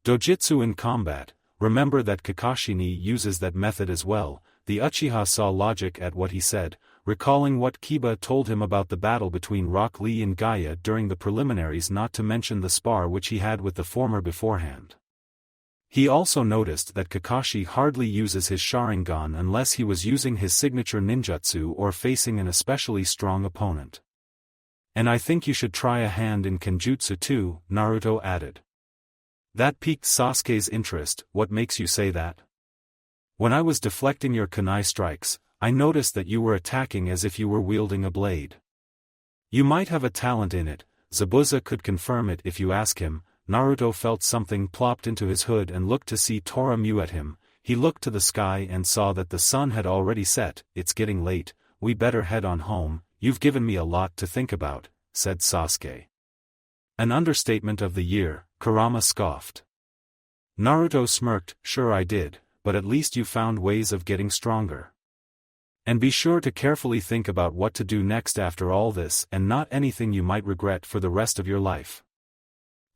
Speaker 1: dojutsu in combat. Remember that Kakashi uses that method as well." The Uchiha saw logic at what he said, recalling what Kiba told him about the battle between Rock Lee and Gaia during the preliminaries, not to mention the spar which he had with the former beforehand. He also noticed that Kakashi hardly uses his Sharingan unless he was using his signature ninjutsu or facing an especially strong opponent. "And I think you should try a hand in Kenjutsu too," Naruto added. That piqued Sasuke's interest. "What makes you say that?" "When I was deflecting your kunai strikes, I noticed that you were attacking as if you were wielding a blade. You might have a talent in it." Zabuza could confirm it if you ask him. Naruto felt something plopped into his hood and looked to see Tora mew at him. He looked to the sky and saw that the sun had already set. "It's getting late, we better head on home." "You've given me a lot to think about," said Sasuke. "An understatement of the year," Kurama scoffed. Naruto smirked. "Sure I did, but at least you found ways of getting stronger. And be sure to carefully think about what to do next after all this, and not anything you might regret for the rest of your life.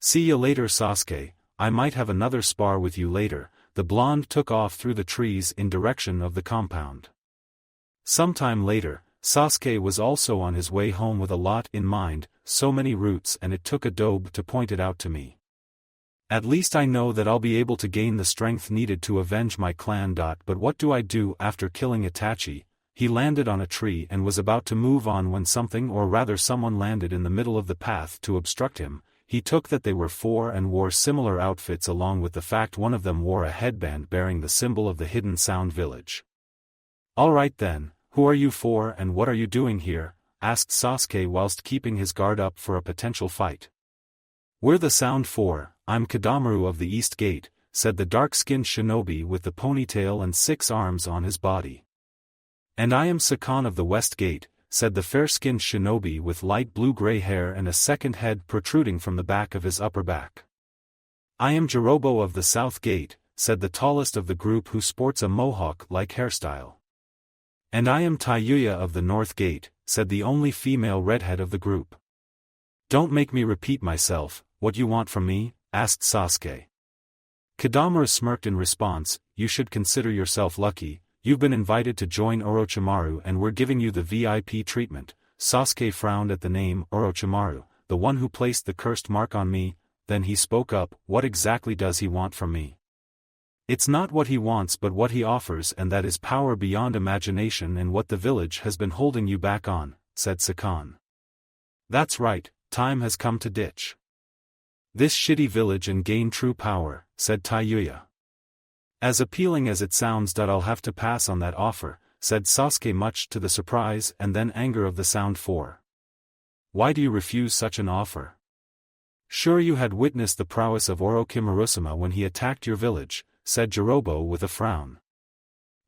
Speaker 1: See you later, Sasuke. I might have another spar with you later." The blonde took off through the trees in direction of the compound. Sometime later, Sasuke was also on his way home with a lot in mind, so many routes, and it took a dobe to point it out to me. At least I know that I'll be able to gain the strength needed to avenge my clan. But what do I do after killing Itachi? He landed on a tree and was about to move on when something, or rather someone, landed in the middle of the path to obstruct him. He took that they were four and wore similar outfits, along with the fact one of them wore a headband bearing the symbol of the Hidden Sound Village. "Alright then, who are you for and what are you doing here?" asked Sasuke whilst keeping his guard up for a potential fight. "We're the Sound Four. I'm Kadamaru of the East Gate," said the dark-skinned shinobi with the ponytail and 6 arms on his body. And I am Sakan of the West Gate, said the fair-skinned shinobi with light blue-gray hair and a second head protruding from the back of his upper back. I am Jirobo of the South Gate, said the tallest of the group who sports a mohawk-like hairstyle. And I am Taiyuya of the North Gate, said the only female redhead of the group. Don't make me repeat myself, what you want from me? Asked Sasuke. Kadamura smirked in response, you should consider yourself lucky, you've been invited to join Orochimaru and we're giving you the VIP treatment. Sasuke frowned at the name Orochimaru, the one who placed the cursed mark on me, then he spoke up, what exactly does he want from me? It's not what he wants but what he offers, and that is power beyond imagination and what the village has been holding you back on, said Sakan. That's right, time has come to ditch this shitty village and gain true power, said Taiyuya. As appealing as it sounds, I'll have to pass on that offer, said Sasuke, much to the surprise and then anger of the Sound Four. Why do you refuse such an offer? Sure, you had witnessed the prowess of Orochimaru when he attacked your village, said Jirobo with a frown.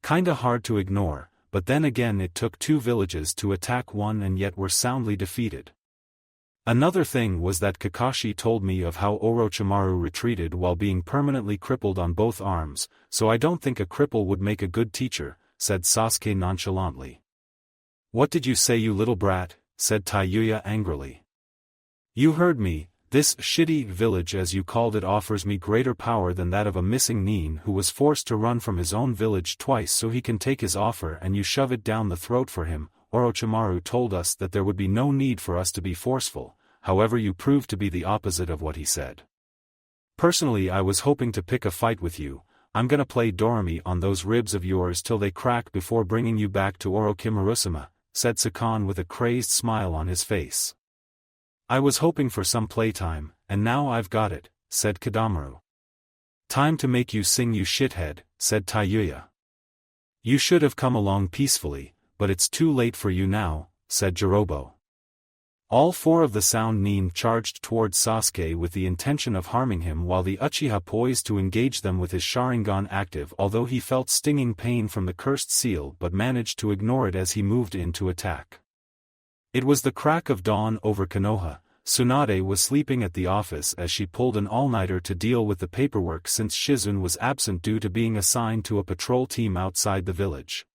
Speaker 1: Kinda hard to ignore, but then again it took 2 villages to attack one and yet were soundly defeated. Another thing was that Kakashi told me of how Orochimaru retreated while being permanently crippled on both arms, so I don't think a cripple would make a good teacher, said Sasuke nonchalantly. What did you say, you little brat? Said Taiyuya angrily. You heard me. This shitty village, as you called it, offers me greater power than that of a missing nin who was forced to run from his own village twice so he can take his offer and you shove it down the throat for him. Orochimaru told us that there would be no need for us to be forceful, however you proved to be the opposite of what he said. Personally, I was hoping to pick a fight with you. I'm gonna play Doremi on those ribs of yours till they crack before bringing you back to Orochimaru, said Sakan with a crazed smile on his face. I was hoping for some playtime, and now I've got it, said Kadamaru. Time to make you sing, you shithead, said Taiyuya. You should have come along peacefully, but it's too late for you now, said Jirobo. All 4 of the Sound Nin charged towards Sasuke with the intention of harming him, while the Uchiha poised to engage them with his Sharingan active, although he felt stinging pain from the cursed seal but managed to ignore it as he moved in to attack. It was the crack of dawn over Konoha. Tsunade was sleeping at the office as she pulled an all-nighter to deal with the paperwork since Shizune was absent due to being assigned to a patrol team outside the village.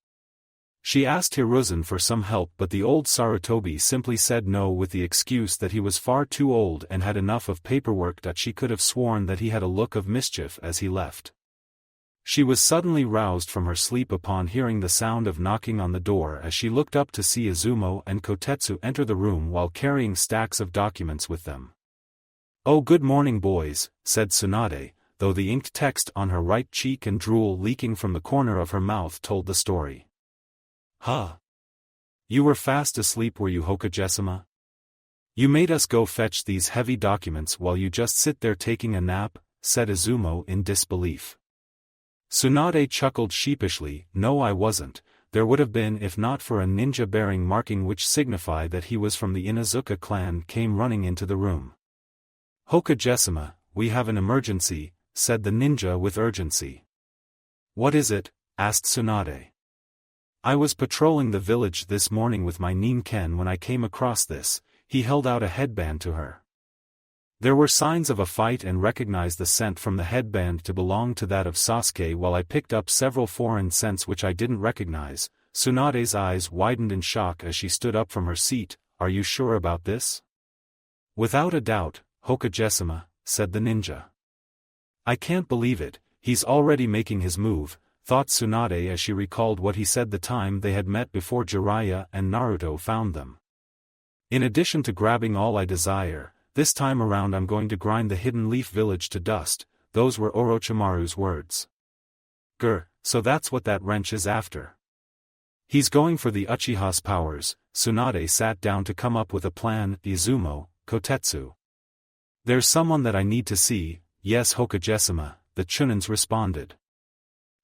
Speaker 1: She asked Hiruzen for some help, but the old Sarutobi simply said no with the excuse that he was far too old and had enough of paperwork. That she could have sworn that he had a look of mischief as he left. She was suddenly roused from her sleep upon hearing the sound of knocking on the door as she looked up to see Izumo and Kotetsu enter the room while carrying stacks of documents with them. Oh, good morning, boys, said Tsunade, though the inked text on her right cheek and drool leaking from the corner of her mouth told the story. Huh? You were fast asleep, were you, Hokage-sama? You made us go fetch these heavy documents while you just sit there taking a nap, said Izumo in disbelief. Tsunade chuckled sheepishly. No, I wasn't. There would have been if not for a ninja-bearing marking which signified that he was from the Inuzuka clan came running into the room. Hokage-sama, we have an emergency, said the ninja with urgency. What is it? Asked Tsunade. I was patrolling the village this morning with my Ninken when I came across this. He held out a headband to her. There were signs of a fight and recognized the scent from the headband to belong to that of Sasuke, while I picked up several foreign scents which I didn't recognize. Tsunade's eyes widened in shock as she stood up from her seat. Are you sure about this? Without a doubt, Hokage-sama, said the ninja. I can't believe it, he's already making his move, thought Tsunade as she recalled what he said the time they had met before Jiraiya and Naruto found them. In addition to grabbing all I desire, this time around I'm going to grind the Hidden Leaf village to dust. Those were Orochimaru's words. Grr, so that's what that wrench is after. He's going for the Uchiha's powers. Tsunade sat down to come up with a plan. Izumo, Kotetsu. There's someone that I need to see. Yes, Hokage-sama, the Chunins responded.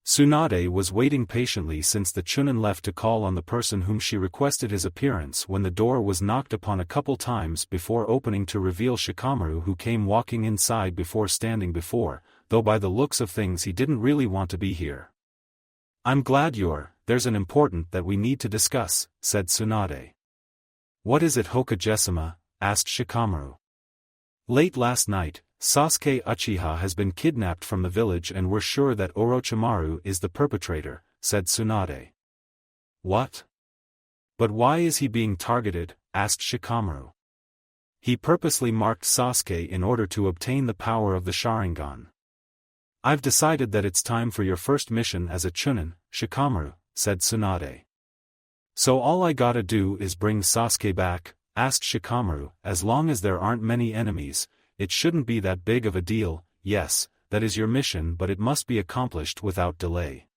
Speaker 1: Tsunade was waiting patiently since the Chunin left to call on the person whom she requested his appearance when the door was knocked upon a couple times before opening to reveal Shikamaru, who came walking inside before standing before though by the looks of things he didn't really want to be here. "I'm glad there's an important that we need to discuss," said Tsunade. "What is it, Hokage-sama?" asked Shikamaru. "Late last night, Sasuke Uchiha has been kidnapped from the village and we're sure that Orochimaru is the perpetrator," said Tsunade. "What? But why is he being targeted?" asked Shikamaru. "He purposely marked Sasuke in order to obtain the power of the Sharingan." "I've decided that it's time for your first mission as a Chunin, Shikamaru," said Tsunade. "So all I gotta do is bring Sasuke back?" asked Shikamaru. "As long as there aren't many enemies, it shouldn't be that big of a deal." "Yes, that is your mission, but it must be accomplished without delay.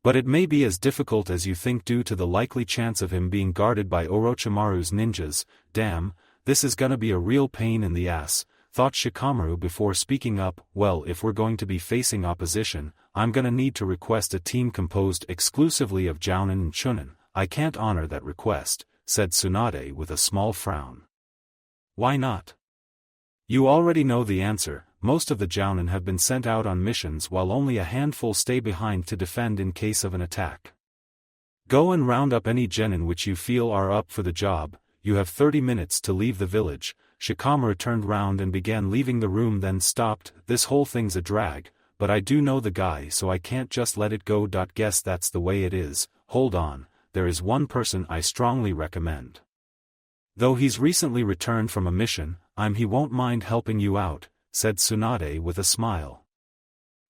Speaker 1: But it may be as difficult as you think due to the likely chance of him being guarded by Orochimaru's ninjas." "Damn, this is gonna be a real pain in the ass," thought Shikamaru before speaking up. "Well, if we're going to be facing opposition, I'm gonna need to request a team composed exclusively of Jounin and Chunin." "I can't honor that request," said Tsunade with a small frown. "Why not?" "You already know the answer. Most of the Jounin have been sent out on missions while only a handful stay behind to defend in case of an attack. Go and round up any genin which you feel are up for the job. You have 30 minutes to leave the village." Shikamaru turned round and began leaving the room, then stopped. "This whole thing's a drag, but I do know the guy, so I can't just let it go. Guess that's the way it is. Hold on, there is one person I strongly recommend. Though he's recently returned from a mission, he won't mind helping you out," said Tsunade with a smile.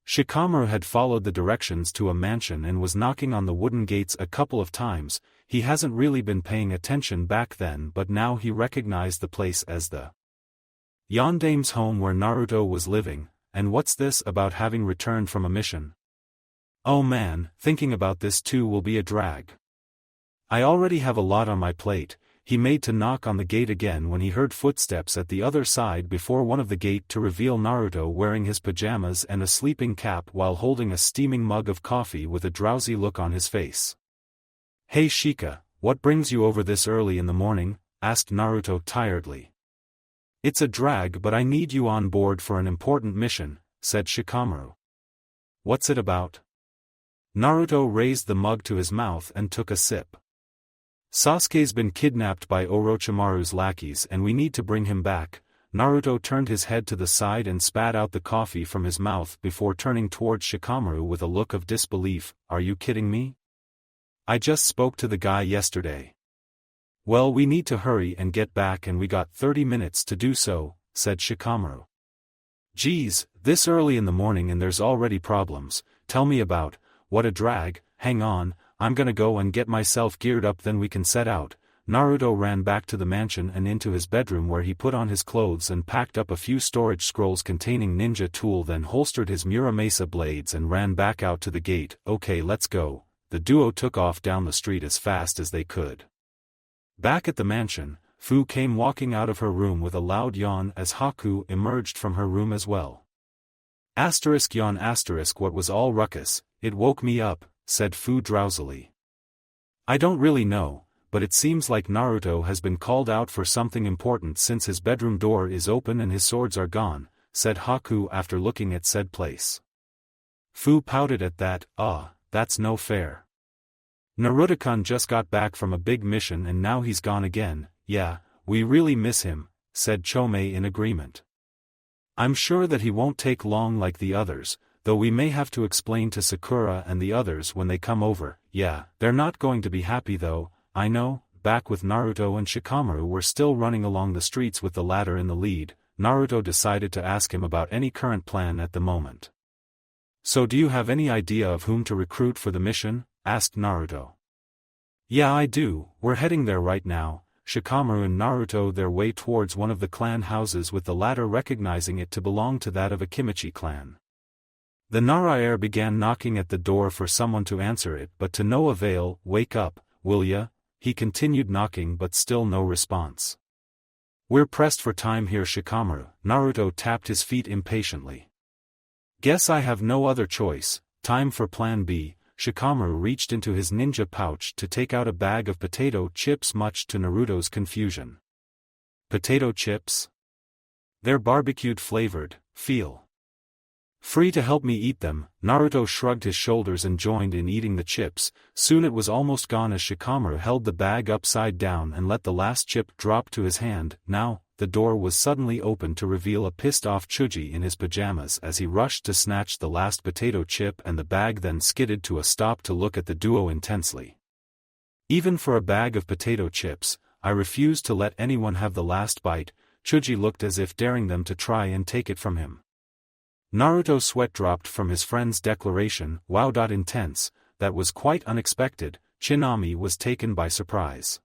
Speaker 1: Shikamaru had followed the directions to a mansion and was knocking on the wooden gates a couple of times. He hasn't really been paying attention back then, but now he recognized the place as the Yandame's home where Naruto was living. "And what's this about having returned from a mission? Oh man, thinking about this too will be a drag. I already have a lot on my plate." He made to knock on the gate again when he heard footsteps at the other side before one of the gate to reveal Naruto wearing his pajamas and a sleeping cap while holding a steaming mug of coffee with a drowsy look on his face. "Hey Shika, what brings you over this early in the morning?" asked Naruto tiredly. "It's a drag, but I need you on board for an important mission," said Shikamaru. "What's it about?" Naruto raised the mug to his mouth and took a sip. "Sasuke's been kidnapped by Orochimaru's lackeys and we need to bring him back." Naruto turned his head to the side and spat out the coffee from his mouth before turning towards Shikamaru with a look of disbelief. "Are you kidding me? I just spoke to the guy yesterday." "Well, we need to hurry and get back and we got 30 minutes to do so," said Shikamaru. "Geez, this early in the morning and there's already problems. Tell me about, what a drag. Hang on, I'm gonna go and get myself geared up, then we can set out." Naruto ran back to the mansion and into his bedroom where he put on his clothes and packed up a few storage scrolls containing ninja tool, then holstered his Muramasa blades and ran back out to the gate. "Okay, let's go." The duo took off down the street as fast as they could. Back at the mansion, Fu came walking out of her room with a loud yawn as Haku emerged from her room as well. Yawn what was all ruckus? It woke me up, said Fu drowsily. "I don't really know, but it seems like Naruto has been called out for something important since his bedroom door is open and his swords are gone," said Haku after looking at said place. Fu pouted at that. That's no fair. Naruto-kun just got back from a big mission and now he's gone again." "Yeah, we really miss him," said Chomei in agreement. "I'm sure that he won't take long like the others, though we may have to explain to Sakura and the others when they come over." "Yeah, they're not going to be happy though." "I know." Back with Naruto and Shikamaru were still running along the streets with the latter in the lead, Naruto decided to ask him about any current plan at the moment. "So do you have any idea of whom to recruit for the mission?" asked Naruto. "Yeah, I do. We're heading there right now." Shikamaru and Naruto their way towards one of the clan houses, with the latter recognizing it to belong to that of a Kimichi clan. The Narayer began knocking at the door for someone to answer it, but to no avail. "Wake up, will ya?" He continued knocking, but still no response. "We're pressed for time here, Shikamaru." Naruto tapped his feet impatiently. "Guess I have no other choice. Time for plan B." Shikamaru reached into his ninja pouch to take out a bag of potato chips, much to Naruto's confusion. "Potato chips? They're barbecued flavored, feel." Free to help me eat them. Naruto shrugged his shoulders and joined in eating the chips. Soon it was almost gone as Shikamaru held the bag upside down and let the last chip drop to his hand. Now, the door was suddenly opened to reveal a pissed-off Chuji in his pajamas as he rushed to snatch the last potato chip, and the bag then skidded to a stop to look at the duo intensely. Even for a bag of potato chips, I refuse to let anyone have the last bite. Chuji looked as if daring them to try and take it from him. Naruto's sweat dropped from his friend's declaration. Wow! Intense, that was quite unexpected. Chinami was taken by surprise.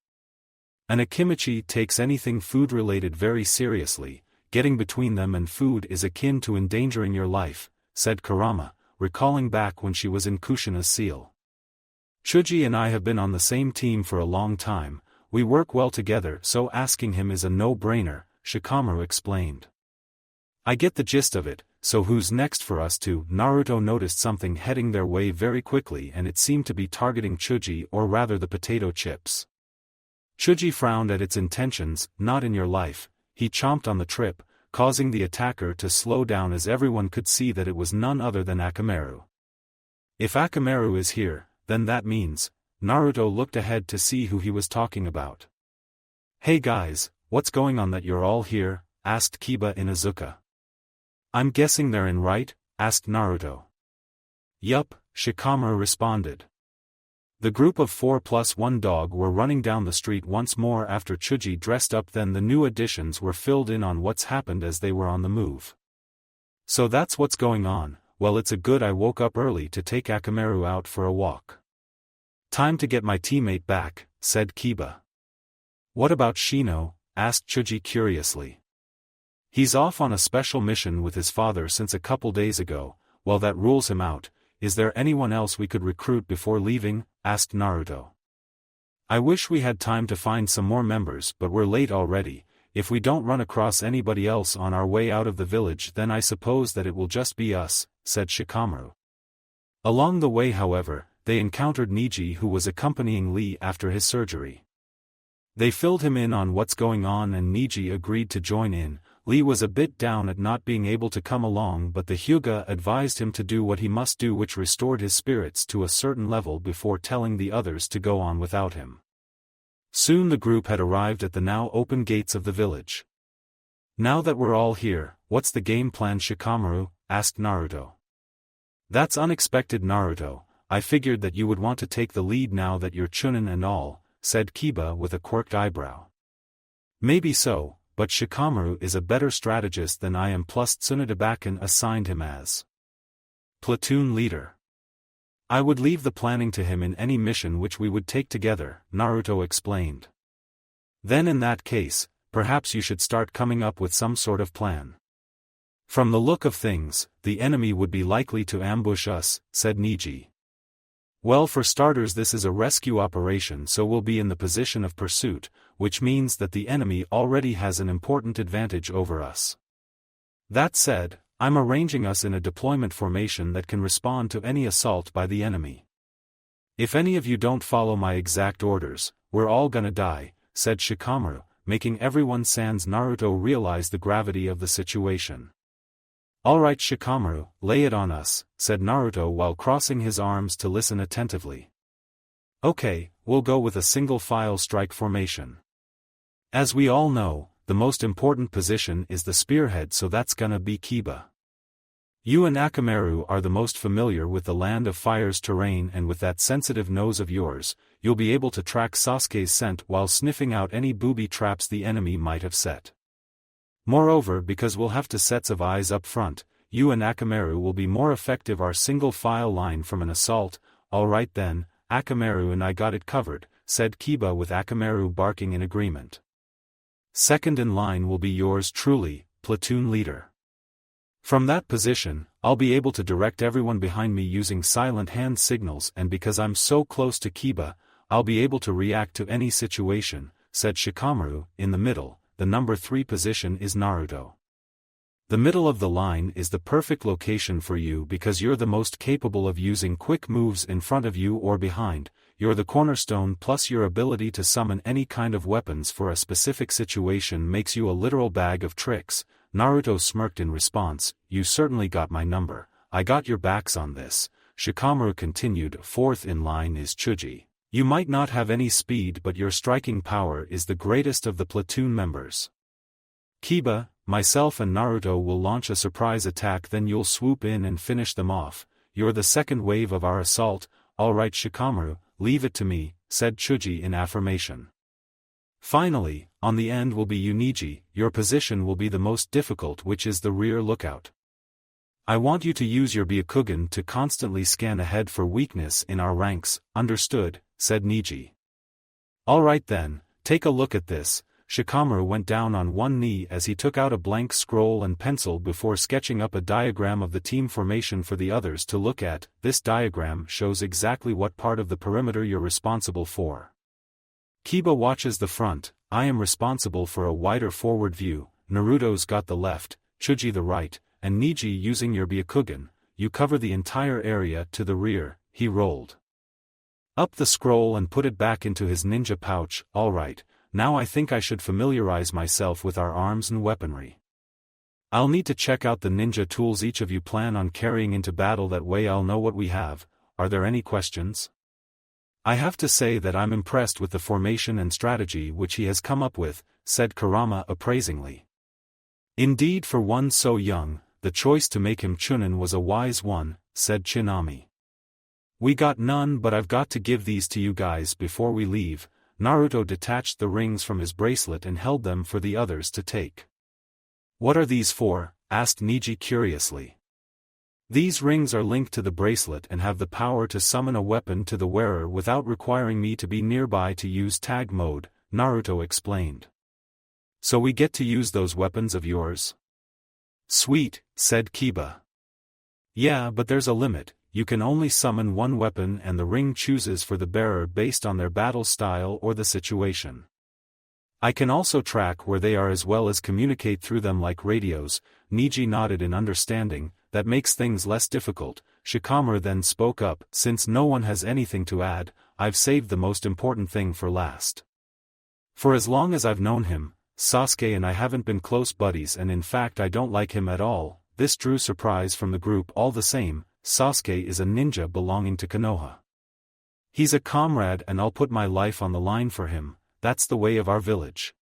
Speaker 1: An Akimichi takes anything food-related very seriously. Getting between them and food is akin to endangering your life, said Kurama, recalling back when she was in Kushina's seal. Chuji and I have been on the same team for a long time. We work well together, so asking him is a no-brainer, Shikamaru explained. I get the gist of it. So who's next for us to? Naruto noticed something heading their way very quickly, and it seemed to be targeting Chuji, or rather the potato chips. Chuji frowned at its intentions. Not in your life. He chomped on the trip, causing the attacker to slow down as everyone could see that it was none other than Akamaru. If Akamaru is here, then that means... Naruto looked ahead to see who he was talking about. Hey guys, what's going on that you're all here? Asked Kiba Inuzuka. I'm guessing they're in, right? Asked Naruto. Yup, Shikamaru responded. The group of 4+1 dog were running down the street once more after Chuji dressed up. Then the new additions were filled in on what's happened as they were on the move. So that's what's going on. Well, it's a good I woke up early to take Akamaru out for a walk. Time to get my teammate back, said Kiba. What about Shino? Asked Chuji curiously. He's off on a special mission with his father since a couple days ago. Well, that rules him out. Is there anyone else we could recruit before leaving? Asked Naruto. I wish we had time to find some more members, but we're late already. If we don't run across anybody else on our way out of the village, then I suppose that it will just be us, said Shikamaru. Along the way, however, they encountered Neji, who was accompanying Lee after his surgery. They filled him in on what's going on and Neji agreed to join in. Lee was a bit down at not being able to come along, but the Hyuga advised him to do what he must do, which restored his spirits to a certain level before telling the others to go on without him. Soon the group had arrived at the now open gates of the village. Now that we're all here, what's the game plan, Shikamaru? Asked Naruto. That's unexpected, Naruto. I figured that you would want to take the lead now that you're Chunin and all, said Kiba with a quirked eyebrow. Maybe so, but Shikamaru is a better strategist than I am, plus Tsunodabakan assigned him as platoon leader. I would leave the planning to him in any mission which we would take together, Naruto explained. Then in that case, perhaps you should start coming up with some sort of plan. From the look of things, the enemy would be likely to ambush us, said Neji. Well, for starters, this is a rescue operation, so we'll be in the position of pursuit, which means that the enemy already has an important advantage over us. That said, I'm arranging us in a deployment formation that can respond to any assault by the enemy. If any of you don't follow my exact orders, we're all gonna die, said Shikamaru, making everyone sans Naruto realize the gravity of the situation. Alright Shikamaru, lay it on us, said Naruto while crossing his arms to listen attentively. Okay, we'll go with a single file strike formation. As we all know, the most important position is the spearhead, so that's gonna be Kiba. You and Akamaru are the most familiar with the Land of Fire's terrain, and with that sensitive nose of yours, you'll be able to track Sasuke's scent while sniffing out any booby traps the enemy might have set. Moreover, because we'll have 2 sets of eyes up front, you and Akamaru will be more effective our single file line from an assault. Alright then, Akamaru and I got it covered, said Kiba with Akamaru barking in agreement. Second in line will be yours truly, platoon leader. From that position, I'll be able to direct everyone behind me using silent hand signals, and because I'm so close to Kiba, I'll be able to react to any situation, said Shikamaru. In the middle, the number 3 position is Naruto. The middle of the line is the perfect location for you because you're the most capable of using quick moves in front of you or behind. You're the cornerstone, plus your ability to summon any kind of weapons for a specific situation makes you a literal bag of tricks. Naruto smirked in response, "You certainly got my number, I got your backs on this." Shikamaru continued, "Fourth in line is Chuji. You might not have any speed but your striking power is the greatest of the platoon members. Kiba, myself and Naruto will launch a surprise attack, then you'll swoop in and finish them off. You're the second wave of our assault." "Alright Shikamaru, leave it to me," said Chuji in affirmation. "Finally, on the end will be you Neji, your position will be the most difficult, which is the rear lookout. I want you to use your Byakugan to constantly scan ahead for weakness in our ranks." "Understood," said Neji. "Alright then, take a look at this." Shikamaru went down on one knee as he took out a blank scroll and pencil before sketching up a diagram of the team formation for the others to look at. "This diagram shows exactly what part of the perimeter you're responsible for. Kiba watches the front, I am responsible for a wider forward view, Naruto's got the left, Chuji the right, and Neji using your Byakugan, you cover the entire area to the rear." He rolled up the scroll and put it back into his ninja pouch. "Alright, now I think I should familiarize myself with our arms and weaponry. I'll need to check out the ninja tools each of you plan on carrying into battle, that way I'll know what we have. Are there any questions?" "I have to say that I'm impressed with the formation and strategy which he has come up with," said Kurama appraisingly. "Indeed, for one so young, the choice to make him Chunin was a wise one," said Chinami. "We got none, but I've got to give these to you guys before we leave." Naruto detached the rings from his bracelet and held them for the others to take. "What are these for?" asked Neji curiously. "These rings are linked to the bracelet and have the power to summon a weapon to the wearer without requiring me to be nearby to use tag mode," Naruto explained. "So we get to use those weapons of yours?" "Sweet," said Kiba. "Yeah, but there's a limit. You can only summon one weapon and the ring chooses for the bearer based on their battle style or the situation. I can also track where they are as well as communicate through them like radios." Neji nodded in understanding. "That makes things less difficult." Shikamaru then spoke up, "Since no one has anything to add, I've saved the most important thing for last. For as long as I've known him, Sasuke and I haven't been close buddies, and in fact I don't like him at all." This drew surprise from the group. "All the same, Sasuke is a ninja belonging to Konoha. He's a comrade and I'll put my life on the line for him. That's the way of our village.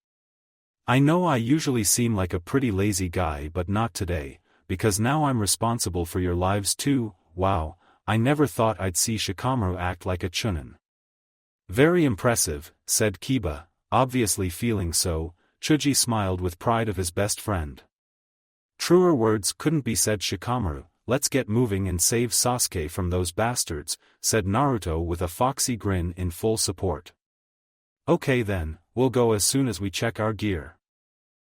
Speaker 1: I know I usually seem like a pretty lazy guy, but not today, because now I'm responsible for your lives too." "Wow, I never thought I'd see Shikamaru act like a Chunin." "Very impressive," said Kiba, obviously feeling so. Chuji smiled with pride of his best friend. "Truer words couldn't be said Shikamaru. Let's get moving and save Sasuke from those bastards," said Naruto with a foxy grin in full support. "Okay then, we'll go as soon as we check our gear."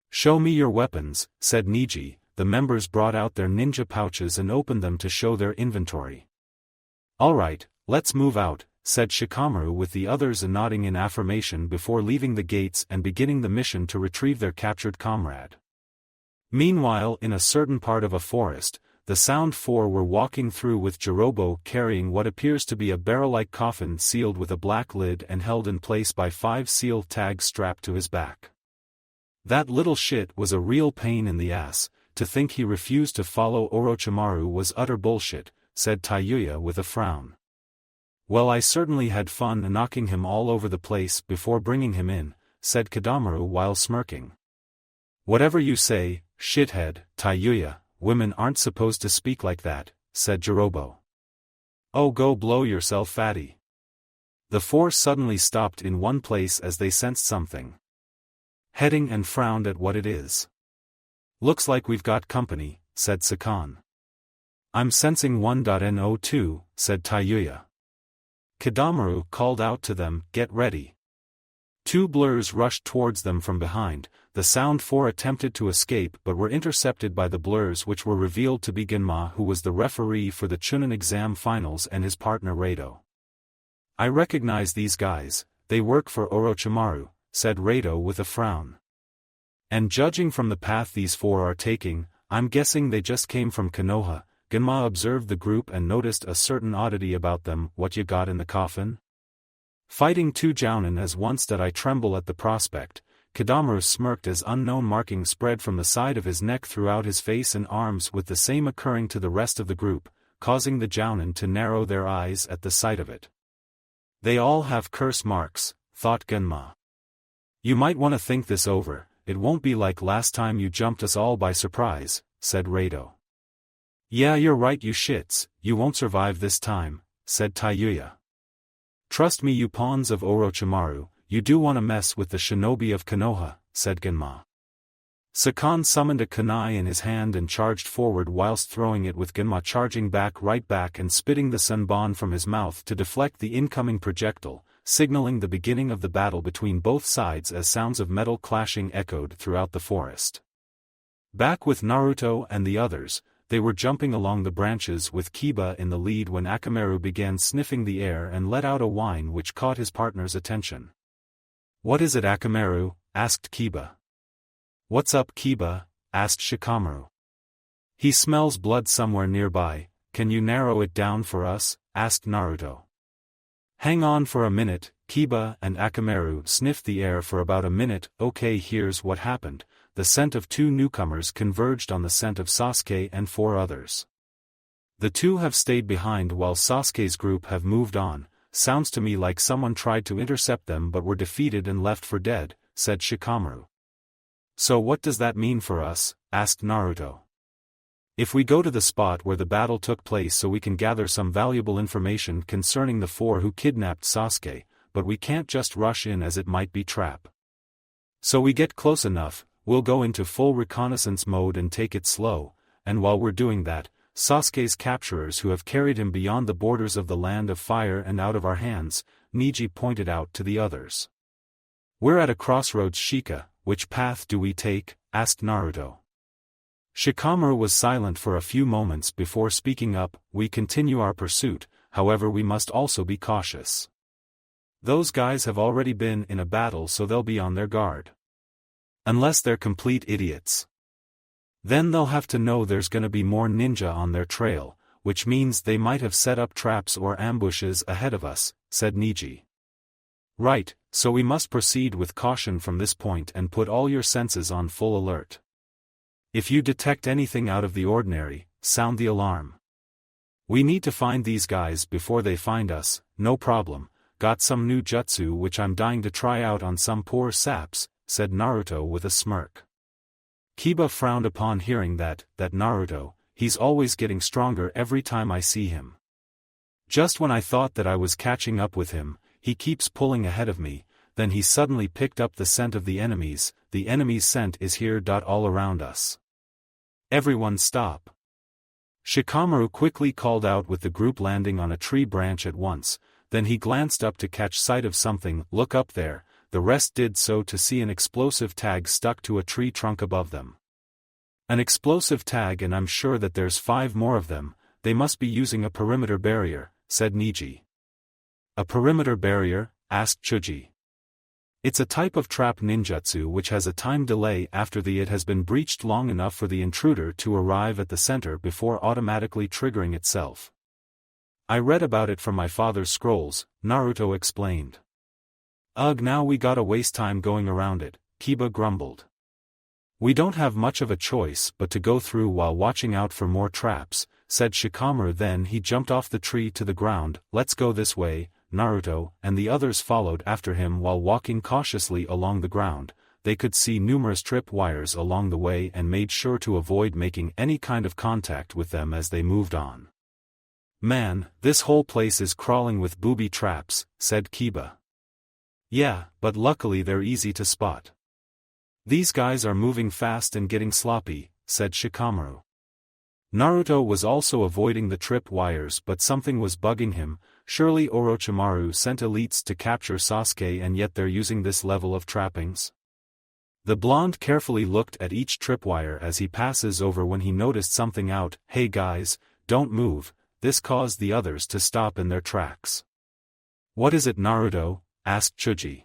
Speaker 1: "Show me your weapons," said Neji. The members brought out their ninja pouches and opened them to show their inventory. "Alright, let's move out," said Shikamaru with the others nodding in affirmation before leaving the gates and beginning the mission to retrieve their captured comrade. Meanwhile, in a certain part of a forest, the Sound Four were walking through with Jirobo carrying what appears to be a barrel-like coffin sealed with a black lid and held in place by 5 seal tags strapped to his back. "That little shit was a real pain in the ass. To think he refused to follow Orochimaru was utter bullshit," said Taiyuya with a frown. "Well, I certainly had fun knocking him all over the place before bringing him in," said Kidamaru while smirking. "Whatever you say, shithead, Taiyuya. Women aren't supposed to speak like that," said Jirobo. "Oh, go blow yourself, fatty." The four suddenly stopped in one place as they sensed something heading and frowned at what it is. "Looks like we've got company," said Sakan. "I'm sensing 1.no too," said Taiyuya. Kidamaru called out to them, "Get ready." 2 blurs rushed towards them from behind. The Sound Four attempted to escape but were intercepted by the blurs, which were revealed to be Genma, who was the referee for the Chunin exam finals, and his partner Rado. "I recognize these guys, they work for Orochimaru," said Rado with a frown. "And judging from the path these 4 are taking, I'm guessing they just came from Konoha." Genma observed the group and noticed a certain oddity about them. "What you got in the coffin?" "Fighting 2 jounin as once that I tremble at the prospect." Konoha smirked as unknown markings spread from the side of his neck throughout his face and arms, with the same occurring to the rest of the group, causing the jounin to narrow their eyes at the sight of it. They all have curse marks, thought Genma. You might want to think this over, it won't be like last time you jumped us all by surprise, said Rado. Yeah, you're right you shits, you won't survive this time, said Taiyuya. Trust me you pawns of Orochimaru, you do want to mess with the shinobi of Konoha, said Genma. Sakan summoned a kunai in his hand and charged forward whilst throwing it, with Genma charging right back and spitting the senbon from his mouth to deflect the incoming projectile, signaling the beginning of the battle between both sides as sounds of metal clashing echoed throughout the forest. Back with Naruto and the others, they were jumping along the branches with Kiba in the lead when Akamaru began sniffing the air and let out a whine which caught his partner's attention. What is it, Akamaru? Asked Kiba. What's up, Kiba? Asked Shikamaru. He smells blood somewhere nearby, can you narrow it down for us? Asked Naruto. Hang on for a minute. Kiba and Akamaru sniffed the air for about a minute. Okay, here's what happened. The scent of two newcomers converged on the scent of Sasuke and 4 others. The two have stayed behind while Sasuke's group have moved on. Sounds to me like someone tried to intercept them but were defeated and left for dead, said Shikamaru. So what does that mean for us? Asked Naruto. If we go to the spot where the battle took place so we can gather some valuable information concerning the 4 who kidnapped Sasuke, but we can't just rush in as it might be trap. So we get close enough, we'll go into full reconnaissance mode and take it slow, and while we're doing that, Sasuke's capturers who have carried him beyond the borders of the land of fire and out of our hands, Neji pointed out to the others. We're at a crossroads, Shika, which path do we take? Asked Naruto. Shikamaru was silent for a few moments before speaking up. We continue our pursuit, however we must also be cautious. Those guys have already been in a battle so they'll be on their guard. Unless they're complete idiots. Then they'll have to know there's gonna be more ninja on their trail, which means they might have set up traps or ambushes ahead of us, said Neji. Right, so we must proceed with caution from this point and put all your senses on full alert. If you detect anything out of the ordinary, sound the alarm. We need to find these guys before they find us. No problem, got some new jutsu which I'm dying to try out on some poor saps, said Naruto with a smirk. Kiba frowned upon hearing that Naruto, he's always getting stronger every time I see him. Just when I thought that I was catching up with him, he keeps pulling ahead of me, then he suddenly picked up the scent of the enemies. The enemy's scent is here. All around us. Everyone stop. Shikamaru quickly called out with the group landing on a tree branch at once, then he glanced up to catch sight of something. Look up there. The rest did so to see an explosive tag stuck to a tree trunk above them. An explosive tag, and I'm sure that there's 5 more of them. They must be using a perimeter barrier, said Neji. A perimeter barrier? Asked Chuji. It's a type of trap ninjutsu which has a time delay after it has been breached long enough for the intruder to arrive at the center before automatically triggering itself. I read about it from my father's scrolls, Naruto explained. Ugh, now we gotta waste time going around it, Kiba grumbled. We don't have much of a choice but to go through while watching out for more traps, said Shikamaru. Then he jumped off the tree to the ground. Let's go this way. Naruto and the others followed after him while walking cautiously along the ground. They could see numerous trip wires along the way and made sure to avoid making any kind of contact with them as they moved on. Man, this whole place is crawling with booby traps, said Kiba. Yeah, but luckily they're easy to spot. These guys are moving fast and getting sloppy, said Shikamaru. Naruto was also avoiding the trip wires, but something was bugging him. Surely Orochimaru sent elites to capture Sasuke and yet they're using this level of trappings? The blonde carefully looked at each tripwire as he passes over when he noticed something out. Hey guys, don't move. This caused the others to stop in their tracks. What is it, Naruto? Asked Chuji.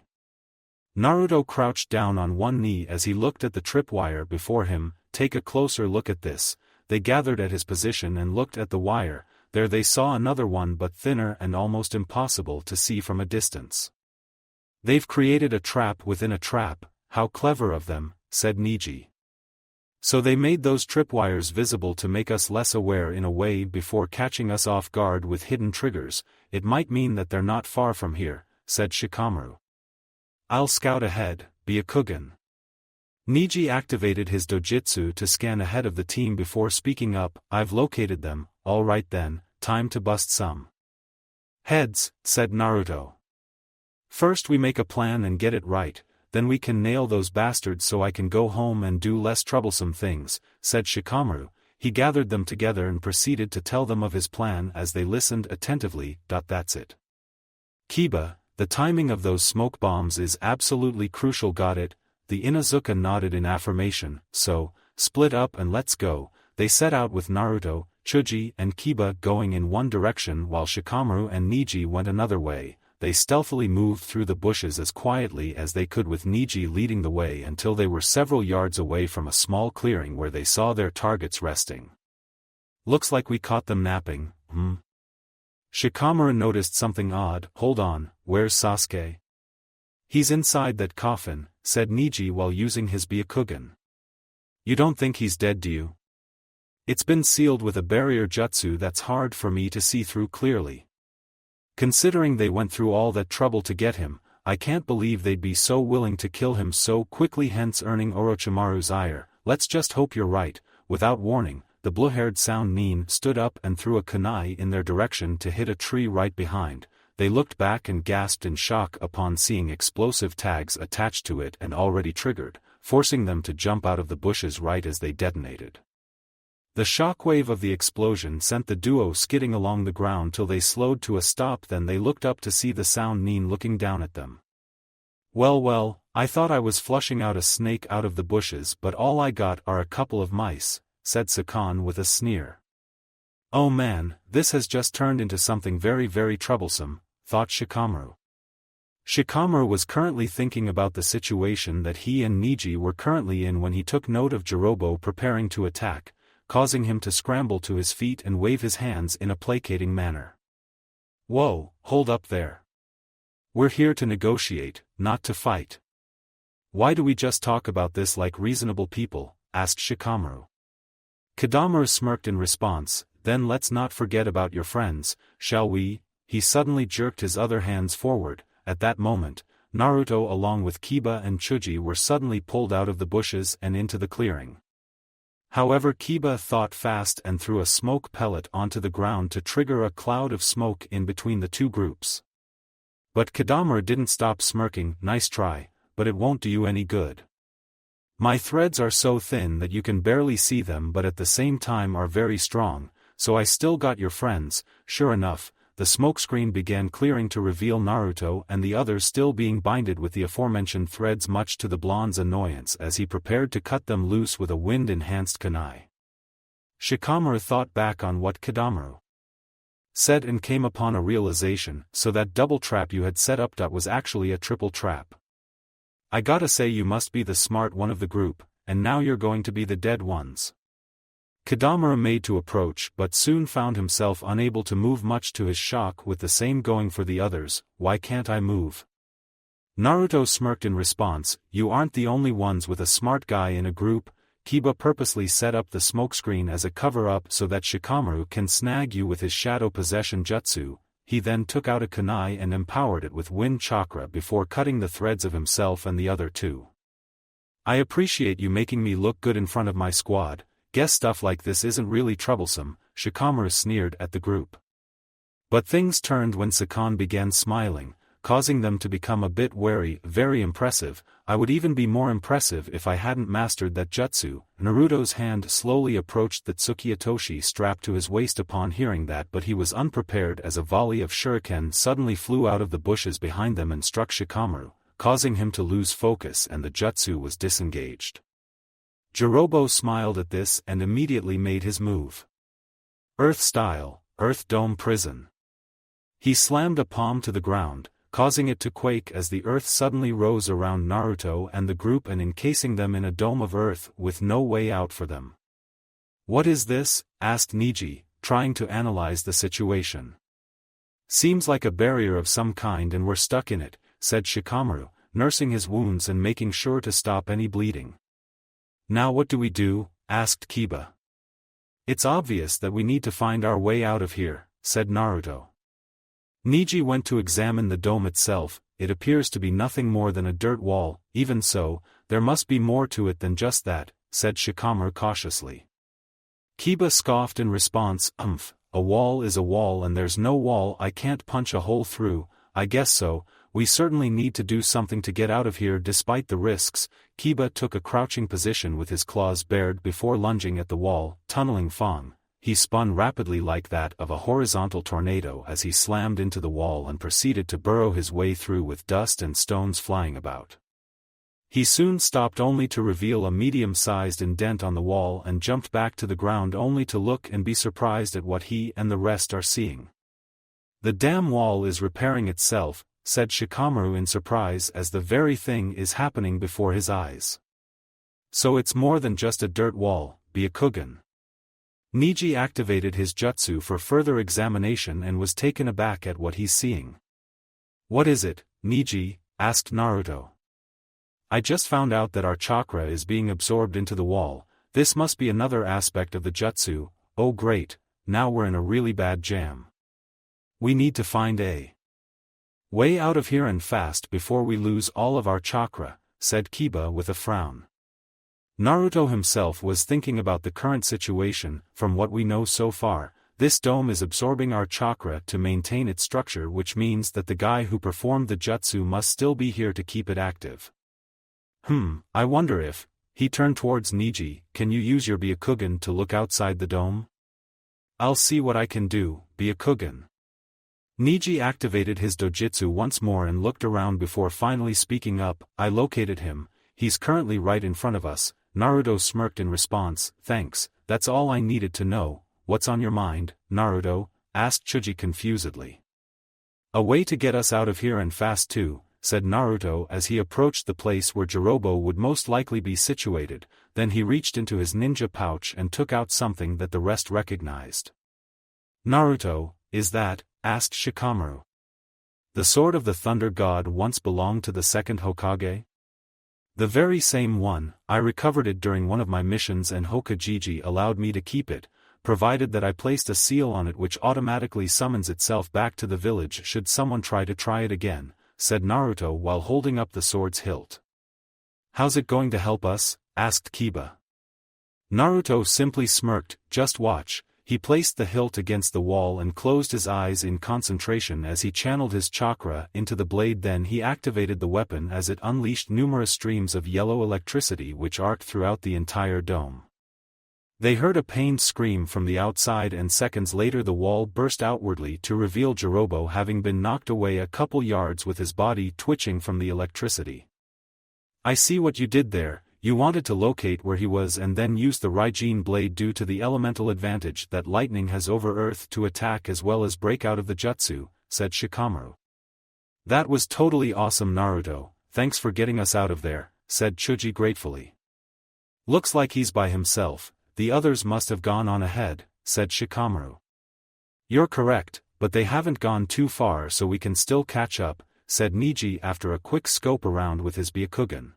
Speaker 1: Naruto crouched down on one knee as he looked at the tripwire before him. Take a closer look at this. They gathered at his position and looked at the wire. There they saw another one, but thinner and almost impossible to see from a distance. They've created a trap within a trap. how clever of them, said Neji. So they made those tripwires visible to make us less aware in a way before catching us off guard with hidden triggers. It might mean that they're not far from here, said Shikamaru. I'll scout ahead, Byakugan. Neji activated his dojutsu to scan ahead of the team before speaking up. I've located them. All right then, time to bust some heads, said Naruto. First we make a plan and get it right, then we can nail those bastards so I can go home and do less troublesome things, said Shikamaru. He gathered them together and proceeded to tell them of his plan as they listened attentively. That's it. Kiba, the timing of those smoke bombs is absolutely crucial. Got it? The Inuzuka nodded in affirmation. So, split up and let's go. They set out with Naruto, Chuji and Kiba going in one direction while Shikamaru and Neji went another way. They stealthily moved through the bushes as quietly as they could with Neji leading the way until they were several yards away from a small clearing where they saw their targets resting. Looks like we caught them napping, Shikamaru noticed something odd. Hold on, where's Sasuke? He's inside that coffin, said Neji while using his Byakugan. You don't think he's dead, do you? It's been sealed with a barrier jutsu that's hard for me to see through clearly. Considering they went through all that trouble to get him, I can't believe they'd be so willing to kill him so quickly, hence earning Orochimaru's ire. Let's just hope you're right. Without warning, the blue-haired sound nin stood up and threw a kunai in their direction to hit a tree right behind. They looked back and gasped in shock upon seeing explosive tags attached to it and already triggered, forcing them to jump out of the bushes right as they detonated. The shockwave of the explosion sent the duo skidding along the ground till they slowed to a stop. Then they looked up to see the sound nin looking down at them. Well, I thought I was flushing out a snake out of the bushes, but all I got are a couple of mice, said Sakan with a sneer. Oh man, this has just turned into something very, very troublesome, thought Shikamaru. Shikamaru was currently thinking about the situation that he and Neji were currently in when he took note of Jirobo preparing to attack, causing him to scramble to his feet and wave his hands in a placating manner. Whoa, hold up there. We're here to negotiate, not to fight. Why do we just talk about this like reasonable people? Asked Shikamaru. Kadamaru smirked in response. Then let's not forget about your friends, shall we? He suddenly jerked his other hands forward. At that moment, Naruto along with Kiba and Chuji were suddenly pulled out of the bushes and into the clearing. However, Kiba thought fast and threw a smoke pellet onto the ground to trigger a cloud of smoke in between the two groups. But Kadamaru didn't stop smirking. Nice try, but it won't do you any good. My threads are so thin that you can barely see them, but at the same time are very strong, so I still got your friends. Sure enough, the smokescreen began clearing to reveal Naruto and the others still being binded with the aforementioned threads, much to the blonde's annoyance as he prepared to cut them loose with a wind-enhanced kunai. Shikamaru thought back on what Kadamaru said and came upon a realization. So that double trap you had set up was actually a triple trap. I gotta say, you must be the smart one of the group, and now you're going to be the dead ones. Kadamaru made to approach but soon found himself unable to move, much to his shock. With the same going for the others. Why can't I move? Naruto smirked in response. You aren't the only ones with a smart guy in a group. Kiba purposely set up the smokescreen as a cover-up so that Shikamaru can snag you with his shadow possession jutsu. He then took out a kunai and empowered it with wind chakra before cutting the threads of himself and the other two. I appreciate you making me look good in front of my squad. Guess stuff like this isn't really troublesome, Shikamaru sneered at the group. But things turned when Sakan began smiling, causing them to become a bit wary. Very impressive. I would even be more impressive if I hadn't mastered that jutsu. Naruto's hand slowly approached the Tsukiyotoshi strapped to his waist upon hearing that, but he was unprepared as a volley of shuriken suddenly flew out of the bushes behind them and struck Shikamaru, causing him to lose focus, and the jutsu was disengaged. Jirobo smiled at this and immediately made his move. Earth style, Earth Dome Prison. He slammed a palm to the ground, causing it to quake as the earth suddenly rose around Naruto and the group and encasing them in a dome of earth with no way out for them. What is this? Asked Neji, trying to analyze the situation. Seems like a barrier of some kind and we're stuck in it, said Shikamaru. nursing his wounds and making sure to stop any bleeding. "Now what do we do?" asked Kiba. "It's obvious that we need to find our way out of here," said Naruto. Neji went to examine the dome itself. It appears to be nothing more than a dirt wall. "Even so, there must be more to it than just that," said Shikamaru cautiously. Kiba scoffed in response, "A wall is a wall and there's no wall I can't punch a hole through." "I guess so, we certainly need to do something to get out of here despite the risks." Kiba took a crouching position with his claws bared before lunging at the wall, tunneling Fang. He spun rapidly like that of a horizontal tornado as he slammed into the wall and proceeded to burrow his way through with dust and stones flying about. He soon stopped only to reveal a medium-sized indent on the wall and jumped back to the ground only to look and be surprised at what he and the rest are seeing. "The damn wall is repairing itself," said Shikamaru in surprise as the very thing is happening before his eyes. "So it's more than just a dirt wall, Byakugan." Neji activated his jutsu for further examination and was taken aback at what he's seeing. "What is it, Neji?" asked Naruto. "I just found out that our chakra is being absorbed into the wall. This must be another aspect of the jutsu. Oh great, now we're in a really bad jam. We need to find a way out of here and fast before we lose all of our chakra," said Kiba with a frown. Naruto himself was thinking about the current situation. "From what we know so far, this dome is absorbing our chakra to maintain its structure, which means that the guy who performed the jutsu must still be here to keep it active. I wonder if..." He turned towards Neji. "Can you use your Byakugan to look outside the dome?" "I'll see what I can do, Byakugan." Neji activated his dojutsu once more and looked around before finally speaking up. "I located him. He's currently right in front of us." Naruto smirked in response. "Thanks, that's all I needed to know." "What's on your mind, Naruto?" asked Chuji confusedly. "A way to get us out of here and fast too," said Naruto as he approached the place where Jirobo would most likely be situated. Then he reached into his ninja pouch and took out something that the rest recognized. "Naruto, is that?" asked Shikamaru. "The sword of the Thunder God once belonged to the second Hokage?" "The very same one. I recovered it during one of my missions and Hokage allowed me to keep it, provided that I placed a seal on it which automatically summons itself back to the village should someone try it again," said Naruto while holding up the sword's hilt. "How's it going to help us?" asked Kiba. Naruto simply smirked. "Just watch." He placed the hilt against the wall and closed his eyes in concentration as he channeled his chakra into the blade. Then he activated the weapon as it unleashed numerous streams of yellow electricity which arced throughout the entire dome. They heard a pained scream from the outside and seconds later the wall burst outwardly to reveal Jirobo having been knocked away a couple yards with his body twitching from the electricity. "I see what you did there. You wanted to locate where he was and then use the Raijin blade due to the elemental advantage that lightning has over earth to attack as well as break out of the jutsu," said Shikamaru. "That was totally awesome, Naruto. Thanks for getting us out of there," said Chuji gratefully. "Looks like he's by himself. The others must have gone on ahead," said Shikamaru. "You're correct, but they haven't gone too far so we can still catch up," said Neji after a quick scope around with his Byakugan.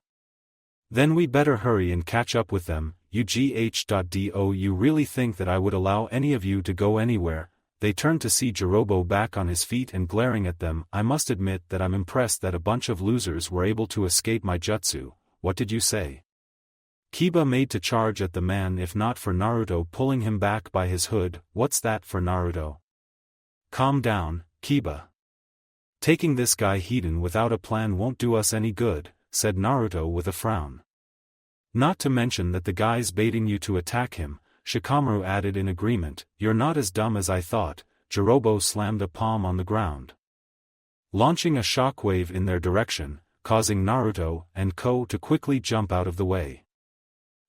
Speaker 1: "Then we better hurry and catch up with them. UGH.do You really think that I would allow any of you to go anywhere?" They turned to see Jirobo back on his feet and glaring at them. "I must admit that I'm impressed that a bunch of losers were able to escape my jutsu." "What did you say?" Kiba made to charge at the man if not for Naruto pulling him back by his hood. "What's that for Naruto?" "Calm down, Kiba. Taking this guy Hiden without a plan won't do us any good," said Naruto with a frown. "Not to mention that the guy's baiting you to attack him," Shikamaru added in agreement. "You're not as dumb as I thought." Jirobo slammed a palm on the ground, launching a shockwave in their direction, causing Naruto and Ko to quickly jump out of the way.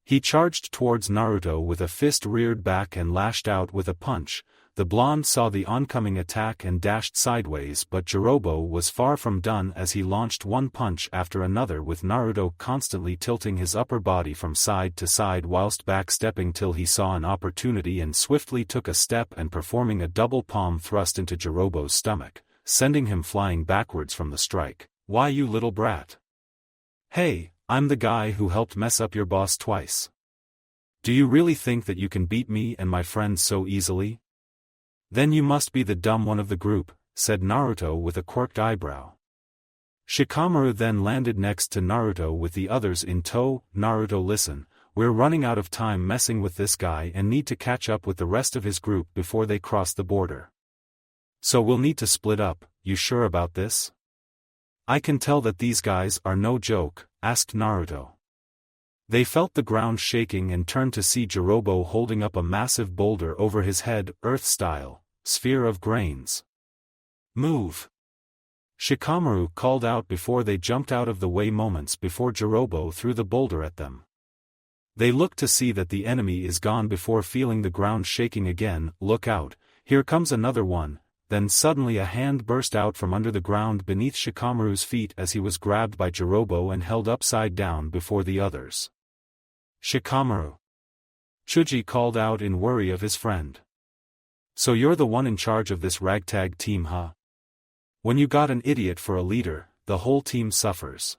Speaker 1: He charged towards Naruto with a fist reared back and lashed out with a punch. The blonde saw the oncoming attack and dashed sideways, but Jirobo was far from done as he launched one punch after another with Naruto constantly tilting his upper body from side to side whilst backstepping till he saw an opportunity and swiftly took a step and performing a double palm thrust into Jirobo's stomach, sending him flying backwards from the strike. "Why, you little brat. Hey, I'm the guy who helped mess up your boss twice. Do you really think that you can beat me and my friends so easily? Then you must be the dumb one of the group, said Naruto with a quirked eyebrow. Shikamaru then landed next to Naruto with the others in tow. Naruto, listen, we're running out of time messing with this guy and need to catch up with the rest of his group before they cross the border. So we'll need to split up, you sure about this? I can tell that these guys are no joke, asked Naruto. They felt the ground shaking and turned to see Jirobo holding up a massive boulder over his head, Earth-style, sphere of grains. Move! Shikamaru called out before they jumped out of the way moments before Jirobo threw the boulder at them. They looked to see that the enemy is gone before feeling the ground shaking again. Look out, here comes another one. Then suddenly a hand burst out from under the ground beneath Shikamaru's feet as he was grabbed by Jirobo and held upside down before the others. Shikamaru! Chuji called out in worry of his friend. So you're the one in charge of this ragtag team, huh? When you got an idiot for a leader, the whole team suffers.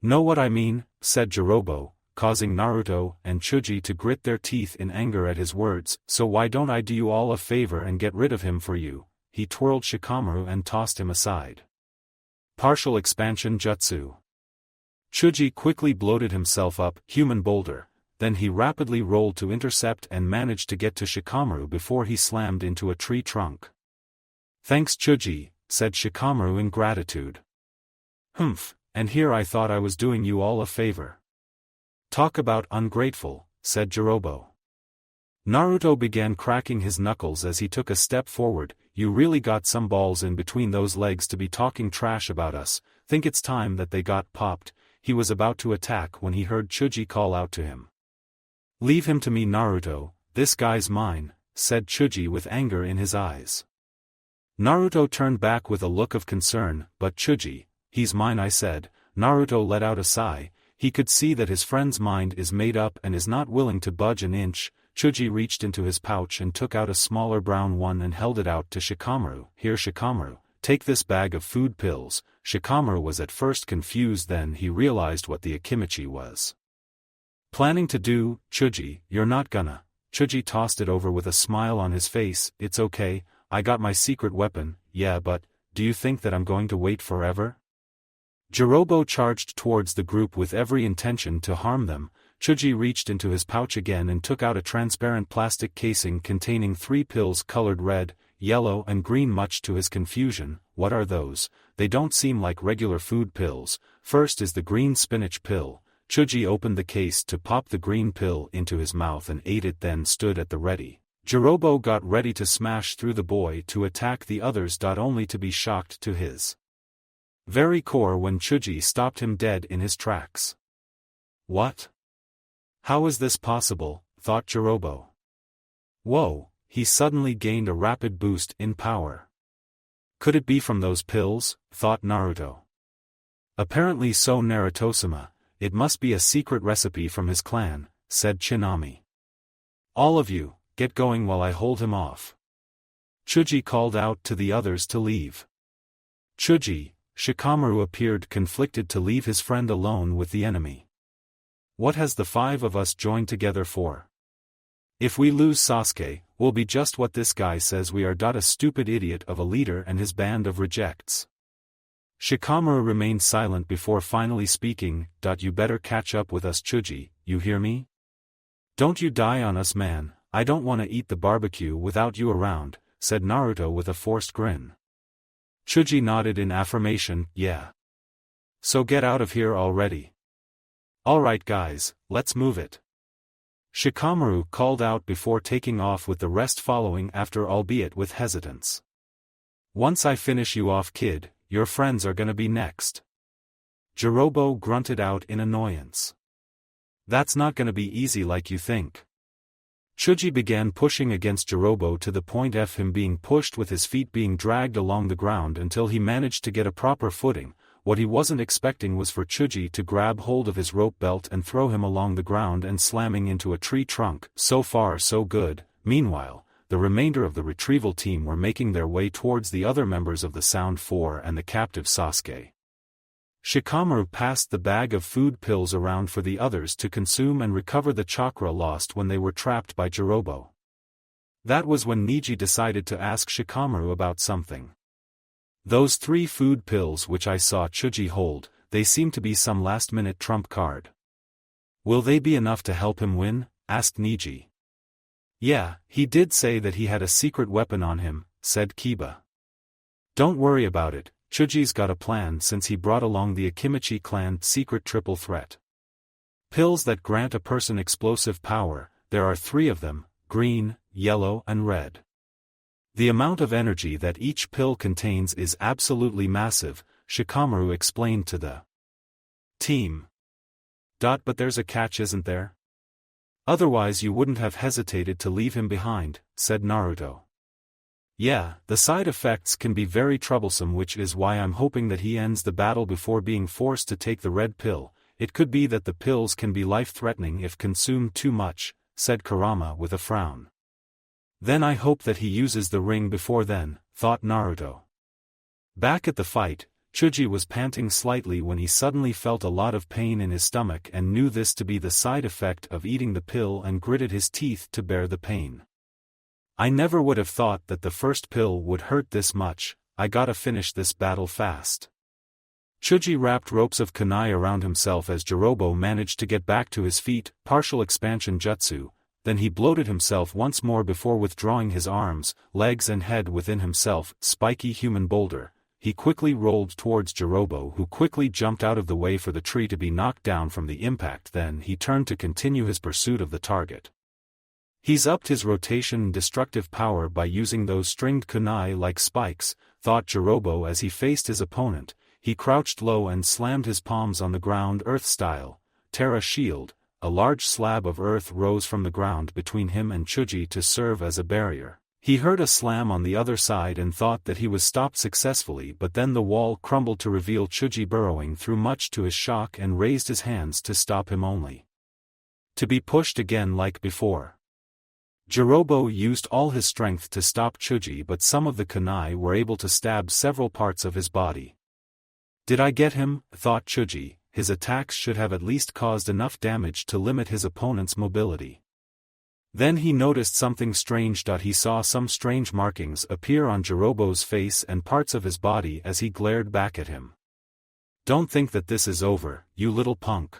Speaker 1: Know what I mean, said Jirobo, causing Naruto and Chuji to grit their teeth in anger at his words. So why don't I do you all a favor and get rid of him for you? He twirled Shikamaru and tossed him aside. Partial expansion jutsu. Chuji quickly bloated himself up, human boulder, then he rapidly rolled to intercept and managed to get to Shikamaru before he slammed into a tree trunk. Thanks Chuji, said Shikamaru in gratitude. Humph, and here I thought I was doing you all a favor. Talk about ungrateful, said Jirobo. Naruto began cracking his knuckles as he took a step forward. You really got some balls in between those legs to be talking trash about us. Think it's time that they got popped. He was about to attack when he heard Chuji call out to him. Leave him to me, Naruto, this guy's mine, said Chuji with anger in his eyes. Naruto turned back with a look of concern. But Chuji, he's mine, I said. Naruto let out a sigh. He could see that his friend's mind is made up and is not willing to budge an inch. Chuji reached into his pouch and took out a smaller brown one and held it out to Shikamaru. Here Shikamaru, take this bag of food pills. Shikamaru was at first confused, then he realized what the Akimichi was planning to do. Chuji, you're not gonna. Chuji tossed it over with a smile on his face. It's okay, I got my secret weapon. Yeah, but, do you think that I'm going to wait forever? Jirobo charged towards the group with every intention to harm them. Chuji reached into his pouch again and took out a transparent plastic casing containing 3 pills colored red, yellow and green. Much to his confusion, what are those? They don't seem like regular food pills. First is the green spinach pill. Chuji opened the case to pop the green pill into his mouth and ate it, then stood at the ready. Jirobo got ready to smash through the boy to attack the others, only to be shocked to his very core when Chuji stopped him dead in his tracks. What? How is this possible? Thought Jirobo. Whoa, he suddenly gained a rapid boost in power. Could it be from those pills? Thought Naruto. Apparently so, Naruto-sama. It must be a secret recipe from his clan, said Tsunami. All of you, get going while I hold him off. Chuji called out to the others to leave. Chuji, Shikamaru appeared conflicted to leave his friend alone with the enemy. What has the 5 of us joined together for? If we lose Sasuke, we'll be just what this guy says we are. A stupid idiot of a leader and his band of rejects. Shikamaru remained silent before finally speaking. You better catch up with us, Chuji, you hear me? Don't you die on us, man. I don't want to eat the barbecue without you around, said Naruto with a forced grin. Chuji nodded in affirmation. Yeah. So get out of here already. Alright guys, let's move it. Shikamaru called out before taking off with the rest following after, albeit with hesitance. Once I finish you off, kid, your friends are gonna be next. Jirobo grunted out in annoyance. That's not gonna be easy like you think. Chuji began pushing against Jirobo to the point of him being pushed with his feet being dragged along the ground until he managed to get a proper footing. What he wasn't expecting was for Chuji to grab hold of his rope belt and throw him along the ground and slamming into a tree trunk. So far so good. Meanwhile, the remainder of the retrieval team were making their way towards the other members of the Sound 4 and the captive Sasuke. Shikamaru passed the bag of food pills around for the others to consume and recover the chakra lost when they were trapped by Jirobo. That was when Neji decided to ask Shikamaru about something. Those 3 food pills which I saw Chuji hold, they seem to be some last-minute trump card. Will they be enough to help him win? Asked Neji. Yeah, he did say that he had a secret weapon on him, said Kiba. Don't worry about it, Chuji's got a plan since he brought along the Akimichi clan secret triple threat. Pills that grant a person explosive power, there are 3 of them, green, yellow and red. The amount of energy that each pill contains is absolutely massive, Shikamaru explained to the team. But there's a catch, isn't there? Otherwise you wouldn't have hesitated to leave him behind, said Naruto. Yeah, the side effects can be very troublesome, which is why I'm hoping that he ends the battle before being forced to take the red pill. It could be that the pills can be life-threatening if consumed too much, said Kurama with a frown. Then I hope that he uses the ring before then, thought Naruto. Back at the fight, Chuji was panting slightly when he suddenly felt a lot of pain in his stomach and knew this to be the side effect of eating the pill and gritted his teeth to bear the pain. I never would have thought that the first pill would hurt this much, I gotta finish this battle fast. Chuji wrapped ropes of kunai around himself as Jirobo managed to get back to his feet, partial expansion jutsu, then he bloated himself once more before withdrawing his arms, legs and head within himself, spiky human boulder. He quickly rolled towards Jirobo, who quickly jumped out of the way for the tree to be knocked down from the impact. Then he turned to continue his pursuit of the target. He's upped his rotation and destructive power by using those stringed kunai like spikes, thought Jirobo as he faced his opponent. He crouched low and slammed his palms on the ground earth-style, Terra shield. A large slab of earth rose from the ground between him and Chuji to serve as a barrier. He heard a slam on the other side and thought that he was stopped successfully, but then the wall crumbled to reveal Chuji burrowing through, much to his shock, and raised his hands to stop him, only to be pushed again like before. Jirobo used all his strength to stop Chuji, but some of the kunai were able to stab several parts of his body. Did I get him? Thought Chuji. His attacks should have at least caused enough damage to limit his opponent's mobility. Then he noticed something strange. He saw some strange markings appear on Jirobo's face and parts of his body as he glared back at him. Don't think that this is over, you little punk.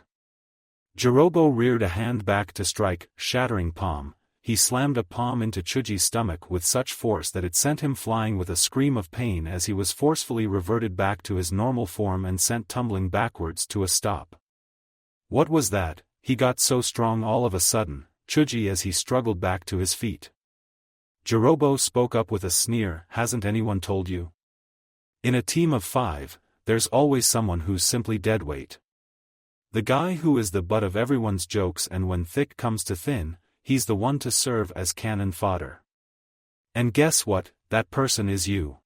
Speaker 1: Jirobo reared a hand back to strike, shattering palm. He slammed a palm into Chuji's stomach with such force that it sent him flying with a scream of pain as he was forcefully reverted back to his normal form and sent tumbling backwards to a stop. What was that? He got so strong all of a sudden, Chuji, as he struggled back to his feet. Jirobo spoke up with a sneer. Hasn't anyone told you? In a team of 5, there's always someone who's simply deadweight. The guy who is the butt of everyone's jokes, and when thick comes to thin, he's the one to serve as cannon fodder. And guess what? That person is you.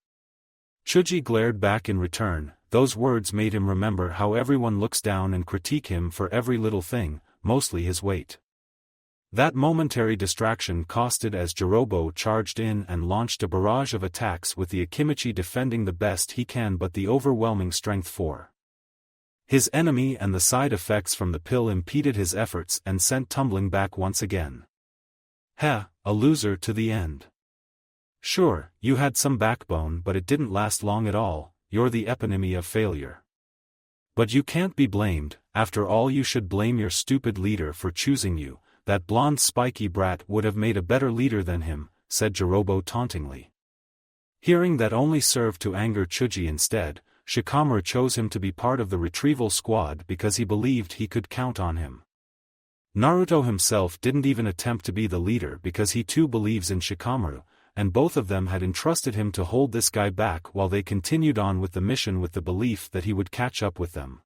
Speaker 1: Chuji glared back in return. Those words made him remember how everyone looks down and critique him for every little thing, mostly his weight. That momentary distraction costed as Jirobo charged in and launched a barrage of attacks, with the Akimichi defending the best he can but the overwhelming strength for his enemy and the side effects from the pill impeded his efforts and sent tumbling back once again. Heh, a loser to the end. Sure, you had some backbone, but it didn't last long at all. You're the epitome of failure. But you can't be blamed. After all, you should blame your stupid leader for choosing you. That blonde spiky brat would have made a better leader than him, said Jirobo tauntingly. Hearing that only served to anger Chuji instead, Shikamaru chose him to be part of the retrieval squad because he believed he could count on him. Naruto himself didn't even attempt to be the leader because he too believes in Shikamaru, and both of them had entrusted him to hold this guy back while they continued on with the mission with the belief that he would catch up with them.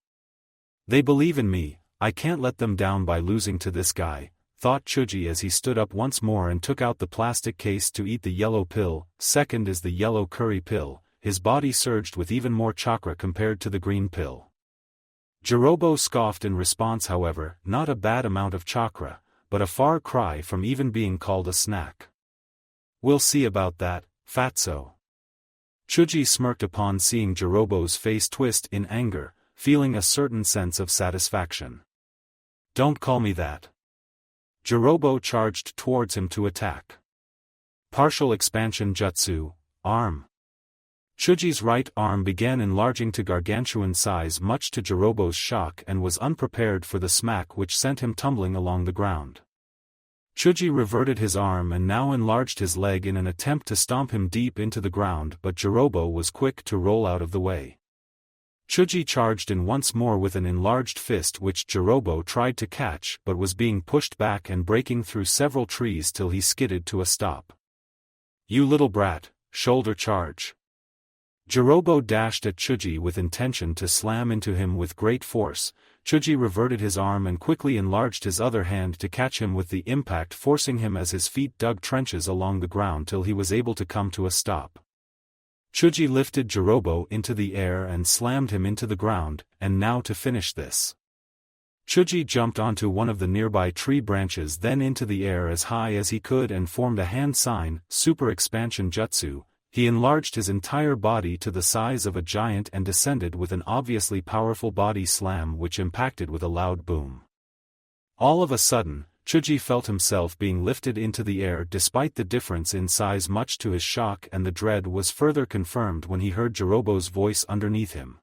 Speaker 1: They believe in me, I can't let them down by losing to this guy, thought Chuji as he stood up once more and took out the plastic case to eat the yellow pill. Second is the yellow curry pill. His body surged with even more chakra compared to the green pill. Jirobo scoffed in response, however, not a bad amount of chakra, but a far cry from even being called a snack. We'll see about that, fatso. Chuji smirked upon seeing Jirobo's face twist in anger. feeling a certain sense of satisfaction. "Don't call me that." Jirobo charged towards him to attack. Partial expansion jutsu, arm. Chuji's right arm began enlarging to gargantuan size, much to Jirobo's shock, and was unprepared for the smack which sent him tumbling along the ground. Chuji reverted his arm and now enlarged his leg in an attempt to stomp him deep into the ground, but Jirobo was quick to roll out of the way. Chuji charged in once more with an enlarged fist which Jirobo tried to catch but was being pushed back and breaking through several trees till he skidded to a stop. "You little brat, shoulder charge." Jirobo dashed at Chuji with intention to slam into him with great force. Chuji reverted his arm and quickly enlarged his other hand to catch him with the impact, forcing him as his feet dug trenches along the ground till he was able to come to a stop. Chuji lifted Jirobo into the air and slammed him into the ground, and now to finish this. Chuji jumped onto one of the nearby tree branches, then into the air as high as he could and formed a hand sign, super expansion jutsu. He enlarged his entire body to the size of a giant and descended with an obviously powerful body slam which impacted with a loud boom. All of a sudden, Chuji felt himself being lifted into the air despite the difference in size, much to his shock, and the dread was further confirmed when he heard Jirobo's voice underneath him.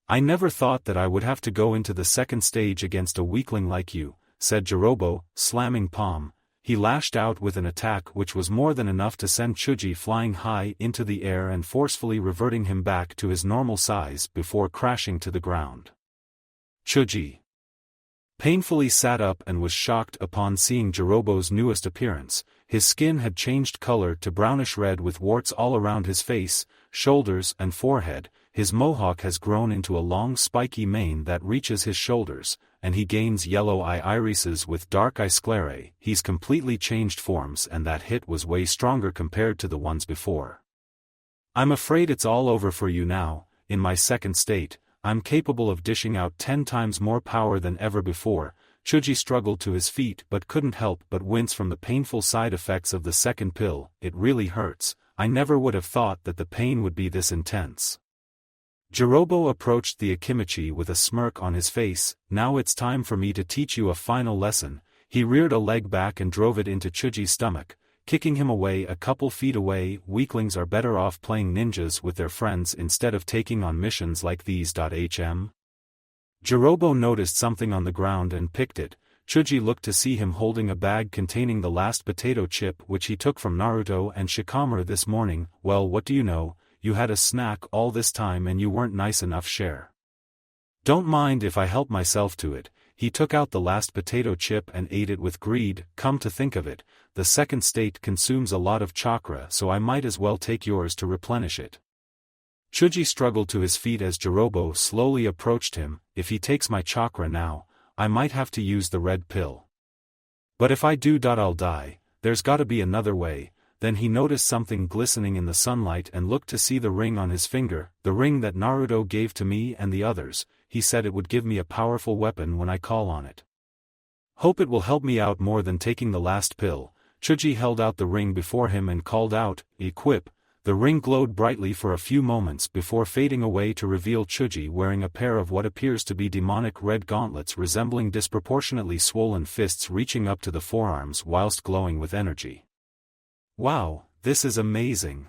Speaker 1: "I never thought that I would have to go into the second stage against a weakling like you," said Jirobo, slamming palm. He lashed out with an attack which was more than enough to send Chuji flying high into the air and forcefully reverting him back to his normal size before crashing to the ground. Chuji painfully sat up and was shocked upon seeing Jirobo's newest appearance. His skin had changed color to brownish red with warts all around his face, shoulders and forehead. His mohawk has grown into a long spiky mane that reaches his shoulders, and he gains yellow irises with dark eye sclerae. He's completely changed forms, and that hit was way stronger compared to the ones before. "I'm afraid it's all over for you now. In my second state, I'm capable of dishing out 10 times more power than ever before." Chuji struggled to his feet but couldn't help but wince from the painful side effects of the second pill. "It really hurts. I never would have thought that the pain would be this intense." Jirobo approached the Akimichi with a smirk on his face. "Now it's time for me to teach you a final lesson." He reared a leg back and drove it into Chuji's stomach, kicking him away a couple feet away. "Weaklings are better off playing ninjas with their friends instead of taking on missions like these. Jirobo noticed something on the ground and picked it. Chuji looked to see him holding a bag containing the last potato chip which he took from Naruto and Shikamaru this morning. "Well, what do you know? You had a snack all this time and you weren't nice enough. Share. Don't mind if I help myself to it." He took out the last potato chip and ate it with greed. "Come to think of it, the second state consumes a lot of chakra, so I might as well take yours to replenish it." Chuji struggled to his feet as Jirobo slowly approached him. "If he takes my chakra now, I might have to use the red pill. But if I do, I'll die. There's gotta be another way." Then he noticed something glistening in the sunlight and looked to see the ring on his finger. "The ring that Naruto gave to me and the others. He said it would give me a powerful weapon when I call on it. Hope it will help me out more than taking the last pill." Chuji held out the ring before him and called out, "Equip." The ring glowed brightly for a few moments before fading away to reveal Chuji wearing a pair of what appears to be demonic red gauntlets resembling disproportionately swollen fists reaching up to the forearms whilst glowing with energy. "Wow, this is amazing."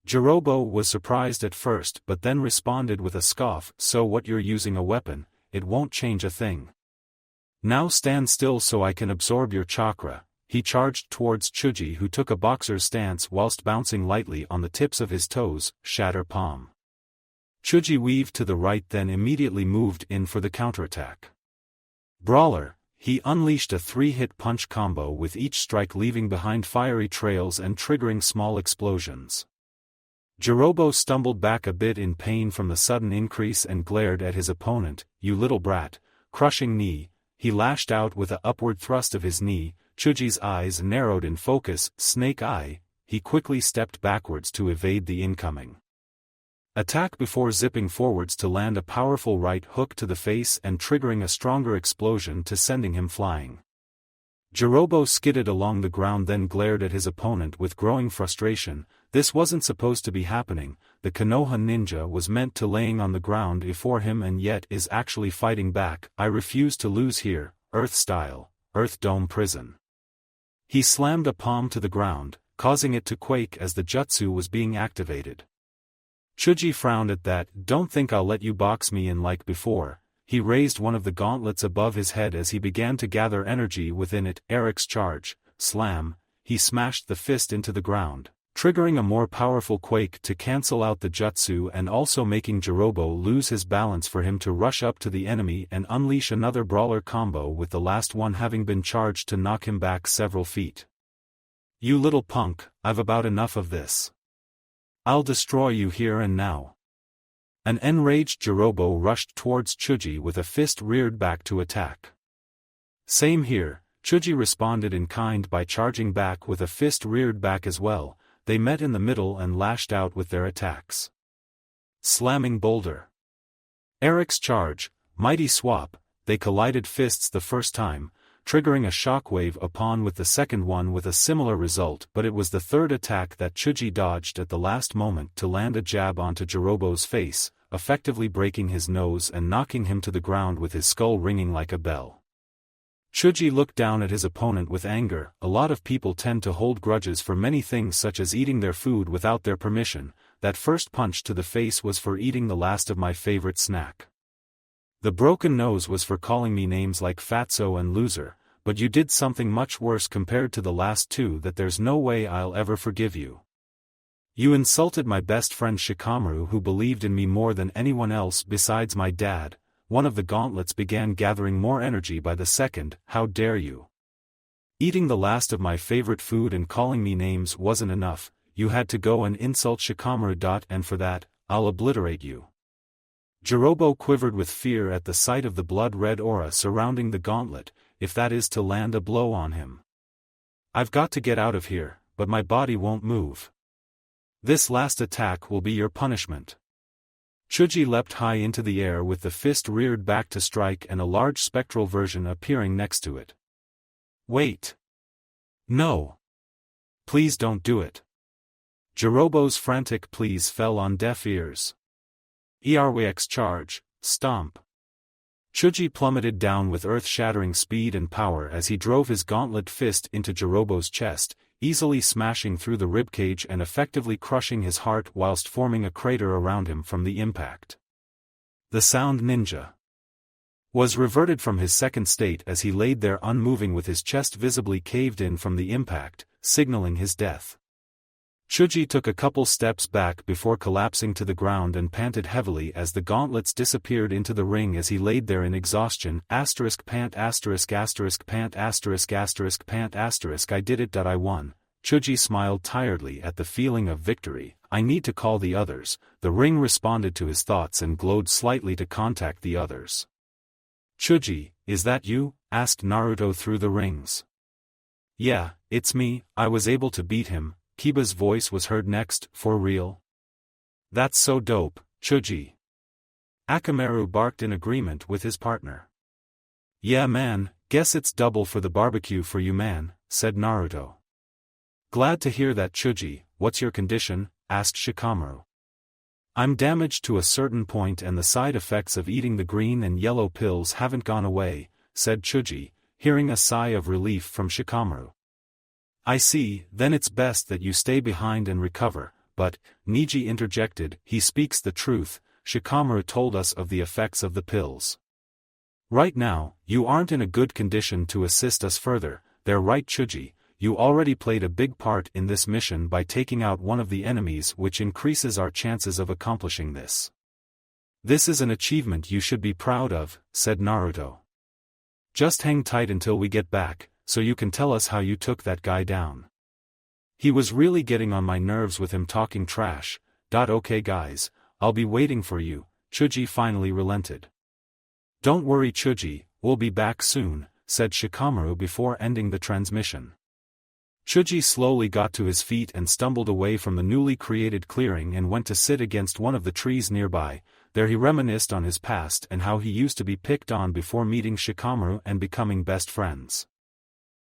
Speaker 1: Jirobo was surprised at first but then responded with a scoff. "So what, you're using a weapon? It won't change a thing. Now stand still so I can absorb your chakra." He charged towards Chuji, who took a boxer's stance whilst bouncing lightly on the tips of his toes. Shatter palm. Chuji weaved to the right then immediately moved in for the counterattack. Brawler. He unleashed a 3-hit punch combo with each strike leaving behind fiery trails and triggering small explosions. Jirobo stumbled back a bit in pain from the sudden increase and glared at his opponent. "You little brat." Crushing knee. He lashed out with an upward thrust of his knee. Chuji's eyes narrowed in focus. Snake eye. He quickly stepped backwards to evade the incoming attack before zipping forwards to land a powerful right hook to the face and triggering a stronger explosion to sending him flying. Jirobo skidded along the ground then glared at his opponent with growing frustration. This wasn't supposed to be happening. The Konoha ninja was meant to laying on the ground before him and yet is actually fighting back. I refuse to lose here, Earth style, Earth Dome Prison. He slammed a palm to the ground, causing it to quake as the jutsu was being activated. Chuji frowned at that. Don't think I'll let you box me in like before. He raised one of the gauntlets above his head as he began to gather energy within it. Eric's charge, slam, he smashed the fist into the ground, triggering a more powerful quake to cancel out the jutsu and also making Jirobo lose his balance for him to rush up to the enemy and unleash another brawler combo, with the last one having been charged to knock him back several feet. You little punk, I've about enough of this. I'll destroy you here and now. An enraged Jirobo rushed towards Chuji with a fist reared back to attack. Same here, Chuji responded in kind by charging back with a fist reared back as well. They met in the middle and lashed out with their attacks. Slamming boulder. Eric's charge, mighty swap, they collided fists the first time, triggering a shockwave upon with the second one with a similar result, but it was the third attack that Chuji dodged at the last moment to land a jab onto Jirobo's face, effectively breaking his nose and knocking him to the ground with his skull ringing like a bell. Chuji looked down at his opponent with anger. A lot of people tend to hold grudges for many things, such as eating their food without their permission. That first punch to the face was for eating the last of my favorite snack. The broken nose was for calling me names like fatso and loser, but you did something much worse compared to the last two that there's no way I'll ever forgive you. You insulted my best friend Shikamaru, who believed in me more than anyone else besides my dad. One of the gauntlets began gathering more energy by the second. How dare you? Eating the last of my favorite food and calling me names wasn't enough, you had to go and insult Shikamaru. And for that, I'll obliterate you. Jirobo quivered with fear at the sight of the blood-red aura surrounding the gauntlet, if that is to land a blow on him. I've got to get out of here, but my body won't move. This last attack will be your punishment. Chuji leapt high into the air with the fist reared back to strike and a large spectral version appearing next to it. Wait. No. Please don't do it. Jirobo's frantic pleas fell on deaf ears. Erwx charge, stomp. Chuji plummeted down with earth-shattering speed and power as he drove his gauntlet fist into Jirobo's chest, easily smashing through the ribcage and effectively crushing his heart whilst forming a crater around him from the impact. The sound ninja was reverted from his second state as he laid there unmoving with his chest visibly caved in from the impact, signaling his death. Chuji took a couple steps back before collapsing to the ground and panted heavily as the gauntlets disappeared into the ring as he laid there in exhaustion. Pant pant pant I did it. I won. Chuji smiled tiredly at the feeling of victory. I need to call the others. The ring responded to his thoughts and glowed slightly to contact the others. Chuji, is that you? Asked Naruto through the rings. Yeah, it's me. I was able to beat him. Kiba's voice was heard next. For real? That's so dope, Chuji. Akamaru barked in agreement with his partner. Yeah man, guess it's double for the barbecue for you man, said Naruto. Glad to hear that Chuji. What's your condition? Asked Shikamaru. I'm damaged to a certain point and the side effects of eating the green and yellow pills haven't gone away, said Chuji, hearing a sigh of relief from Shikamaru. I see, then it's best that you stay behind and recover, but, Neji interjected, he speaks the truth. Shikamaru told us of the effects of the pills. Right now, you aren't in a good condition to assist us further. They're right Chuji, you already played a big part in this mission by taking out one of the enemies, which increases our chances of accomplishing this. This is an achievement you should be proud of, said Naruto. Just hang tight until we get back, so you can tell us how you took that guy down. He was really getting on my nerves with him talking trash. Okay guys, I'll be waiting for you. Chuji finally relented. Don't worry Chuji, we'll be back soon, said Shikamaru before ending the transmission. Chuji slowly got to his feet and stumbled away from the newly created clearing and went to sit against one of the trees nearby. There he reminisced on his past and how he used to be picked on before meeting Shikamaru and becoming best friends.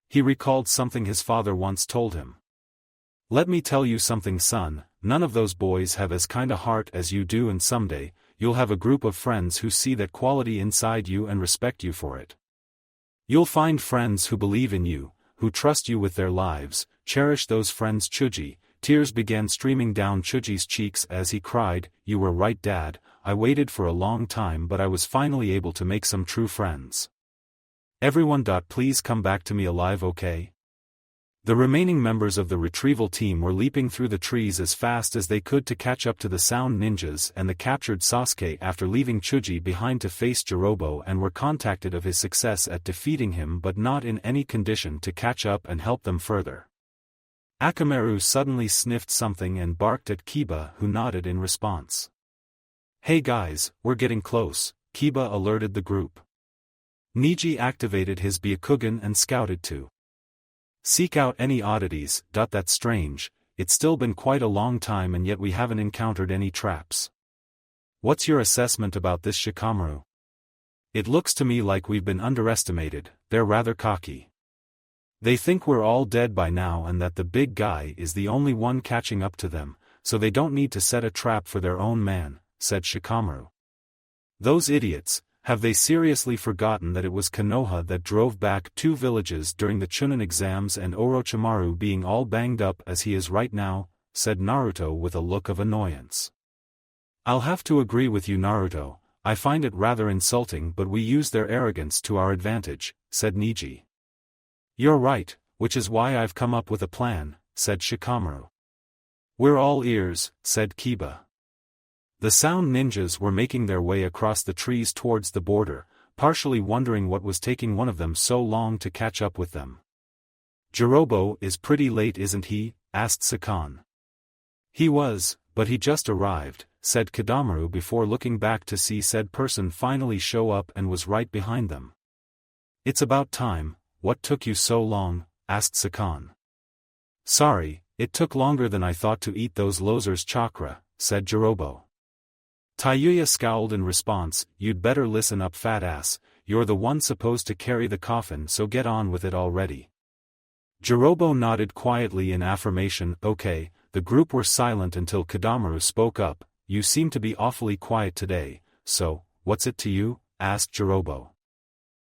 Speaker 1: He recalled something his father once told him. Let me tell you something, son, none of those boys have as kind a heart as you do, and someday, you'll have a group of friends who see that quality inside you and respect you for it. You'll find friends who believe in you, who trust you with their lives. Cherish those friends, Chuji. Tears began streaming down Chuji's cheeks as he cried, "You were right, Dad, I waited for a long time, but I was finally able to make some true friends. Everyone. Please come back to me alive, okay?" The remaining members of the retrieval team were leaping through the trees as fast as they could to catch up to the sound ninjas and the captured Sasuke after leaving Chuji behind to face Jirobo, and were contacted of his success at defeating him but not in any condition to catch up and help them further. Akamaru suddenly sniffed something and barked at Kiba, who nodded in response. "Hey guys, we're getting close," Kiba alerted the group. Neji activated his Byakugan and scouted to seek out any oddities. That's strange, it's still been quite a long time and yet we haven't encountered any traps. What's your assessment about this, Shikamaru? It looks to me like we've been underestimated. They're rather cocky. They think we're all dead by now and that the big guy is the only one catching up to them, so they don't need to set a trap for their own man, said Shikamaru. Those idiots, have they seriously forgotten that it was Konoha that drove back 2 villages during the Chunin exams and Orochimaru being all banged up as he is right now, said Naruto with a look of annoyance. I'll have to agree with you, Naruto, I find it rather insulting, but we use their arrogance to our advantage, said Neji. You're right, which is why I've come up with a plan, said Shikamaru. We're all ears, said Kiba. The sound ninjas were making their way across the trees towards the border, partially wondering what was taking one of them so long to catch up with them. Jirobo is pretty late, isn't he? Asked Sakan. He was, but he just arrived, said Kadamaru before looking back to see said person finally show up and was right behind them. It's about time. What took you so long? Asked Sakan. Sorry, it took longer than I thought to eat those losers' chakra, said Jirobo. Taiyuya scowled in response, you'd better listen up, fat ass, you're the one supposed to carry the coffin, so get on with it already. Jirobo nodded quietly in affirmation. Okay. The group were silent until Kadamaru spoke up. You seem to be awfully quiet today, so, what's it to you? Asked Jirobo.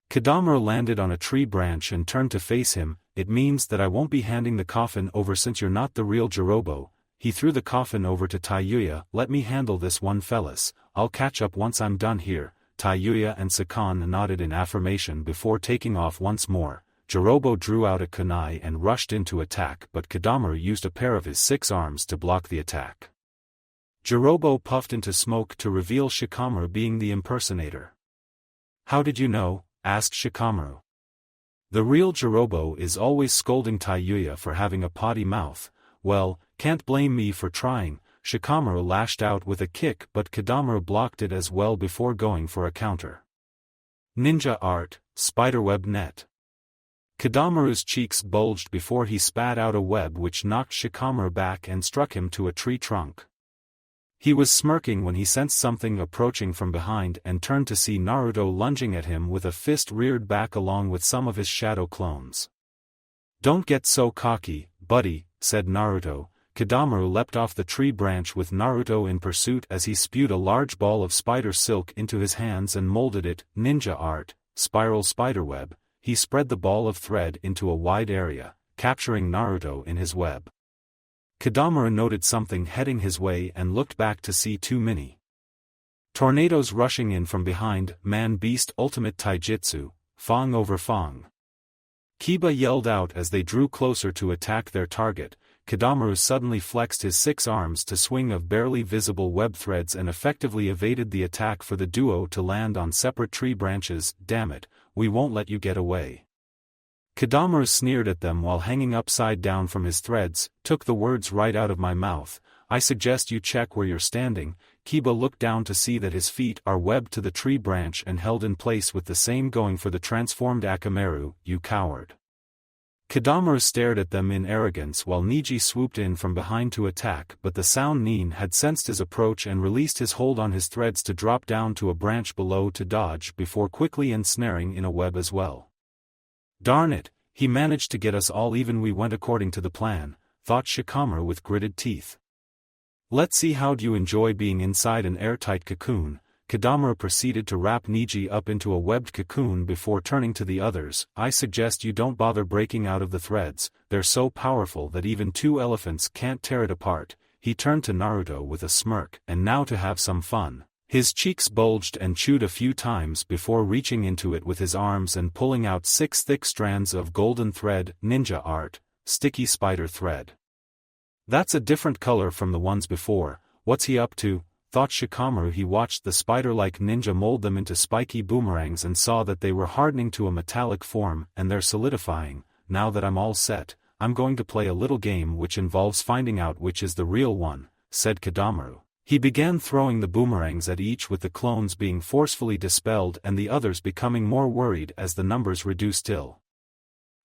Speaker 1: Kadamaru landed on a tree branch and turned to face him. It means that I won't be handing the coffin over since you're not the real Jirobo. He threw the coffin over to Taiyuya. Let me handle this one, fellas, I'll catch up once I'm done here. Taiyuya and Sakan nodded in affirmation before taking off once more. Jirobo drew out a kunai and rushed into attack, but Kadamaru used a pair of his 6 arms to block the attack. Jirobo puffed into smoke to reveal Shikamaru being the impersonator. How did you know? Asked Shikamaru. The real Jirobo is always scolding Taiyuya for having a potty mouth. Well, can't blame me for trying. Shikamaru lashed out with a kick, but Kadamaru blocked it as well before going for a counter. Ninja art, spiderweb net. Kadamaru's cheeks bulged before he spat out a web which knocked Shikamaru back and struck him to a tree trunk. He was smirking when he sensed something approaching from behind and turned to see Naruto lunging at him with a fist reared back along with some of his shadow clones. Don't get so cocky, buddy, said Naruto. Kadamaru leapt off the tree branch with Naruto in pursuit as he spewed a large ball of spider silk into his hands and molded it. Ninja art, spiral spiderweb. He spread the ball of thread into a wide area, capturing Naruto in his web. Kadamaru noted something heading his way and looked back to see 2 mini tornadoes rushing in from behind. Man-beast ultimate taijutsu, Fang over Fang. Kiba yelled out as they drew closer to attack their target. Kadamaru suddenly flexed his 6 arms to swing of barely visible web threads and effectively evaded the attack for the duo to land on separate tree branches. Damn it, we won't let you get away. Kadamaru sneered at them while hanging upside down from his threads. Took the words right out of my mouth. I suggest you check where you're standing. Kiba looked down to see that his feet are webbed to the tree branch and held in place with the same going for the transformed Akamaru. You coward. Kadamaru stared at them in arrogance while Neji swooped in from behind to attack, but the sound nin had sensed his approach and released his hold on his threads to drop down to a branch below to dodge before quickly ensnaring in a web as well. Darn it, he managed to get us all even. We went according to the plan, thought Shikamaru with gritted teeth. Let's see how'd you enjoy being inside an airtight cocoon. Kadamura proceeded to wrap Neji up into a webbed cocoon before turning to the others. I suggest you don't bother breaking out of the threads, they're so powerful that even two elephants can't tear it apart. He turned to Naruto with a smirk, and now to have some fun. His cheeks bulged and chewed a few times before reaching into it with his arms and pulling out 6 thick strands of golden thread, ninja art, sticky spider thread. That's a different color from the ones before. What's he up to? Thought Shikamaru. He watched the spider-like ninja mold them into spiky boomerangs and saw that they were hardening to a metallic form, and they're solidifying. Now that I'm all set, I'm going to play a little game which involves finding out which is the real one, said Kadamaru. He began throwing the boomerangs at each, with the clones being forcefully dispelled and the others becoming more worried as the numbers reduced till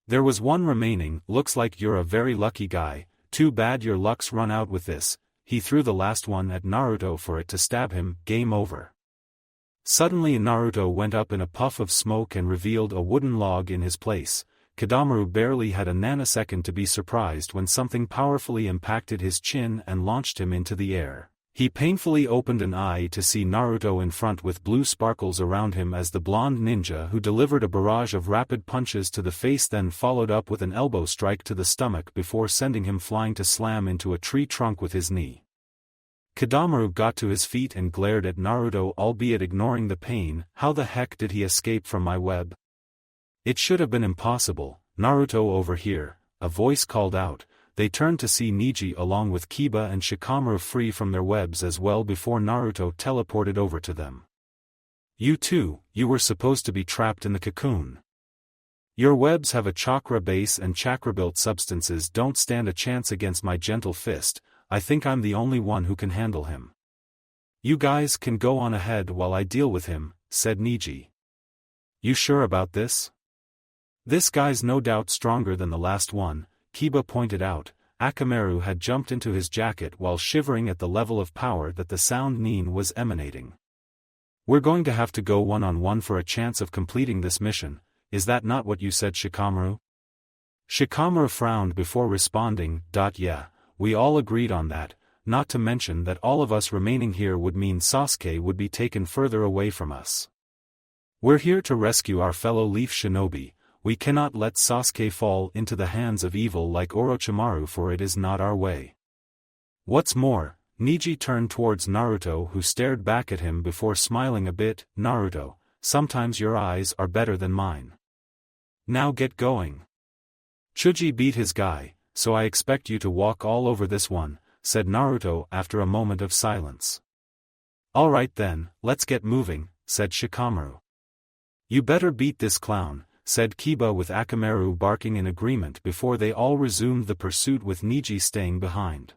Speaker 1: there was one remaining. Looks like you're a very lucky guy, too bad your luck's run out with this. He threw the last one at Naruto for it to stab him. Game over. Suddenly Naruto went up in a puff of smoke and revealed a wooden log in his place. Kadamaru barely had a nanosecond to be surprised when something powerfully impacted his chin and launched him into the air. He painfully opened an eye to see Naruto in front with blue sparkles around him as the blonde ninja who delivered a barrage of rapid punches to the face, then followed up with an elbow strike to the stomach before sending him flying to slam into a tree trunk with his knee. Kadamaru got to his feet and glared at Naruto, albeit ignoring the pain. How the heck did he escape from my web? It should have been impossible. Naruto, over here, a voice called out. They turned to see Neji along with Kiba and Shikamaru free from their webs as well before Naruto teleported over to them. You too, you were supposed to be trapped in the cocoon. Your webs have a chakra base and chakra-built substances don't stand a chance against my gentle fist. I think I'm the only one who can handle him. You guys can go on ahead while I deal with him, said Neji. You sure about this? This guy's no doubt stronger than the last one, Kiba pointed out. Akamaru had jumped into his jacket while shivering at the level of power that the sound Nin was emanating. We're going to have to go one-on-one for a chance of completing this mission, is that not what you said, Shikamaru? Shikamaru frowned before responding. Yeah, we all agreed on that, not to mention that all of us remaining here would mean Sasuke would be taken further away from us. We're here to rescue our fellow Leaf Shinobi. We cannot let Sasuke fall into the hands of evil like Orochimaru, for it is not our way. What's more, Neji turned towards Naruto, who stared back at him before smiling a bit. Naruto, sometimes your eyes are better than mine. Now get going. Chuji beat his guy, so I expect you to walk all over this one, said Naruto after a moment of silence. Alright then, let's get moving, said Shikamaru. You better beat this clown, said Kiba, with Akamaru barking in agreement before they all resumed the pursuit with Neji staying behind.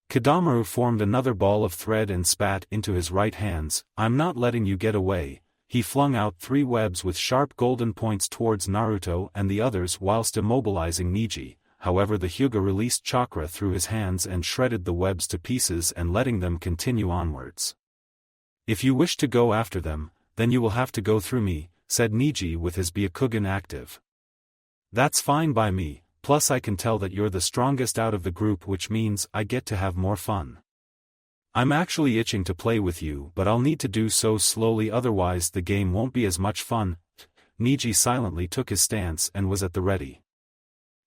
Speaker 1: Kadamaru formed another ball of thread and spat into his right hands. I'm not letting you get away. He flung out 3 webs with sharp golden points towards Naruto and the others whilst immobilizing Neji. However, the Hyuga released chakra through his hands and shredded the webs to pieces and letting them continue onwards. If you wish to go after them, then you will have to go through me, said Neji with his Byakugan active. That's fine by me, plus I can tell that you're the strongest out of the group, which means I get to have more fun. I'm actually itching to play with you, but I'll need to do so slowly, otherwise the game won't be as much fun. Neji silently took his stance and was at the ready.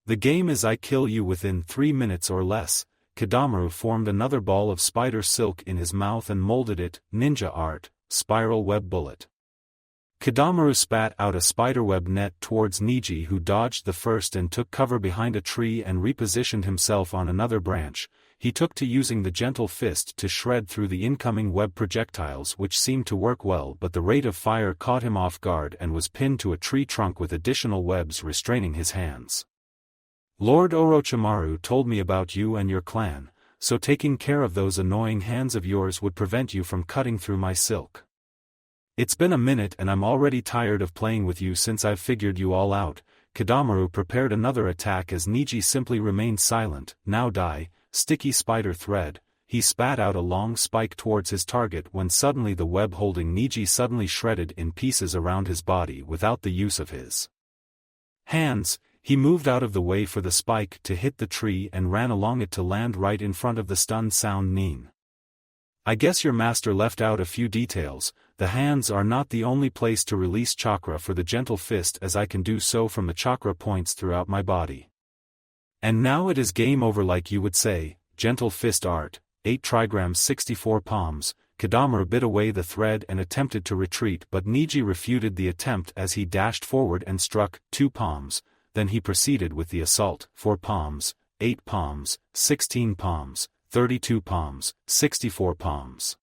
Speaker 1: The game is I kill you within 3 minutes or less. Kadamaru formed another ball of spider silk in his mouth and molded it, ninja art, spiral web bullet. Kadamaru spat out a spiderweb net towards Neji, who dodged the first and took cover behind a tree and repositioned himself on another branch. He took to using the gentle fist to shred through the incoming web projectiles, which seemed to work well, but the rate of fire caught him off guard and was pinned to a tree trunk with additional webs restraining his hands. Lord Orochimaru told me about you and your clan, so taking care of those annoying hands of yours would prevent you from cutting through my silk. It's been a minute and I'm already tired of playing with you since I've figured you all out. Kadamaru prepared another attack as Neji simply remained silent. Now die, sticky spider thread. He spat out a long spike towards his target when suddenly the web holding Neji suddenly shredded in pieces around his body without the use of his hands. he moved out of the way for the spike to hit the tree and ran along it to land right in front of the stunned sound Nin. I guess your master left out a few details. The hands are not the only place to release chakra for the gentle fist, as I can do so from the chakra points throughout my body. And now it is game over, like you would say. Gentle fist art, 8 trigrams 64 palms. Kadamaru bit away the thread and attempted to retreat, but Neji refuted the attempt as he dashed forward and struck 2 palms. Then he proceeded with the assault, 4 palms, 8 palms, 16 palms, 32 palms, 64 palms.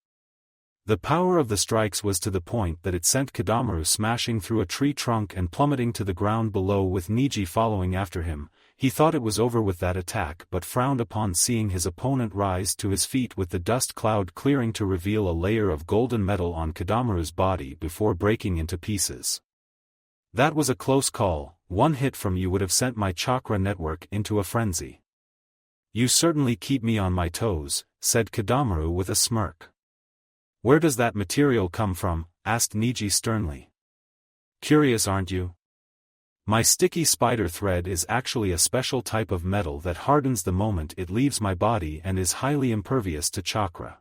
Speaker 1: The power of the strikes was to the point that it sent Kadamaru smashing through a tree trunk and plummeting to the ground below, with Neji following after him. He thought it was over with that attack, but frowned upon seeing his opponent rise to his feet with the dust cloud clearing to reveal a layer of golden metal on Kadamaru's body before breaking into pieces. That was a close call. One hit from you would have sent my chakra network into a frenzy. You certainly keep me on my toes, said Kadamaru with a smirk. Where does that material come from? Asked Neji sternly. Curious, aren't you? My sticky spider thread is actually a special type of metal that hardens the moment it leaves my body and is highly impervious to chakra.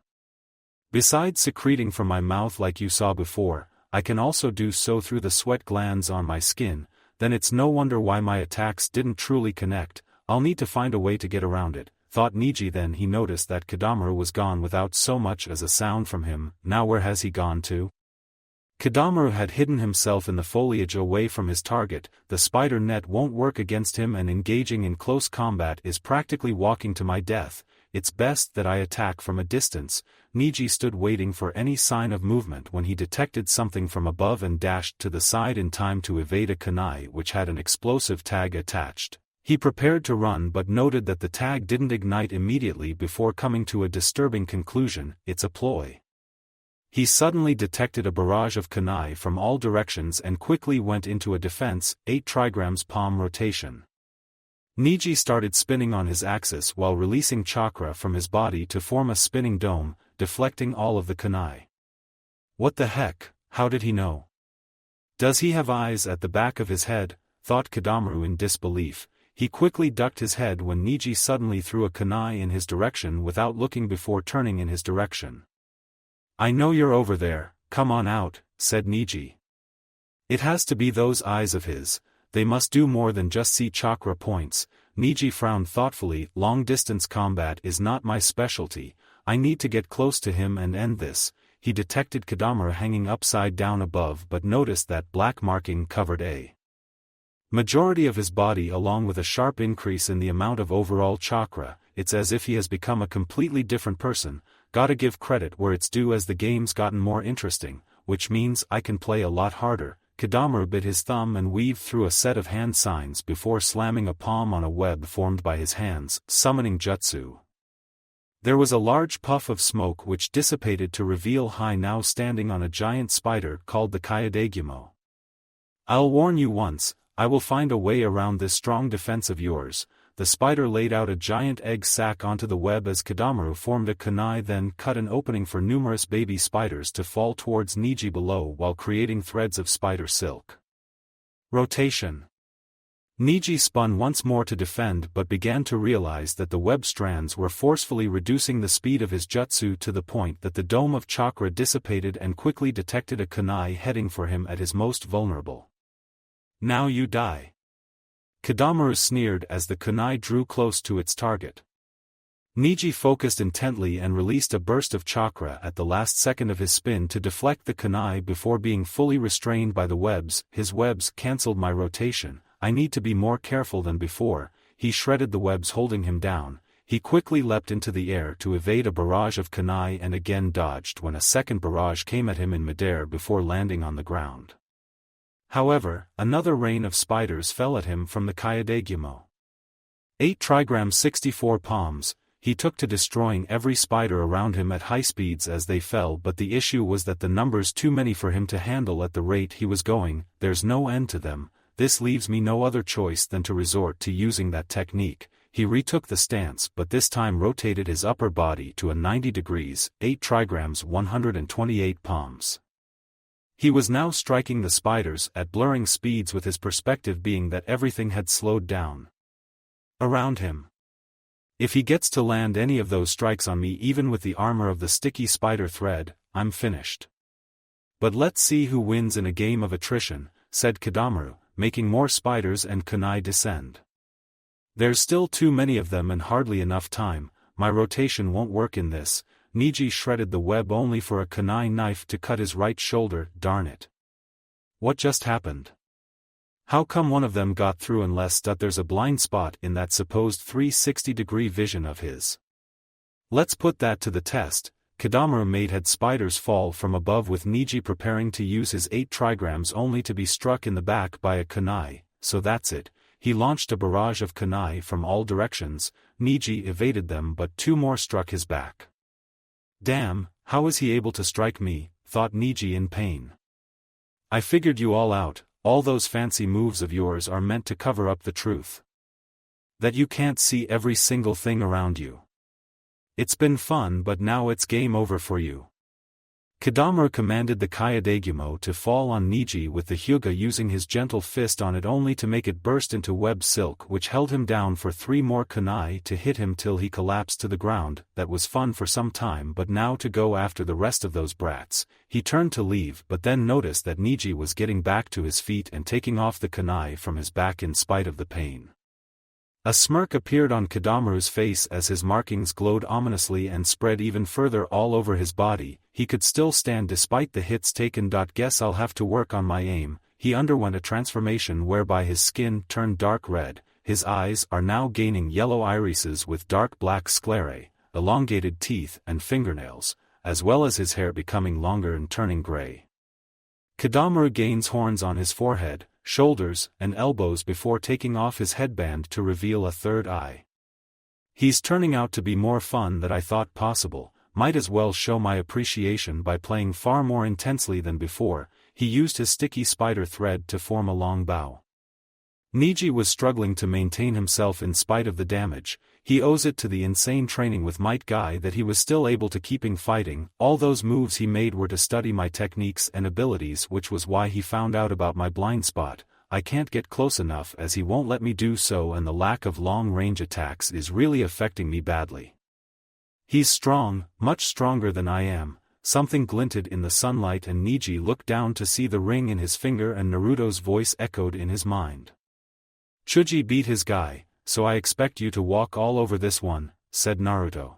Speaker 1: Besides secreting from my mouth like you saw before, I can also do so through the sweat glands on my skin. Then it's no wonder why my attacks didn't truly connect. I'll need to find a way to get around it, thought Neji. Then he noticed that Kadamaru was gone without so much as a sound from him. Now where has he gone to? Kadamaru had hidden himself in the foliage away from his target. The spider net won't work against him, and engaging in close combat is practically walking to my death. It's best that I attack from a distance. Neji stood waiting for any sign of movement when he detected something from above and dashed to the side in time to evade a kunai which had an explosive tag attached. He prepared to run but noted that the tag didn't ignite immediately before coming to a disturbing conclusion: it's a ploy. He suddenly detected a barrage of kunai from all directions and quickly went into a defense, 8 trigrams palm rotation. Neji started spinning on his axis while releasing chakra from his body to form a spinning dome, deflecting all of the kunai. What the heck, how did he know? Does he have eyes at the back of his head? Thought Kadamaru in disbelief. He quickly ducked his head when Neji suddenly threw a kunai in his direction without looking before turning in his direction. I know you're over there, come on out, said Neji. It has to be those eyes of his. They must do more than just see chakra points. Neji frowned thoughtfully. Long-distance combat is not my specialty. I need to get close to him and end this. He detected Kadamaru hanging upside down above but noticed that black marking covered a majority of his body along with a sharp increase in the amount of overall chakra. It's as if he has become a completely different person. Gotta give credit where it's due, as the game's gotten more interesting, which means I can play a lot harder. Kadamaru bit his thumb and weaved through a set of hand signs before slamming a palm on a web formed by his hands, summoning jutsu. There was a large puff of smoke which dissipated to reveal Hai now standing on a giant spider called the Kaidagumo. I'll warn you once, I will find a way around this strong defense of yours. The spider laid out a giant egg sac onto the web as Kadamaru formed a kunai, then cut an opening for numerous baby spiders to fall towards Neji below while creating threads of spider silk. Rotation. Neji spun once more to defend but began to realize that the web strands were forcefully reducing the speed of his jutsu to the point that the dome of chakra dissipated and quickly detected a kunai heading for him at his most vulnerable. Now you die. Kadamaru sneered as the kunai drew close to its target. Neji focused intently and released a burst of chakra at the last second of his spin to deflect the kunai before being fully restrained by the webs. His webs cancelled my rotation. I need to be more careful than before. He shredded the webs holding him down. He quickly leapt into the air to evade a barrage of kunai and again dodged when a second barrage came at him in midair before landing on the ground. However, another rain of spiders fell at him from the Kaidagumo. 8 trigrams 64 palms, he took to destroying every spider around him at high speeds as they fell, but the issue was that the numbers too many for him to handle at the rate he was going. There's no end to them. This leaves me no other choice than to resort to using that technique. He retook the stance but this time rotated his upper body to a 90 degrees, 8 trigrams 128 palms. He was now striking the spiders at blurring speeds, with his perspective being that everything had slowed down around him. If he gets to land any of those strikes on me, even with the armor of the sticky spider thread, I'm finished. But let's see who wins in a game of attrition, said Konoha, making more spiders and kunai descend. There's still too many of them and hardly enough time. My rotation won't work in this. Neji shredded the web only for a kunai knife to cut his right shoulder. Darn it. What just happened? How come one of them got through unless there's a blind spot in that supposed 360-degree vision of his? Let's put that to the test. Konoha had spiders fall from above, with Neji preparing to use his 8 trigrams only to be struck in the back by a kunai. So that's it. He launched a barrage of kunai from all directions. Neji evaded them, but 2 more struck his back. Damn, how is he able to strike me, thought Neji in pain. I figured you all out. All those fancy moves of yours are meant to cover up the truth. That you can't see every single thing around you. It's been fun, but now it's game over for you. Konoha commanded the Kaidagumo to fall on Neji, with the Hyuga using his gentle fist on it only to make it burst into web silk, which held him down for 3 more kunai to hit him till he collapsed to the ground. That was fun for some time, but now to go after the rest of those brats. He turned to leave, but then noticed that Neji was getting back to his feet and taking off the kunai from his back in spite of the pain. A smirk appeared on Konoha's face as his markings glowed ominously and spread even further all over his body. He could still stand despite the hits taken. Guess I'll have to work on my aim. He underwent a transformation whereby his skin turned dark red, his eyes are now gaining yellow irises with dark black sclerae, elongated teeth and fingernails, as well as his hair becoming longer and turning gray. Konoha gains horns on his forehead, shoulders, and elbows before taking off his headband to reveal a third eye. He's turning out to be more fun than I thought possible. Might as well show my appreciation by playing far more intensely than before. He used his sticky spider thread to form a long bow. Neji was struggling to maintain himself in spite of the damage. He owes it to the insane training with Might Guy that he was still able to keeping fighting. All those moves he made were to study my techniques and abilities, which was why he found out about my blind spot. I can't get close enough as he won't let me do so, and the lack of long-range attacks is really affecting me badly. He's strong, much stronger than I am. Something glinted in the sunlight and Neji looked down to see the ring in his finger, and Naruto's voice echoed in his mind. Chuji beat his guy, so I expect you to walk all over this one, said Naruto.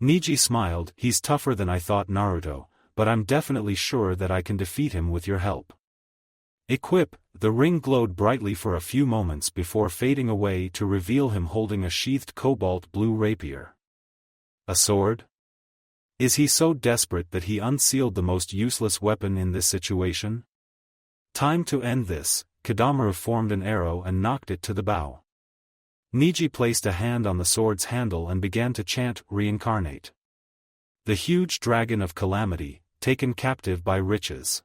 Speaker 1: Neji smiled. He's tougher than I thought, Naruto, but I'm definitely sure that I can defeat him with your help. Equip. The ring glowed brightly for a few moments before fading away to reveal him holding a sheathed cobalt blue rapier. A sword? Is he so desperate that he unsealed the most useless weapon in this situation? Time to end this. Konoha formed an arrow and knocked it to the bow. Neji placed a hand on the sword's handle and began to chant, "Reincarnate." The huge dragon of calamity, taken captive by riches.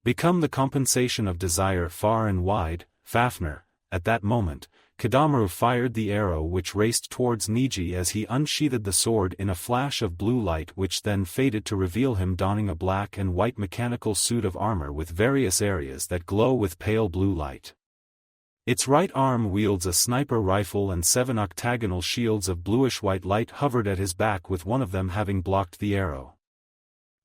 Speaker 1: Become the compensation of desire far and wide, Fafnir. At that moment, Konoha fired the arrow, which raced towards Neji as he unsheathed the sword in a flash of blue light, which then faded to reveal him donning a black and white mechanical suit of armor with various areas that glow with pale blue light. Its right arm wields a sniper rifle, and 7 octagonal shields of bluish-white light hovered at his back, with one of them having blocked the arrow.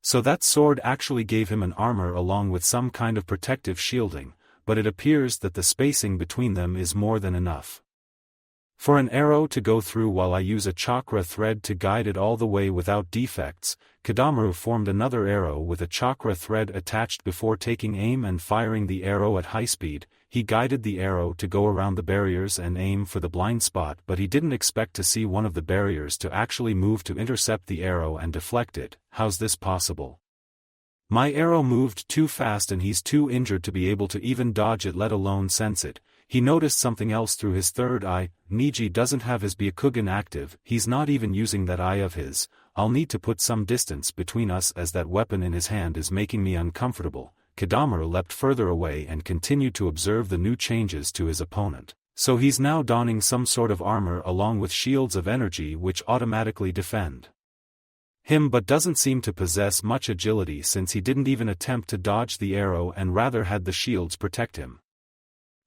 Speaker 1: So that sword actually gave him an armor along with some kind of protective shielding, but it appears that the spacing between them is more than enough for an arrow to go through while I use a chakra thread to guide it all the way without defects. Konoha formed another arrow with a chakra thread attached before taking aim and firing the arrow at high speed. He guided the arrow to go around the barriers and aim for the blind spot, but he didn't expect to see one of the barriers to actually move to intercept the arrow and deflect it. How's this possible? My arrow moved too fast and he's too injured to be able to even dodge it, let alone sense it. He noticed something else through his third eye. Neji doesn't have his Byakugan active, he's not even using that eye of his. I'll need to put some distance between us as that weapon in his hand is making me uncomfortable. Konoha leapt further away and continued to observe the new changes to his opponent. So he's now donning some sort of armor along with shields of energy which automatically defend him but doesn't seem to possess much agility since he didn't even attempt to dodge the arrow and rather had the shields protect him.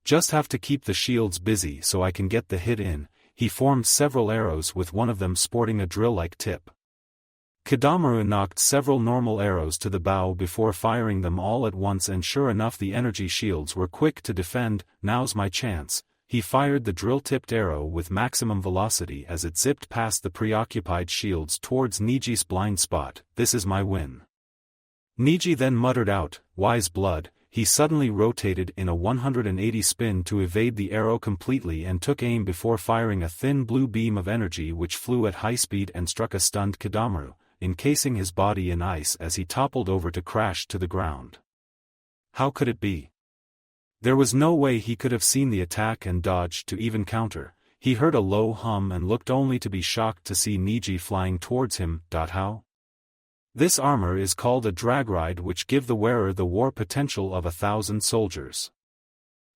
Speaker 1: Just have to keep the shields busy so I can get the hit in. He formed several arrows with one of them sporting a drill-like tip. Konoha knocked several normal arrows to the bow before firing them all at once, and sure enough the energy shields were quick to defend. Now's my chance. He fired the drill-tipped arrow with maximum velocity as it zipped past the preoccupied shields towards Neji's blind spot. This is my win. Neji then muttered out, "Wise blood." He suddenly rotated in a 180 spin to evade the arrow completely and took aim before firing a thin blue beam of energy which flew at high speed and struck a stunned Konoha, encasing his body in ice as he toppled over to crash to the ground. How could it be? There was no way he could have seen the attack and dodged to even counter. He heard a low hum and looked only to be shocked to see Neji flying towards him. How? This armor is called a drag ride, which give the wearer the war potential of 1,000 soldiers.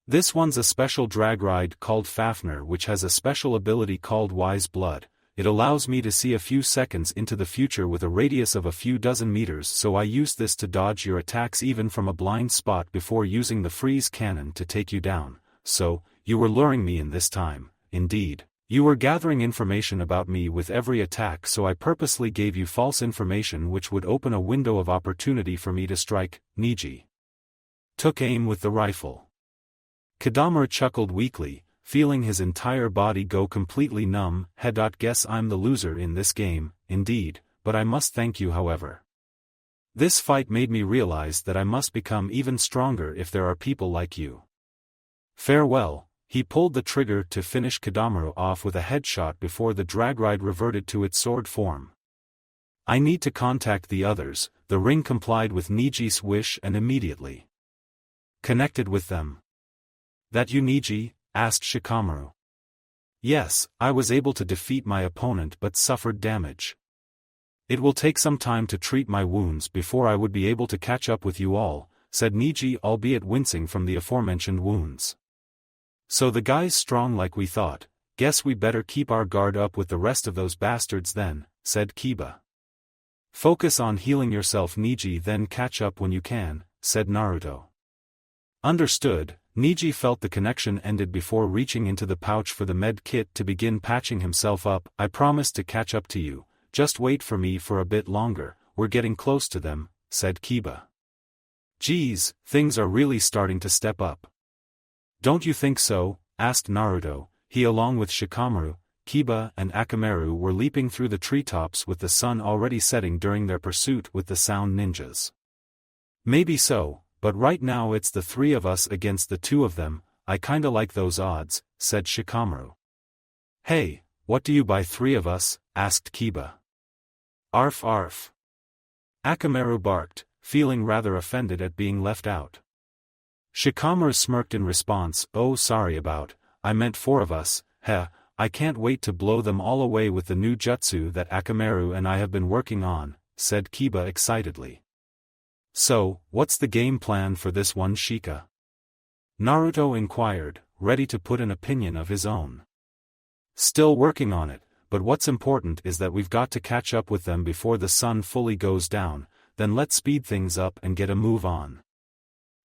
Speaker 1: This one's a special drag ride called Fafnir, which has a special ability called Wise Blood. It allows me to see a few seconds into the future with a radius of a few dozen meters, so I use this to dodge your attacks even from a blind spot before using the freeze cannon to take you down. So, you were luring me in this time, indeed. You were gathering information about me with every attack, so I purposely gave you false information which would open a window of opportunity for me to strike. Neji took aim with the rifle. Konoha chuckled weakly, feeling his entire body go completely numb. Guess I'm the loser in this game, indeed, but I must thank you however. This fight made me realize that I must become even stronger if there are people like you. Farewell. He pulled the trigger to finish Konoha off with a headshot before the drag ride reverted to its sword form. I need to contact the others. The ring complied with Neji's wish and immediately connected with them. That you, Neji? Asked Shikamaru. Yes, I was able to defeat my opponent but suffered damage. It will take some time to treat my wounds before I would be able to catch up with you all, said Neji, albeit wincing from the aforementioned wounds. So the guy's strong like we thought. Guess we better keep our guard up with the rest of those bastards then, said Kiba. Focus on healing yourself, Neji, then catch up when you can, said Naruto. Understood. Neji felt the connection ended before reaching into the pouch for the med kit to begin patching himself up. I promise to catch up to you, just wait for me for a bit longer, we're getting close to them, said Kiba. Geez, things are really starting to step up. Don't you think so? Asked Naruto. He along with Shikamaru, Kiba and Akamaru were leaping through the treetops with the sun already setting during their pursuit with the sound ninjas. Maybe so, but right now it's the three of us against the two of them. I kinda like those odds, said Shikamaru. Hey, what do you buy three of us? Asked Kiba. Arf arf. Akamaru barked, feeling rather offended at being left out. Shikamaru smirked in response. Oh, sorry about, I meant four of us. Heh, I can't wait to blow them all away with the new jutsu that Akamaru and I have been working on, said Kiba excitedly. So, what's the game plan for this one, Shika? Naruto inquired, ready to put an opinion of his own. Still working on it, but what's important is that we've got to catch up with them before the sun fully goes down, then let's speed things up and get a move on.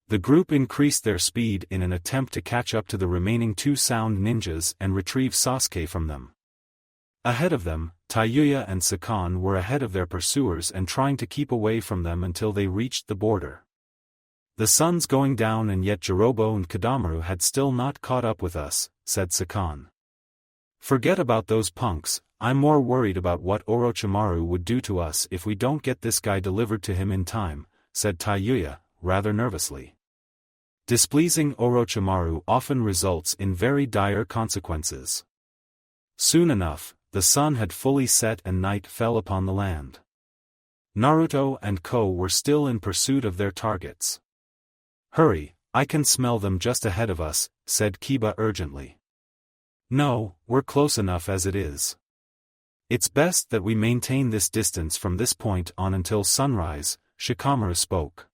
Speaker 1: The group increased their speed in an attempt to catch up to the remaining two sound ninjas and retrieve Sasuke from them. Ahead of them, Taiyuya and Sakan were ahead of their pursuers and trying to keep away from them until they reached the border. The sun's going down and yet Jirobo and Konoha had still not caught up with us, said Sakan. Forget about those punks, I'm more worried about what Orochimaru would do to us if we don't get this guy delivered to him in time, said Taiyuya, rather nervously. Displeasing Orochimaru often results in very dire consequences. Soon enough, the sun had fully set and night fell upon the land. Naruto and Ko were still in pursuit of their targets. Hurry, I can smell them just ahead of us, said Kiba urgently. No, we're close enough as it is. It's best that we maintain this distance from this point on until sunrise, Shikamaru spoke.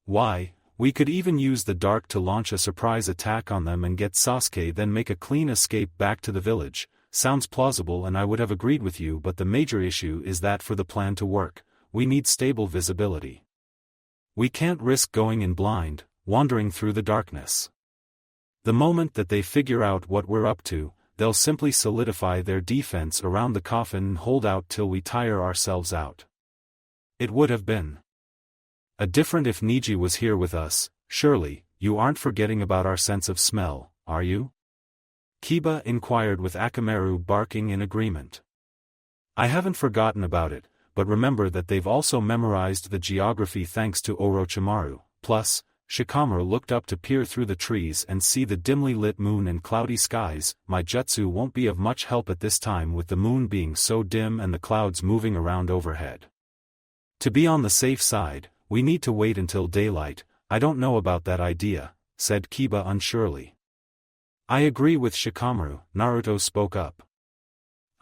Speaker 1: Why, we could even use the dark to launch a surprise attack on them and get Sasuke, then make a clean escape back to the village, sounds plausible and I would have agreed with you, but the major issue is that for the plan to work, we need stable visibility. We can't risk going in blind, wandering through the darkness. The moment that they figure out what we're up to, they'll simply solidify their defense around the coffin and hold out till we tire ourselves out. It would have been different if Neji was here with us. Surely, you aren't forgetting about our sense of smell, are you? Kiba inquired with Akamaru barking in agreement. I haven't forgotten about it, but remember that they've also memorized the geography thanks to Orochimaru. Plus, Shikamaru looked up to peer through the trees and see the dimly lit moon and cloudy skies. My jutsu won't be of much help at this time with the moon being so dim and the clouds moving around overhead. To be on the safe side, we need to wait until daylight. I don't know about that idea, said Kiba unsurely. I agree with Shikamaru, Naruto spoke up.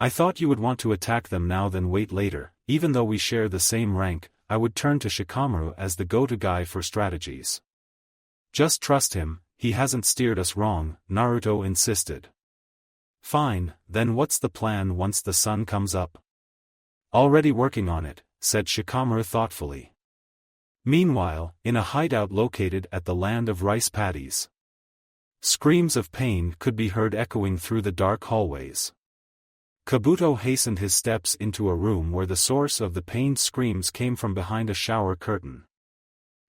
Speaker 1: I thought you would want to attack them now than wait later. Even though we share the same rank, I would turn to Shikamaru as the go-to guy for strategies. Just trust him, he hasn't steered us wrong, Naruto insisted. Fine, then what's the plan once the sun comes up? Already working on it, said Shikamaru thoughtfully. Meanwhile, in a hideout located at the land of rice paddies, screams of pain could be heard echoing through the dark hallways. Kabuto hastened his steps into a room where the source of the pained screams came from behind a shower curtain.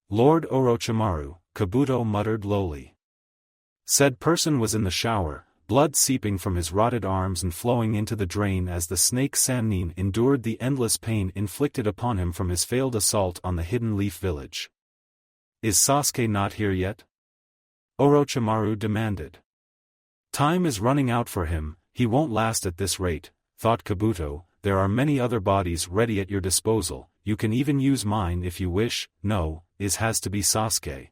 Speaker 1: Lord Orochimaru, Kabuto muttered lowly. Said person was in the shower, blood seeping from his rotted arms and flowing into the drain as the snake Sannin endured the endless pain inflicted upon him from his failed assault on the Hidden Leaf village. Is Sasuke not here yet? Orochimaru demanded. Time is running out for him, he won't last at this rate, thought Kabuto. There are many other bodies ready at your disposal, you can even use mine if you wish. No, has to be Sasuke.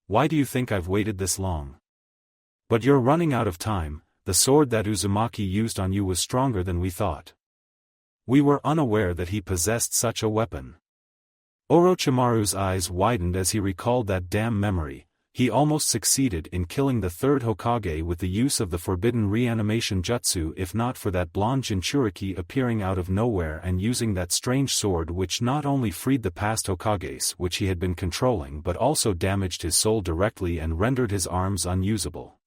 Speaker 1: Why do you think I've waited this long? But you're running out of time, the sword that Uzumaki used on you was stronger than we thought. We were unaware that he possessed such a weapon. Orochimaru's eyes widened as he recalled that damn memory. He almost succeeded in killing the third Hokage with the use of the forbidden reanimation jutsu if not for that blonde Jinchuriki appearing out of nowhere and using that strange sword which not only freed the past Hokages which he had been controlling but also damaged his soul directly and rendered his arms unusable.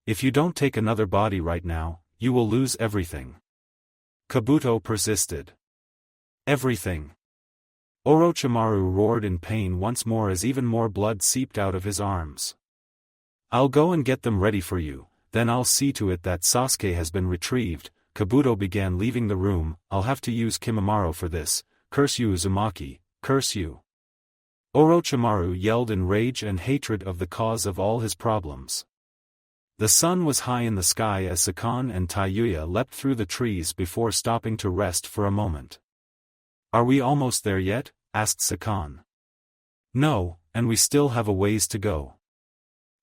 Speaker 1: If you don't take another body right now, you will lose everything. Kabuto persisted. Everything. Orochimaru roared in pain once more as even more blood seeped out of his arms. I'll go and get them ready for you, then I'll see to it that Sasuke has been retrieved. Kabuto began leaving the room. I'll have to use Kimimaro for this. Curse you Uzumaki, curse you. Orochimaru yelled in rage and hatred of the cause of all his problems. The sun was high in the sky as Sakon and Taiyuya leapt through the trees before stopping to rest for a moment. Are we almost there yet? Asked Sakon. No, and we still have a ways to go.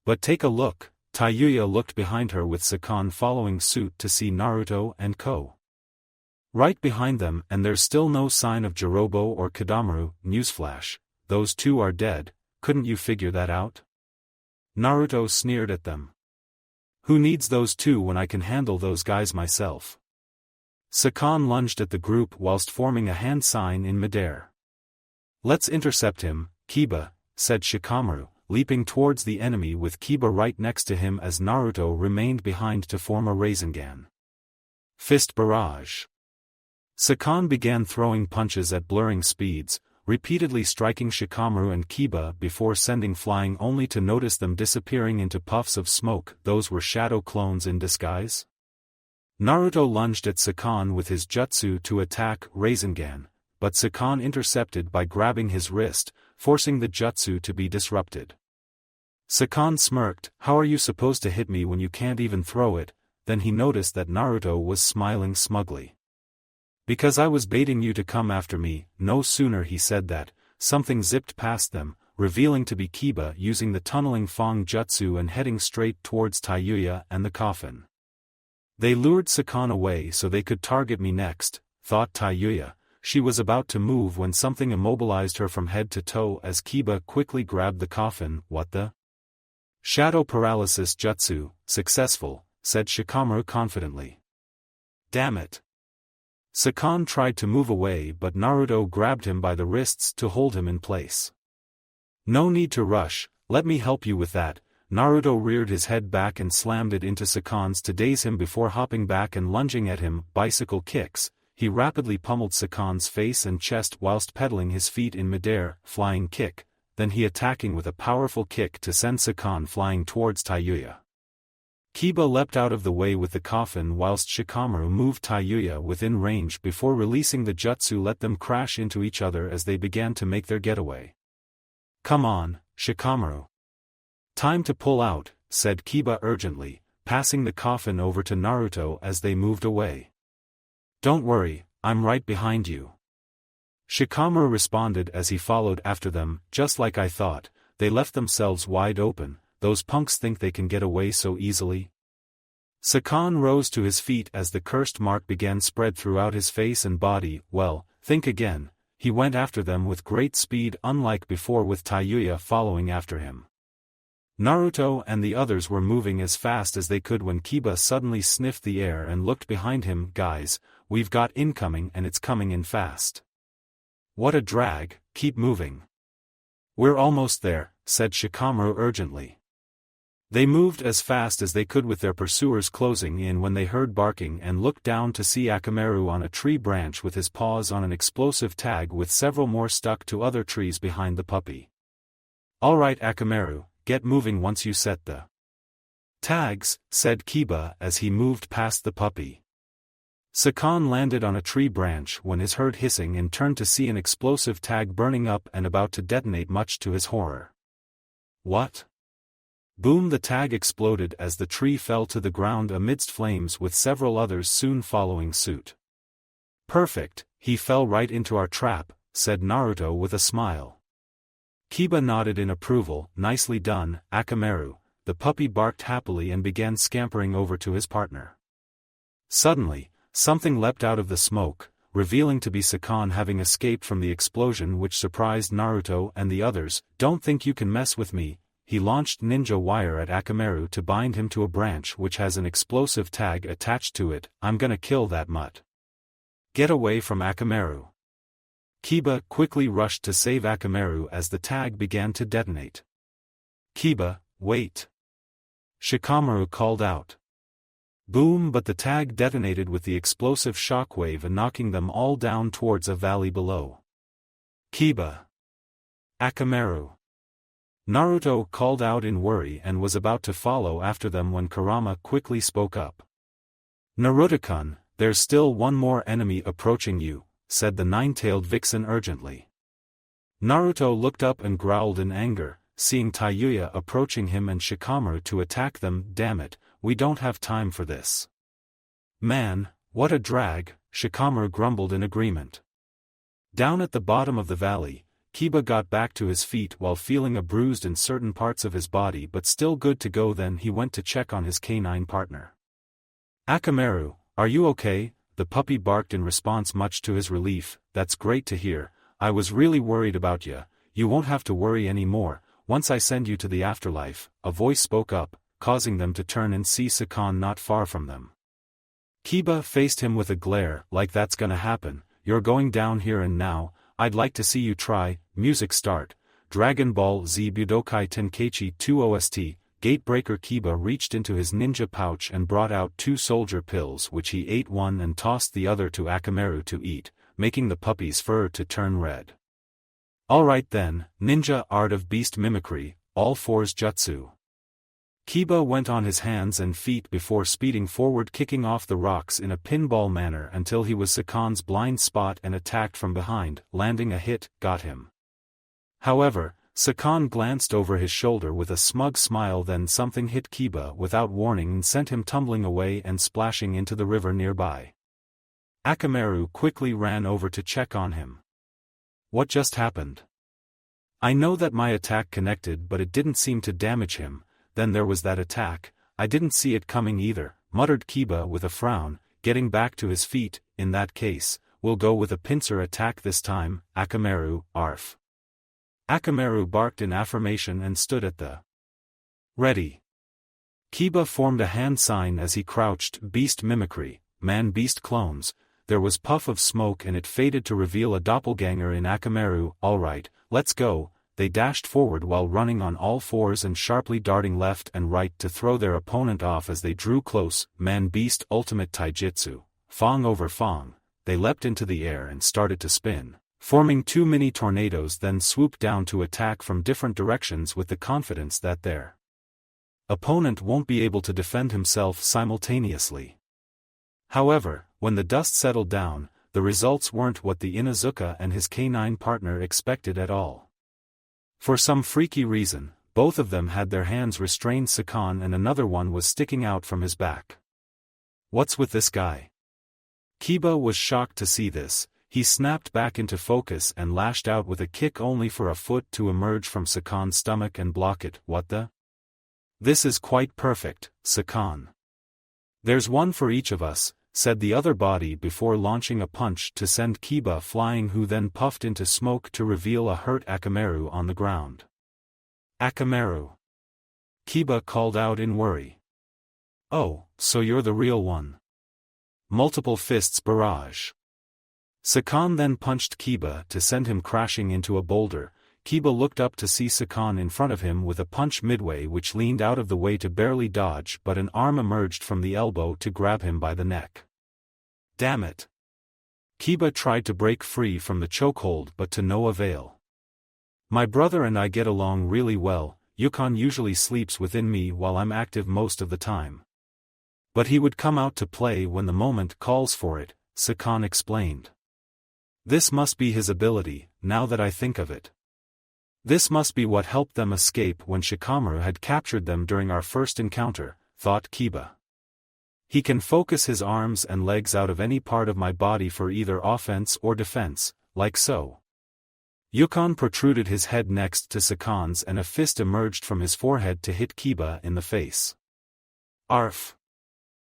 Speaker 1: But take a look. Taiyuya looked behind her with Sakon following suit to see Naruto and Ko right behind them, and there's still no sign of Jirobo or Kadamaru. Newsflash, those two are dead. Couldn't you figure that out? Naruto sneered at them. Who needs those two when I can handle those guys myself? Sakon lunged at the group whilst forming a hand sign in midair. Let's intercept him, Kiba, said Shikamaru, leaping towards the enemy with Kiba right next to him as Naruto remained behind to form a Rasengan. Fist barrage. Sakon began throwing punches at blurring speeds, repeatedly striking Shikamaru and Kiba before sending flying only to notice them disappearing into puffs of smoke. Those were shadow clones in disguise? Naruto lunged at Sakon with his jutsu to attack Rasengan, but Sakon intercepted by grabbing his wrist, forcing the jutsu to be disrupted. Sakon smirked. How are you supposed to hit me when you can't even throw it? Then he noticed that Naruto was smiling smugly. Because I was baiting you to come after me. No sooner he said that, something zipped past them, revealing to be Kiba using the tunneling Fang jutsu and heading straight towards Taiyuya and the coffin. They lured Sakon away so they could target me next, thought Taiyuya. She was about to move when something immobilized her from head to toe as Kiba quickly grabbed the coffin. What the? Shadow paralysis jutsu, successful, said Shikamaru confidently. Damn it. Sakan tried to move away but Naruto grabbed him by the wrists to hold him in place. No need to rush, let me help you with that. Naruto reared his head back and slammed it into Sakan's to daze him before hopping back and lunging at him, bicycle kicks. He rapidly pummeled Sakan's face and chest whilst pedaling his feet in midair, flying kick, then he attacking with a powerful kick to send Sakan flying towards Taiyuya. Kiba leapt out of the way with the coffin whilst Shikamaru moved Taiyuya within range before releasing the jutsu let them crash into each other as they began to make their getaway. Come on, Shikamaru. Time to pull out, said Kiba urgently, passing the coffin over to Naruto as they moved away. Don't worry, I'm right behind you. Shikamaru responded as he followed after them. Just like I thought, they left themselves wide open. Those punks think they can get away so easily? Sakan rose to his feet as the cursed mark began spread throughout his face and body. Well, think again. He went after them with great speed unlike before with Taiyuya following after him. Naruto and the others were moving as fast as they could when Kiba suddenly sniffed the air and looked behind him. Guys, we've got incoming and it's coming in fast. What a drag, keep moving. We're almost there, said Shikamaru urgently. They moved as fast as they could with their pursuers closing in when they heard barking and looked down to see Akamaru on a tree branch with his paws on an explosive tag with several more stuck to other trees behind the puppy. Alright Akamaru, get moving once you set the tags, said Kiba as he moved past the puppy. Sakan landed on a tree branch when his heard hissing and turned to see an explosive tag burning up and about to detonate much to his horror. What? Boom! The tag exploded as the tree fell to the ground amidst flames with several others soon following suit. Perfect, he fell right into our trap, said Naruto with a smile. Kiba nodded in approval. Nicely done, Akamaru. The puppy barked happily and began scampering over to his partner. Suddenly, something leapt out of the smoke, revealing to be Sakan having escaped from the explosion which surprised Naruto and the others. Don't think you can mess with me. He launched ninja wire at Akamaru to bind him to a branch which has an explosive tag attached to it. I'm gonna kill that mutt. Get away from Akamaru. Kiba quickly rushed to save Akamaru as the tag began to detonate. Kiba, wait. Shikamaru called out. Boom! But the tag detonated with the explosive shockwave and knocking them all down towards a valley below. Kiba. Akamaru. Naruto called out in worry and was about to follow after them when Kurama quickly spoke up. Naruto-kun, there's still one more enemy approaching you, said the nine-tailed vixen urgently. Naruto looked up and growled in anger, seeing Taiyuya approaching him and Shikamaru to attack them. Damn it, we don't have time for this. Man, what a drag, Shikamaru grumbled in agreement. Down at the bottom of the valley, Kiba got back to his feet while feeling bruised in certain parts of his body but still good to go. Then he went to check on his canine partner. Akamaru, are you okay? The puppy barked in response much to his relief. That's great to hear, I was really worried about you. You won't have to worry anymore, once I send you to the afterlife, a voice spoke up, causing them to turn and see Sakan not far from them. Kiba faced him with a glare. Like that's gonna happen, you're going down here and now, I'd like to see you try. Music start. Dragon Ball Z Budokai Tenkaichi 2 OST. Gatebreaker. Kiba reached into his ninja pouch and brought out 2 soldier pills which he ate one and tossed the other to Akamaru to eat, making the puppy's fur to turn red. Alright then, ninja art of beast mimicry, all fours jutsu. Kiba went on his hands and feet before speeding forward, kicking off the rocks in a pinball manner until he was Sakan's blind spot and attacked from behind, landing a hit, got him. However, Sakan glanced over his shoulder with a smug smile, then something hit Kiba without warning and sent him tumbling away and splashing into the river nearby. Akamaru quickly ran over to check on him. What just happened? I know that my attack connected but it didn't seem to damage him. Then there was that attack, I didn't see it coming either, muttered Kiba with a frown, getting back to his feet. In that case, we'll go with a pincer attack this time, Akamaru, arf. Akamaru barked in affirmation and stood at the ready. Kiba formed a hand sign as he crouched. Beast mimicry, man-beast clones. There was puff of smoke and it faded to reveal a doppelganger in Akamaru. Alright, let's go. They dashed forward while running on all fours and sharply darting left and right to throw their opponent off as they drew close. Man-beast ultimate taijutsu, Fong over Fong. They leapt into the air and started to spin, forming two mini tornadoes, then swooped down to attack from different directions with the confidence that their opponent won't be able to defend himself simultaneously. However, when the dust settled down, the results weren't what the Inuzuka and his canine partner expected at all. For some freaky reason, both of them had their hands restrained Sakan and another one was sticking out from his back. What's with this guy? Kiba was shocked to see this. He snapped back into focus and lashed out with a kick only for a foot to emerge from Sakan's stomach and block it. What the? This is quite perfect, Sakan. There's one for each of us, said the other body before launching a punch to send Kiba flying, who then puffed into smoke to reveal a hurt Akamaru on the ground. Akamaru. Kiba called out in worry. Oh, so you're the real one. Multiple fists barrage. Sakan then punched Kiba to send him crashing into a boulder. Kiba looked up to see Sakan in front of him with a punch midway which leaned out of the way to barely dodge, but an arm emerged from the elbow to grab him by the neck. Damn it! Kiba tried to break free from the chokehold but to no avail. My brother and I get along really well. Yukon usually sleeps within me while I'm active most of the time. But he would come out to play when the moment calls for it, Sakan explained. This must be his ability, now that I think of it. This must be what helped them escape when Shikamaru had captured them during our first encounter, thought Kiba. He can focus his arms and legs out of any part of my body for either offense or defense, like so. Yukon protruded his head next to Sakan's and a fist emerged from his forehead to hit Kiba in the face. Arf!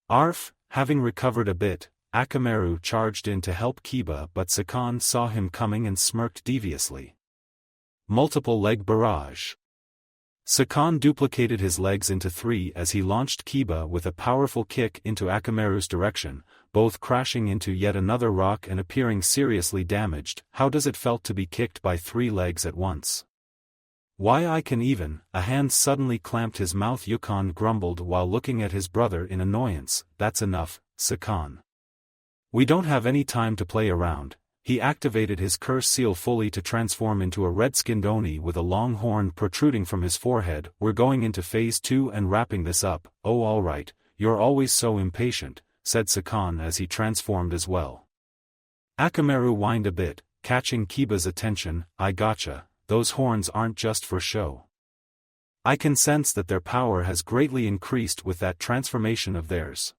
Speaker 1: Arf! Having recovered a bit, Akamaru charged in to help Kiba, but Sakan saw him coming and smirked deviously. Multiple leg barrage. Sakan duplicated his legs into three as he launched Kiba with a powerful kick into Akamaru's direction, both crashing into yet another rock and appearing seriously damaged. How does it felt to be kicked by three legs at once? Why I can even. A hand suddenly clamped his mouth. Yukon grumbled while looking at his brother in annoyance. That's enough, Sakan. We don't have any time to play around. He activated his curse seal fully to transform into a red-skinned Oni with a long horn protruding from his forehead. We're going into phase 2 and wrapping this up. Oh alright, you're always so impatient, said Sakan as he transformed as well. Akamaru whined a bit, catching Kiba's attention. I gotcha, those horns aren't just for show. I can sense that their power has greatly increased with that transformation of theirs.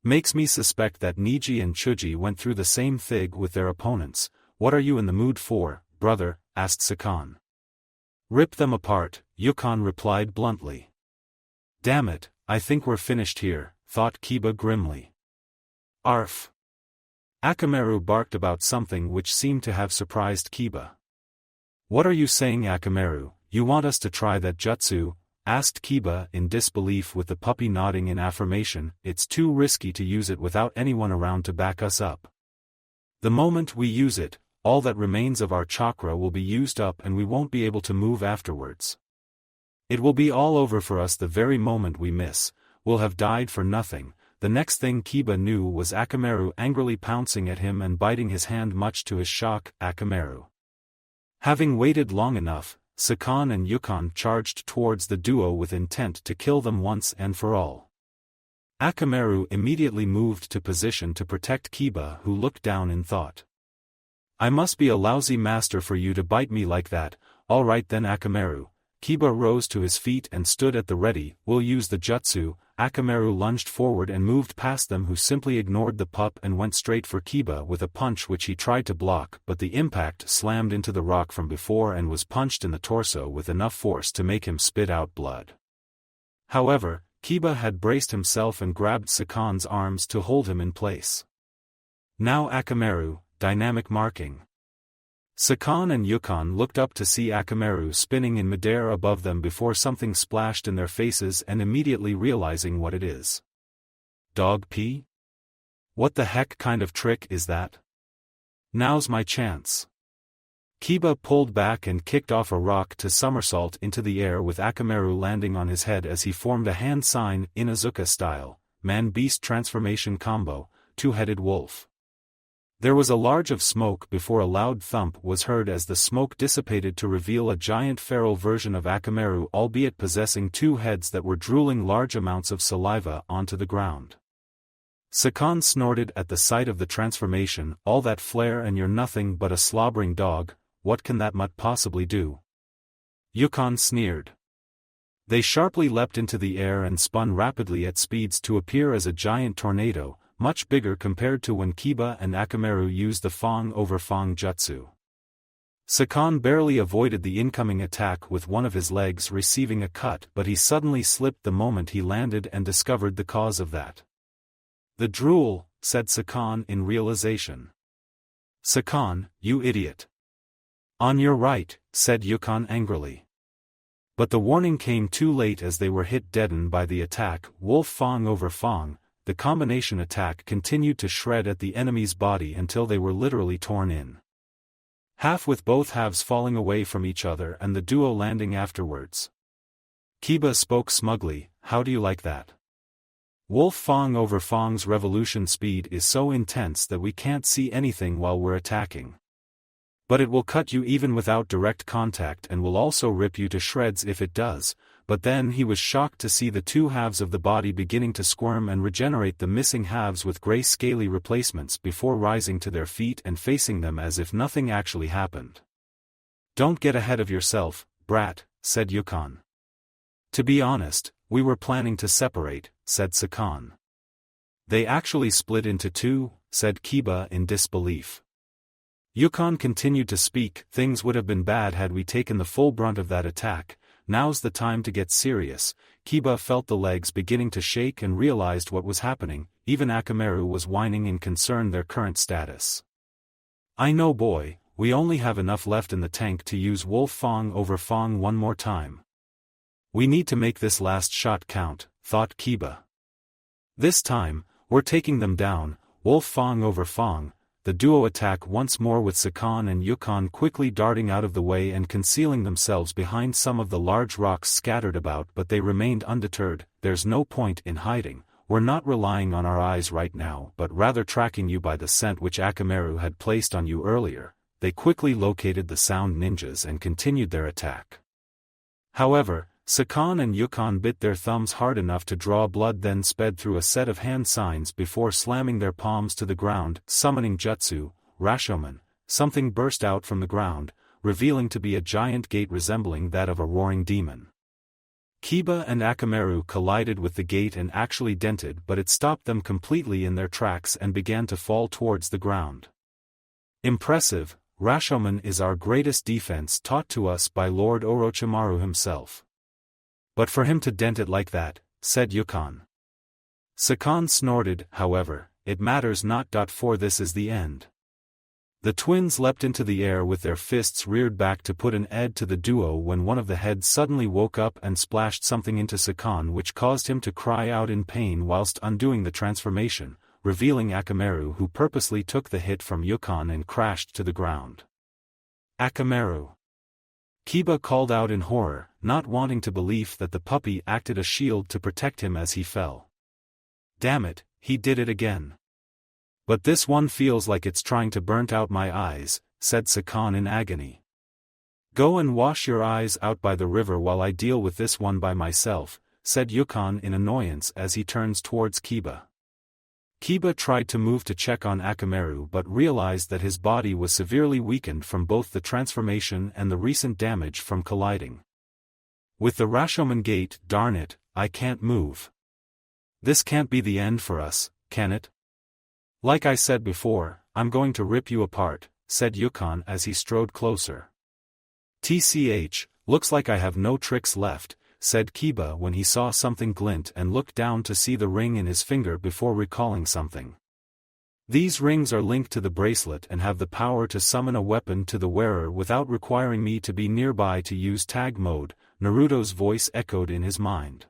Speaker 1: Makes me suspect that Neji and Chuji went through the same thing with their opponents. What are you in the mood for, brother? Asked Sakan. Rip them apart, Yukon replied bluntly. Damn it, I think we're finished here, thought Kiba grimly. Arf! Akamaru barked about something which seemed to have surprised Kiba. What are you saying, Akamaru? You want us to try that jutsu? Asked Kiba in disbelief, with the puppy nodding in affirmation. It's too risky to use it without anyone around to back us up. The moment we use it, all that remains of our chakra will be used up and we won't be able to move afterwards. It will be all over for us the very moment we miss. We'll have died for nothing. The next thing Kiba knew was Akamaru angrily pouncing at him and biting his hand, much to his shock. Akamaru. Having waited long enough, Sakan and Yukon charged towards the duo with intent to kill them once and for all. Akamaru immediately moved to position to protect Kiba, who looked down in thought. I must be a lousy master for you to bite me like that. All right then, Akamaru. Kiba rose to his feet and stood at the ready. We'll use the jutsu. Akamaru lunged forward and moved past them, who simply ignored the pup and went straight for Kiba with a punch which he tried to block, but the impact slammed into the rock from before and was punched in the torso with enough force to make him spit out blood. However, Kiba had braced himself and grabbed Sakan's arms to hold him in place. Now Akamaru, dynamic marking. Sakan and Yukon looked up to see Akamaru spinning in midair above them before something splashed in their faces, and immediately realizing what it is. Dog pee? What the heck kind of trick is that? Now's my chance. Kiba pulled back and kicked off a rock to somersault into the air with Akamaru landing on his head as he formed a hand sign Inuzuka style, man-beast transformation combo, two-headed wolf. There was a large of smoke before a loud thump was heard as the smoke dissipated to reveal a giant feral version of Akamaru, albeit possessing two heads that were drooling large amounts of saliva onto the ground. Sakan snorted at the sight of the transformation. All that flair and you're nothing but a slobbering dog, what can that mutt possibly do? Yukon sneered. They sharply leapt into the air and spun rapidly at speeds to appear as a giant tornado, much bigger compared to when Kiba and Akamaru used the Fang over Fang jutsu. Sakan barely avoided the incoming attack with one of his legs receiving a cut, but he suddenly slipped the moment he landed and discovered the cause of that. The drool, said Sakan in realization. Sakan, you idiot. On your right, said Yukon angrily. But the warning came too late as they were hit deadened by the attack. Wolf Fang over Fang, the combination attack continued to shred at the enemy's body until they were literally torn in half, with both halves falling away from each other and the duo landing afterwards. Kiba spoke smugly, how do you like that? Wolf Fang over Fang's revolution speed is so intense that we can't see anything while we're attacking. But it will cut you even without direct contact and will also rip you to shreds if it does. But then he was shocked to see the two halves of the body beginning to squirm and regenerate the missing halves with gray scaly replacements before rising to their feet and facing them as if nothing actually happened. Don't get ahead of yourself, brat, said Yukon. To be honest, we were planning to separate, said Sakan. They actually split into two, said Kiba in disbelief. Yukon continued to speak, things would have been bad had we taken the full brunt of that attack. Now's the time to get serious. Kiba felt the legs beginning to shake and realized what was happening. Even Akamaru was whining in concern their current status. I know, boy, we only have enough left in the tank to use Wolf Fang over Fang one more time. We need to make this last shot count, thought Kiba. This time, we're taking them down, Wolf Fang over Fang. The duo attack once more with Sakan and Yukon quickly darting out of the way and concealing themselves behind some of the large rocks scattered about, but they remained undeterred. There's no point in hiding, we're not relying on our eyes right now but rather tracking you by the scent which Akamaru had placed on you earlier. They quickly located the sound ninjas and continued their attack. However, Sakan and Yukon bit their thumbs hard enough to draw blood, then sped through a set of hand signs before slamming their palms to the ground, summoning jutsu, Rashomon. Something burst out from the ground, revealing to be a giant gate resembling that of a roaring demon. Kiba and Akamaru collided with the gate and actually dented, but it stopped them completely in their tracks and began to fall towards the ground. Impressive, Rashomon is our greatest defense taught to us by Lord Orochimaru himself. But for him to dent it like that, said Yukon. Sakan snorted, however, it matters not. For this is the end. The twins leapt into the air with their fists reared back to put an end to the duo when one of the heads suddenly woke up and splashed something into Sakan which caused him to cry out in pain whilst undoing the transformation, revealing Akamaru, who purposely took the hit from Yukon and crashed to the ground. Akamaru! Kiba called out in horror, not wanting to believe that the puppy acted a shield to protect him as he fell. Damn it, he did it again. But this one feels like it's trying to burnt out my eyes, said Sakan in agony. Go and wash your eyes out by the river while I deal with this one by myself, said Yukon in annoyance as he turns towards Kiba. Kiba tried to move to check on Akamaru but realized that his body was severely weakened from both the transformation and the recent damage from colliding. With the Rashomon gate, darn it, I can't move. This can't be the end for us, can it? Like I said before, I'm going to rip you apart, said Yukon as he strode closer. TCH, looks like I have no tricks left, said Kiba when he saw something glint and looked down to see the ring in his finger before recalling something. These rings are linked to the bracelet and have the power to summon a weapon to the wearer without requiring me to be nearby to use tag mode, Naruto's voice echoed in his mind.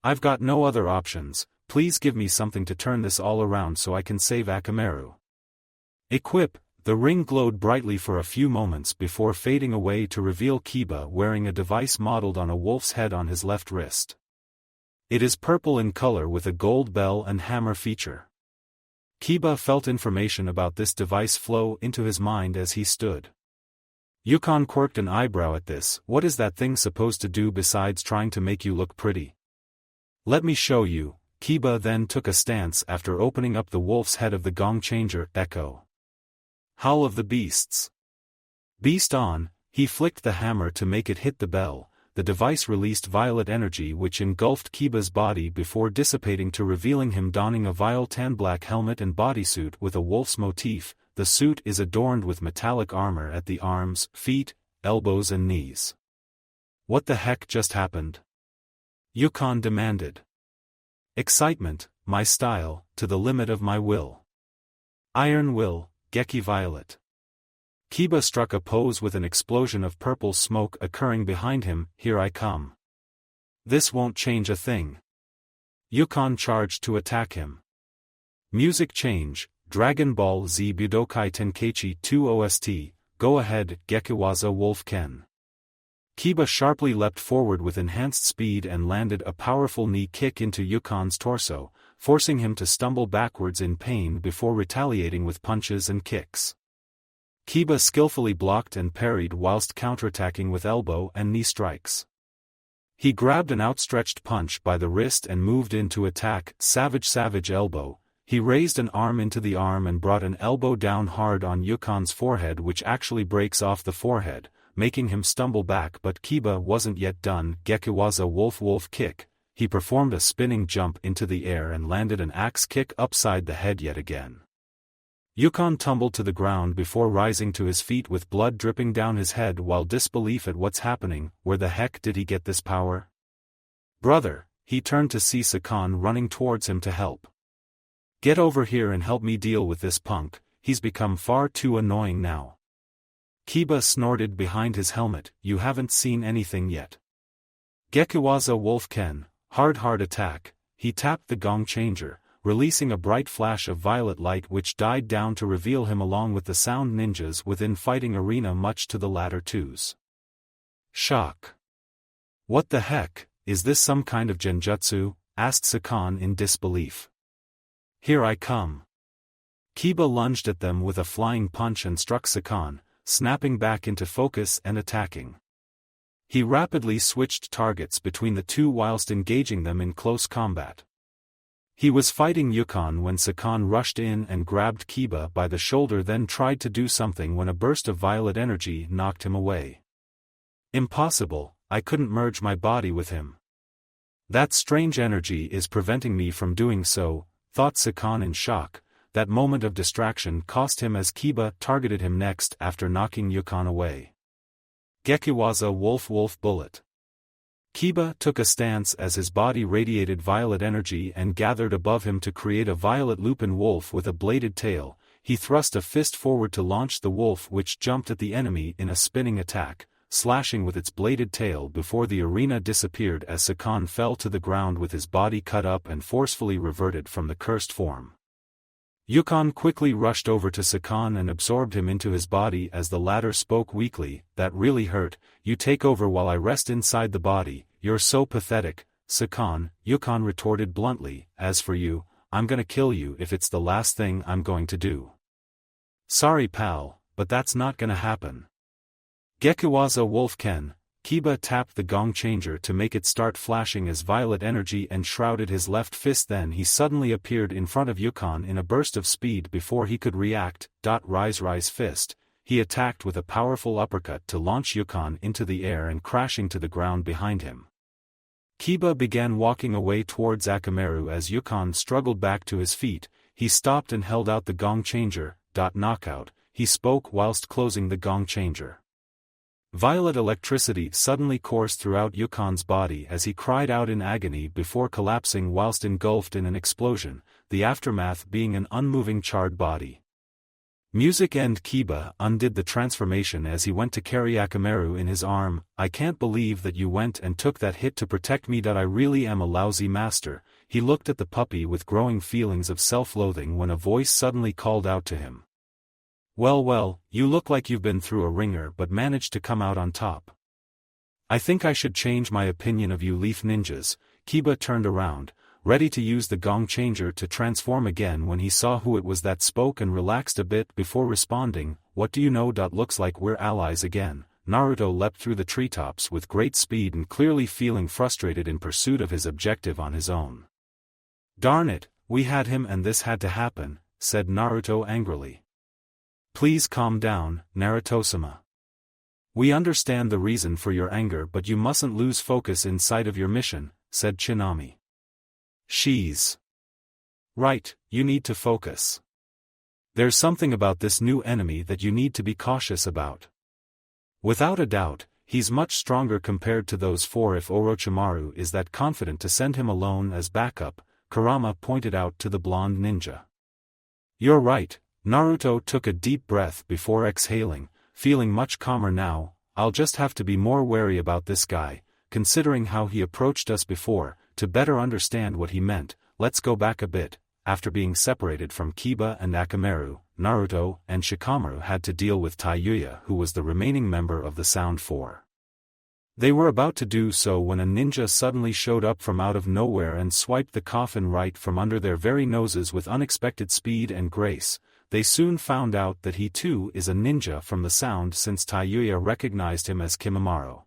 Speaker 1: I've got no other options, please give me something to turn this all around so I can save Akamaru. Equip. The ring glowed brightly for a few moments before fading away to reveal Kiba wearing a device modeled on a wolf's head on his left wrist. It is purple in color with a gold bell and hammer feature. Kiba felt information about this device flow into his mind as he stood. Yukon quirked an eyebrow at this. What is that thing supposed to do besides trying to make you look pretty? Let me show you. Kiba then took a stance after opening up the wolf's head of the gong changer, Echo. Howl of the beasts. Beast on, he flicked the hammer to make it hit the bell. The device released violet energy which engulfed Kiba's body before dissipating to revealing him donning a vile tan-black helmet and bodysuit with a wolf's motif. The suit is adorned with metallic armor at the arms, feet, elbows and knees. What the heck just happened? Yukon demanded. Excitement, my style, to the limit of my will. Iron will. Geki Violet. Kiba struck a pose with an explosion of purple smoke occurring behind him. Here I come. This won't change a thing. Yukon charged to attack him. Music change, Dragon Ball Z Budokai Tenkaichi 2 OST, go ahead, Gekiwaza Wolf Ken. Kiba sharply leapt forward with enhanced speed and landed a powerful knee kick into Yukon's torso, forcing him to stumble backwards in pain before retaliating with punches and kicks. Kiba skillfully blocked and parried whilst counterattacking with elbow and knee strikes. He grabbed an outstretched punch by the wrist and moved in to attack. Savage elbow. He raised an arm into the arm and brought an elbow down hard on Yukon's forehead, which actually breaks off the forehead, making him stumble back. But Kiba wasn't yet done. Gekiwaza wolf kick. He performed a spinning jump into the air and landed an axe kick upside the head yet again. Yukon tumbled to the ground before rising to his feet with blood dripping down his head while disbelief at what's happening. Where the heck did he get this power? Brother, he turned to see Sakan running towards him to help. Get over here and help me deal with this punk, he's become far too annoying now. Kiba snorted behind his helmet, you haven't seen anything yet. Gekiwaza Wolf Ken. Hard attack. He tapped the gong changer, releasing a bright flash of violet light which died down to reveal him along with the sound ninjas within fighting arena, much to the latter two's shock. What the heck, is this some kind of genjutsu? Asked Sakan in disbelief. Here I come. Kiba lunged at them with a flying punch and struck Sakan, snapping back into focus and attacking. He rapidly switched targets between the two whilst engaging them in close combat. He was fighting Yukon when Sakan rushed in and grabbed Kiba by the shoulder, then tried to do something when a burst of violet energy knocked him away. Impossible, I couldn't merge my body with him. That strange energy is preventing me from doing so, thought Sakan in shock. That moment of distraction cost him as Kiba targeted him next after knocking Yukon away. Gekiwaza wolf bullet. Kiba took a stance as his body radiated violet energy and gathered above him to create a violet lupin wolf with a bladed tail. He thrust a fist forward to launch the wolf, which jumped at the enemy in a spinning attack, slashing with its bladed tail before the arena disappeared as Sakan fell to the ground with his body cut up and forcefully reverted from the cursed form. Yukon quickly rushed over to Sakan and absorbed him into his body as the latter spoke weakly, that really hurt, you take over while I rest inside the body, you're so pathetic, Sakan, Yukon retorted bluntly, as for you, I'm gonna kill you if it's the last thing I'm going to do. Sorry pal, but that's not gonna happen. Gekiwaza Wolf Ken. Kiba tapped the gong changer to make it start flashing as violet energy enshrouded his left fist, then he suddenly appeared in front of Yukon in a burst of speed before he could react. Rise fist. He attacked with a powerful uppercut to launch Yukon into the air and crashing to the ground behind him. Kiba began walking away towards Akamaru as Yukon struggled back to his feet. He stopped and held out the gong changer. Knockout, he spoke whilst closing the gong changer. Violet electricity suddenly coursed throughout Yukon's body as he cried out in agony before collapsing whilst engulfed in an explosion, the aftermath being an unmoving charred body. Music and Kiba undid the transformation as he went to carry Akamaru in his arm. I can't believe that you went and took that hit to protect me. I really am a lousy master, he looked at the puppy with growing feelings of self-loathing when a voice suddenly called out to him. "Well well, you look like you've been through a ringer but managed to come out on top. I think I should change my opinion of you leaf ninjas." Kiba turned around, ready to use the gong changer to transform again when he saw who it was that spoke, and relaxed a bit before responding, "What do you know? Looks like we're allies again." Naruto leapt through the treetops with great speed and clearly feeling frustrated in pursuit of his objective on his own. "Darn it, we had him and this had to happen," said Naruto angrily. "Please calm down, Naruto-sama. We understand the reason for your anger, but you mustn't lose focus in sight of your mission," said Tsunami. "She's right, you need to focus. There's something about this new enemy that you need to be cautious about. Without a doubt, he's much stronger compared to those four. If Orochimaru is that confident to send him alone as backup," Kurama pointed out to the blonde ninja. "You're right." Naruto took a deep breath before exhaling, feeling much calmer now. "I'll just have to be more wary about this guy, considering how he approached us before. To better understand what he meant, let's go back a bit." After being separated from Kiba and Akamaru, Naruto and Shikamaru had to deal with Taiyuya, who was the remaining member of the Sound Four. They were about to do so when a ninja suddenly showed up from out of nowhere and swiped the coffin right from under their very noses with unexpected speed and grace. They soon found out that he too is a ninja from the Sound, since Taiyuya recognized him as Kimimaro.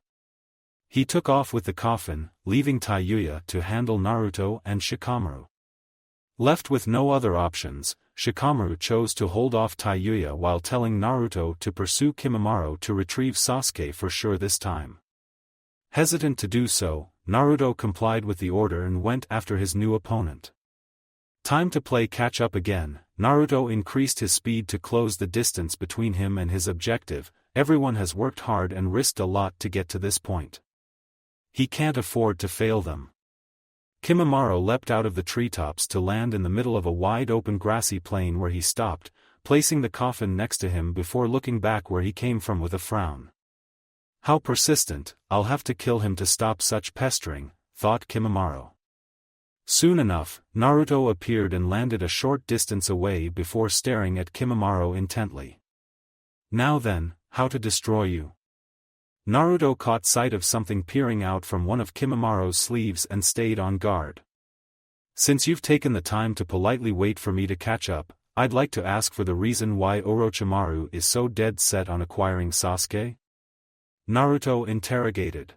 Speaker 1: He took off with the coffin, leaving Taiyuya to handle Naruto and Shikamaru. Left with no other options, Shikamaru chose to hold off Taiyuya while telling Naruto to pursue Kimimaro to retrieve Sasuke for sure this time. Hesitant to do so, Naruto complied with the order and went after his new opponent. Time to play catch up again. Naruto increased his speed to close the distance between him and his objective. Everyone has worked hard and risked a lot to get to this point. He can't afford to fail them. Kimimaro leapt out of the treetops to land in the middle of a wide open grassy plain where he stopped, placing the coffin next to him before looking back where he came from with a frown. "How persistent, I'll have to kill him to stop such pestering," thought Kimimaro. Soon enough, Naruto appeared and landed a short distance away before staring at Kimimaro intently. "Now then, how to destroy you?" Naruto caught sight of something peering out from one of Kimimaro's sleeves and stayed on guard. "Since you've taken the time to politely wait for me to catch up, I'd like to ask for the reason why Orochimaru is so dead set on acquiring Sasuke?" Naruto interrogated.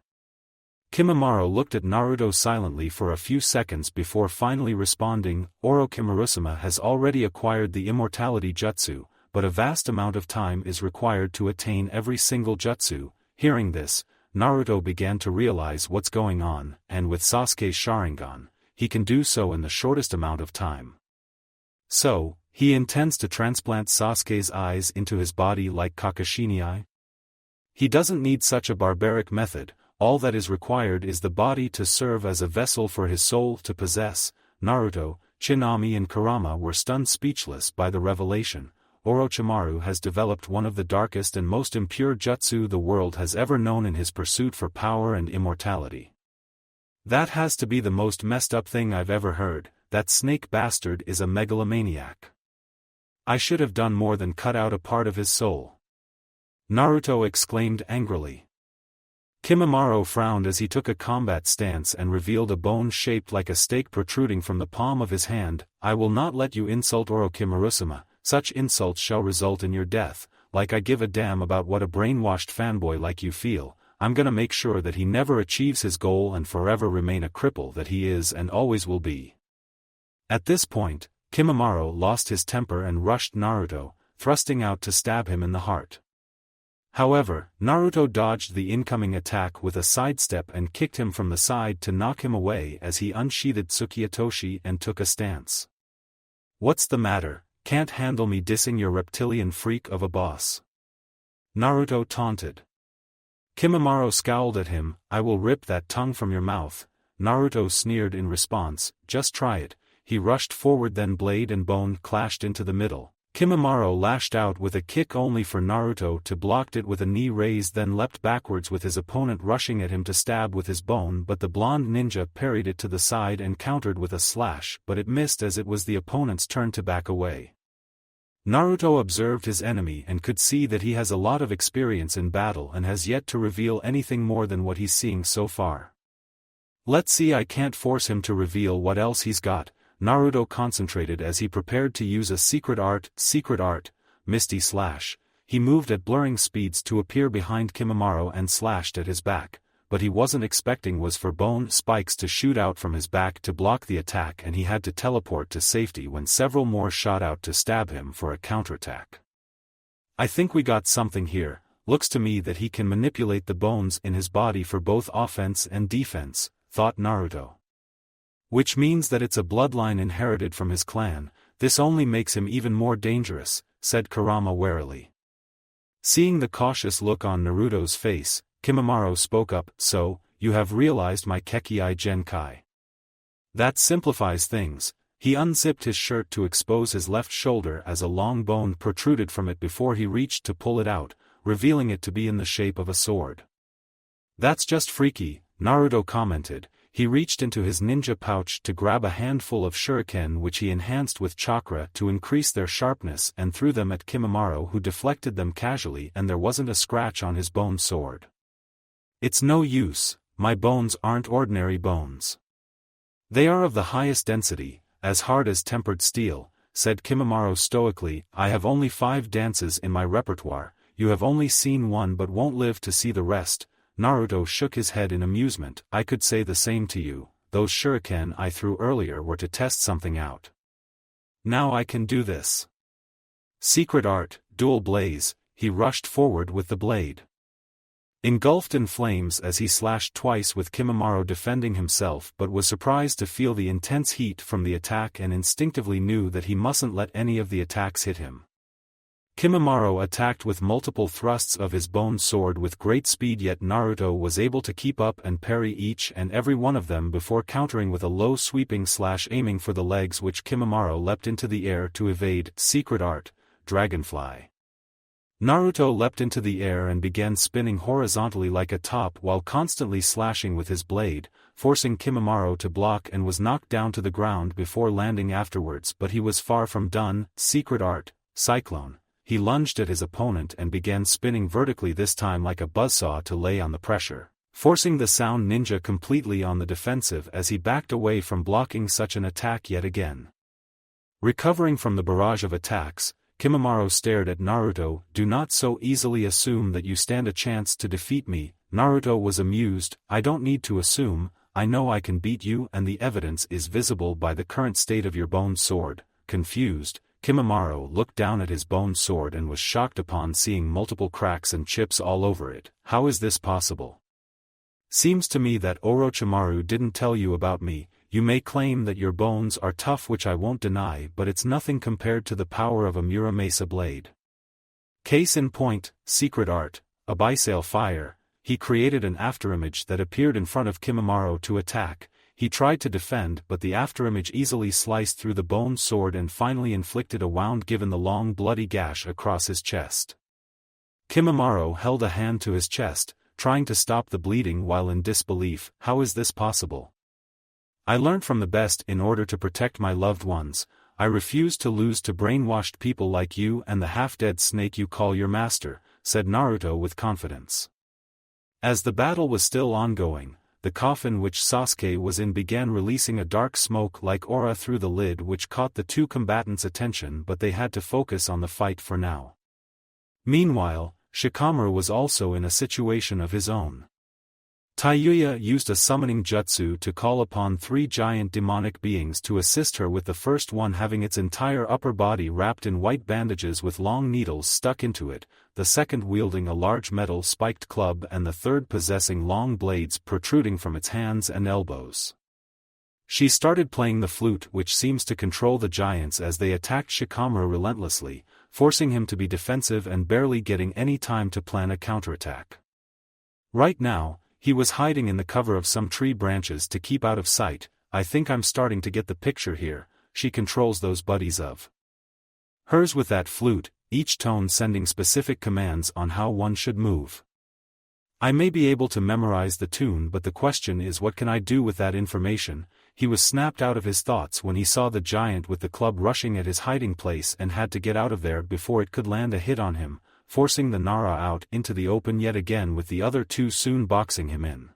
Speaker 1: Kimimaro looked at Naruto silently for a few seconds before finally responding. "Orochimaru-sama has already acquired the immortality jutsu, but a vast amount of time is required to attain every single jutsu." Hearing this, Naruto began to realize what's going on, and with Sasuke's Sharingan, he can do so in the shortest amount of time. So, he intends to transplant Sasuke's eyes into his body like Kakashini Eye? He doesn't need such a barbaric method. All that is required is the body to serve as a vessel for his soul to possess. Naruto, Tsunami and Kurama were stunned speechless by the revelation. Orochimaru has developed one of the darkest and most impure jutsu the world has ever known in his pursuit for power and immortality. That has to be the most messed up thing I've ever heard. That snake bastard is a megalomaniac. I should have done more than cut out a part of his soul. Naruto exclaimed angrily. Kimimaro frowned as he took a combat stance and revealed a bone shaped like a stake protruding from the palm of his hand. "I will not let you insult Orochimaru-sama. Such insults shall result in your death. Like I give a damn about what a brainwashed fanboy like you feel. I'm gonna make sure that he never achieves his goal and forever remain a cripple that he is and always will be." At this point, Kimimaro lost his temper and rushed Naruto, thrusting out to stab him in the heart. However, Naruto dodged the incoming attack with a sidestep and kicked him from the side to knock him away as he unsheathed Tsukiyatoshi and took a stance. "What's the matter? Can't handle me dissing your reptilian freak of a boss?" Naruto taunted. Kimimaro scowled at him. "I will rip that tongue from your mouth." Naruto sneered in response. "Just try it." He rushed forward, then blade and bone clashed into the middle. Kimimaro lashed out with a kick only for Naruto to block it with a knee raise, then leapt backwards with his opponent rushing at him to stab with his bone, but the blonde ninja parried it to the side and countered with a slash, but it missed as it was the opponent's turn to back away. Naruto observed his enemy and could see that he has a lot of experience in battle and has yet to reveal anything more than what he's seeing so far. Let's see, I can't force him to reveal what else he's got. Naruto concentrated as he prepared to use a secret art, Misty Slash. He moved at blurring speeds to appear behind Kimimaro and slashed at his back, but he wasn't expecting was for bone spikes to shoot out from his back to block the attack, and he had to teleport to safety when several more shot out to stab him for a counterattack. I think we got something here. Looks to me that he can manipulate the bones in his body for both offense and defense, thought Naruto. Which means that it's a bloodline inherited from his clan. This only makes him even more dangerous, said Kurama warily. Seeing the cautious look on Naruto's face, Kimimaro spoke up, so, you have realized my Kekkei Genkai. That simplifies things. He unzipped his shirt to expose his left shoulder as a long bone protruded from it before he reached to pull it out, revealing it to be in the shape of a sword. That's just freaky, Naruto commented. He reached into his ninja pouch to grab a handful of shuriken which he enhanced with chakra to increase their sharpness and threw them at Kimimaro, who deflected them casually, and there wasn't a scratch on his bone sword. It's no use, my bones aren't ordinary bones. They are of the highest density, as hard as tempered steel, said Kimimaro stoically. I have only 5 dances in my repertoire, you have only seen one but won't live to see the rest. Naruto shook his head in amusement. I could say the same to you. Those shuriken I threw earlier were to test something out. Now I can do this. Secret art, dual blaze. He rushed forward with the blade. Engulfed in flames as he slashed twice with Kimimaro defending himself, but was surprised to feel the intense heat from the attack and instinctively knew that he mustn't let any of the attacks hit him. Kimimaro attacked with multiple thrusts of his bone sword with great speed, yet Naruto was able to keep up and parry each and every one of them before countering with a low sweeping slash aiming for the legs, which Kimimaro leapt into the air to evade. Secret art, dragonfly. Naruto leapt into the air and began spinning horizontally like a top while constantly slashing with his blade, forcing Kimimaro to block, and was knocked down to the ground before landing afterwards, but he was far from done. Secret art, cyclone. He lunged at his opponent and began spinning vertically, this time like a buzzsaw to lay on the pressure, forcing the sound ninja completely on the defensive as he backed away from blocking such an attack yet again. Recovering from the barrage of attacks, Kimimaro stared at Naruto. Do not so easily assume that you stand a chance to defeat me. Naruto was amused. I don't need to assume, I know I can beat you, and the evidence is visible by the current state of your bone sword. Confused, Kimimaro looked down at his bone sword and was shocked upon seeing multiple cracks and chips all over it. How is this possible? Seems to me that Orochimaru didn't tell you about me. You may claim that your bones are tough, which I won't deny, but it's nothing compared to the power of a Muramasa blade. Case in point, secret art, abyssal fire. He created an afterimage that appeared in front of Kimimaro to attack. He tried to defend, but the afterimage easily sliced through the bone sword and finally inflicted a wound, given the long bloody gash across his chest. Kimimaro held a hand to his chest, trying to stop the bleeding while in disbelief. How is this possible? I learned from the best in order to protect my loved ones. I refuse to lose to brainwashed people like you and the half-dead snake you call your master, said Naruto with confidence. As the battle was still ongoing, the coffin which Sasuke was in began releasing a dark smoke-like aura through the lid, which caught the two combatants' attention, but they had to focus on the fight for now. Meanwhile, Shikamaru was also in a situation of his own. Taiyuya used a summoning jutsu to call upon 3 giant demonic beings to assist her, with the first one having its entire upper body wrapped in white bandages with long needles stuck into it, the second wielding a large metal spiked club, and the third possessing long blades protruding from its hands and elbows. She started playing the flute, which seems to control the giants, as they attacked Shikamaru relentlessly, forcing him to be defensive and barely getting any time to plan a counterattack. Right now, he was hiding in the cover of some tree branches to keep out of sight. I think I'm starting to get the picture here. She controls those buddies of Hers with that flute, each tone sending specific commands on how one should move. I may be able to memorize the tune, but the question is, what can I do with that information? He was snapped out of his thoughts when he saw the giant with the club rushing at his hiding place and had to get out of there before it could land a hit on him, forcing the Nara out into the open yet again, with the other two soon boxing him in.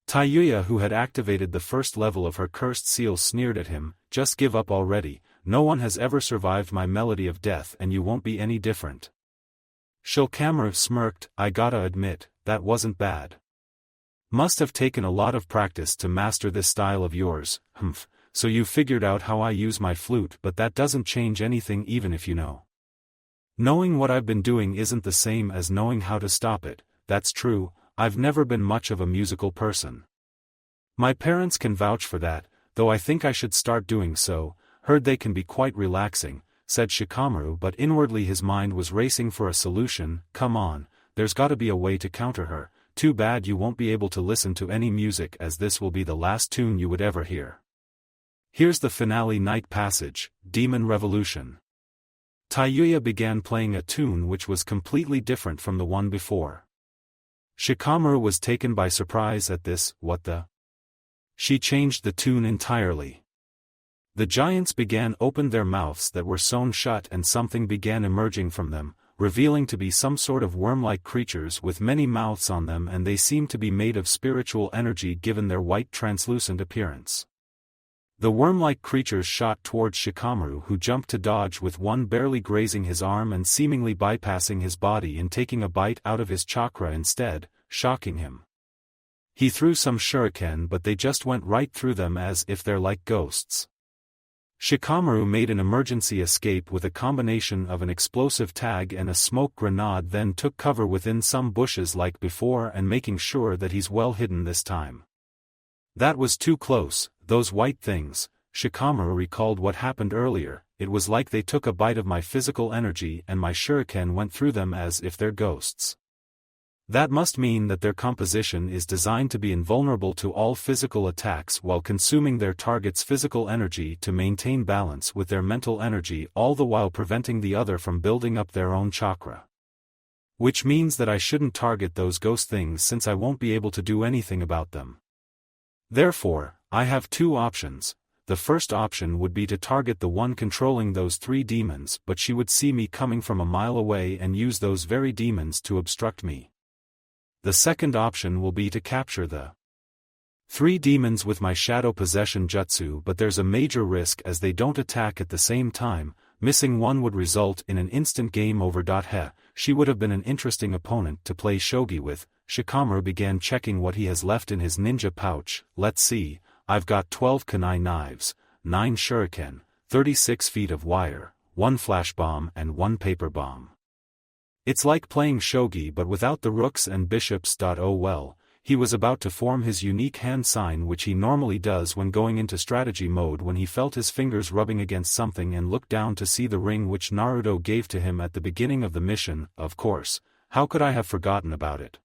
Speaker 1: Taiyuya, who had activated the first level of her cursed seal, sneered at him, "Just give up already, no one has ever survived my melody of death and you won't be any different." Shikamaru smirked, "I gotta admit, that wasn't bad. Must have taken a lot of practice to master this style of yours, humph, so you figured out how I use my flute, but that doesn't change anything even if you know. Knowing what I've been doing isn't the same as knowing how to stop it. That's true, I've never been much of a musical person. My parents can vouch for that, though I think I should start doing so. Heard they can be quite relaxing," said Shikamaru, but inwardly his mind was racing for a solution. Come on, there's gotta be a way to counter her. Too bad you won't be able to listen to any music, as this will be the last tune you would ever hear. Here's the finale night passage, Demon Revolution. Taiyuya began playing a tune which was completely different from the one before. Shikamaru was taken by surprise at this. What the? She changed the tune entirely. The giants opened their mouths that were sewn shut, and something began emerging from them, revealing to be some sort of worm-like creatures with many mouths on them, and they seemed to be made of spiritual energy given their white translucent appearance. The worm-like creatures shot towards Shikamaru, who jumped to dodge, with one barely grazing his arm and seemingly bypassing his body and taking a bite out of his chakra instead, shocking him. He threw some shuriken, but they just went right through them as if they're like ghosts. Shikamaru made an emergency escape with a combination of an explosive tag and a smoke grenade, then took cover within some bushes like before, and making sure that he's well hidden this time. That was too close, those white things. Shikamaru recalled what happened earlier. It was like they took a bite of my physical energy and my shuriken went through them as if they're ghosts. That must mean that their composition is designed to be invulnerable to all physical attacks while consuming their target's physical energy to maintain balance with their mental energy, all the while preventing the other from building up their own chakra. Which means that I shouldn't target those ghost things, since I won't be able to do anything about them. Therefore, I have two options. The first option would be to target the one controlling those three demons, but she would see me coming from a mile away and use those very demons to obstruct me. The second option will be to capture the three demons with my shadow possession jutsu, but there's a major risk as they don't attack at the same time. Missing one would result in an instant game over. She would have been an interesting opponent to play shogi with. Shikamaru began checking what he has left in his ninja pouch. Let's see, I've got 12 kunai knives, 9 shuriken, 36 feet of wire, 1 flash bomb and 1 paper bomb. It's like playing shogi but without the rooks and bishops. Oh well, he was about to form his unique hand sign, which he normally does when going into strategy mode, when he felt his fingers rubbing against something and looked down to see the ring which Naruto gave to him at the beginning of the mission. Of course, how could I have forgotten about it?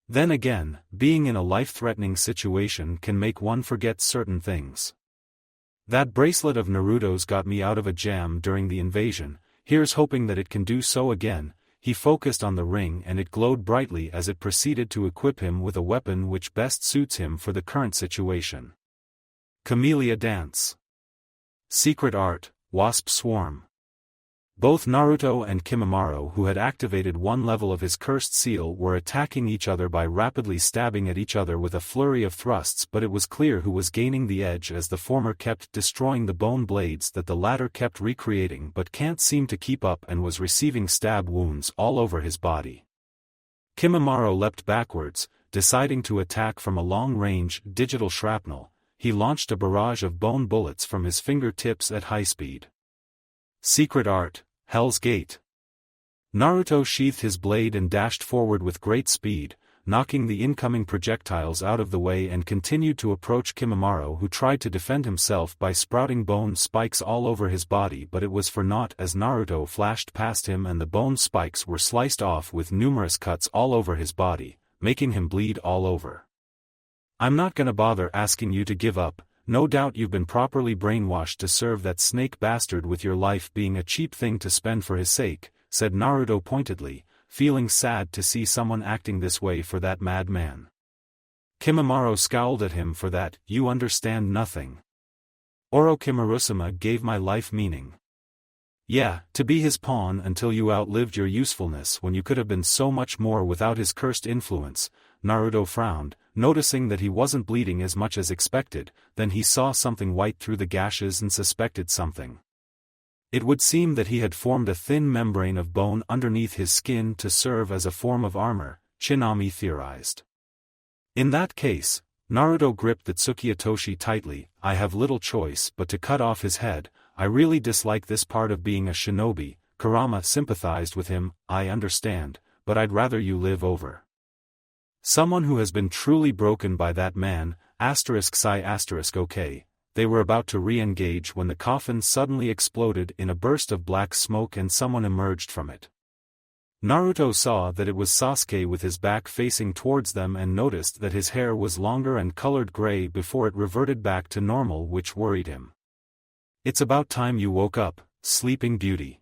Speaker 1: Then again, being in a life-threatening situation can make one forget certain things. That bracelet of Naruto's got me out of a jam during the invasion. Here's hoping that it can do so again. He focused on the ring and it glowed brightly as it proceeded to equip him with a weapon which best suits him for the current situation. Camellia Dance. Secret Art, Wasp Swarm. Both Naruto and Kimimaro, who had activated one level of his cursed seal, were attacking each other by rapidly stabbing at each other with a flurry of thrusts, but it was clear who was gaining the edge, as the former kept destroying the bone blades that the latter kept recreating but can't seem to keep up, and was receiving stab wounds all over his body. Kimimaro leapt backwards, deciding to attack from a long-range digital shrapnel. He launched a barrage of bone bullets from his fingertips at high speed. Secret Art, Hell's Gate. Naruto sheathed his blade and dashed forward with great speed, knocking the incoming projectiles out of the way, and continued to approach Kimimaro, who tried to defend himself by sprouting bone spikes all over his body, but it was for naught as Naruto flashed past him and the bone spikes were sliced off with numerous cuts all over his body, making him bleed all over. I'm not gonna bother asking you to give up. No doubt you've been properly brainwashed to serve that snake bastard with your life being a cheap thing to spend for his sake, said Naruto pointedly, feeling sad to see someone acting this way for that mad man. Kimimaro scowled at him for that. You understand nothing. Orochimarusama gave my life meaning. Yeah, to be his pawn until you outlived your usefulness when you could have been so much more without his cursed influence. Naruto frowned, noticing that he wasn't bleeding as much as expected. Then he saw something white through the gashes and suspected something. It would seem that he had formed a thin membrane of bone underneath his skin to serve as a form of armor, Chinami theorized. In that case, Naruto gripped the Tsukiyotoshi tightly. I have little choice but to cut off his head. I really dislike this part of being a shinobi. Kurama sympathized with him. I understand, but I'd rather you live over. Someone who has been truly broken by that man, ****OK. They were about to re-engage when the coffin suddenly exploded in a burst of black smoke and someone emerged from it. Naruto saw that it was Sasuke with his back facing towards them and noticed that his hair was longer and colored gray before it reverted back to normal, which worried him. It's about time you woke up, Sleeping Beauty.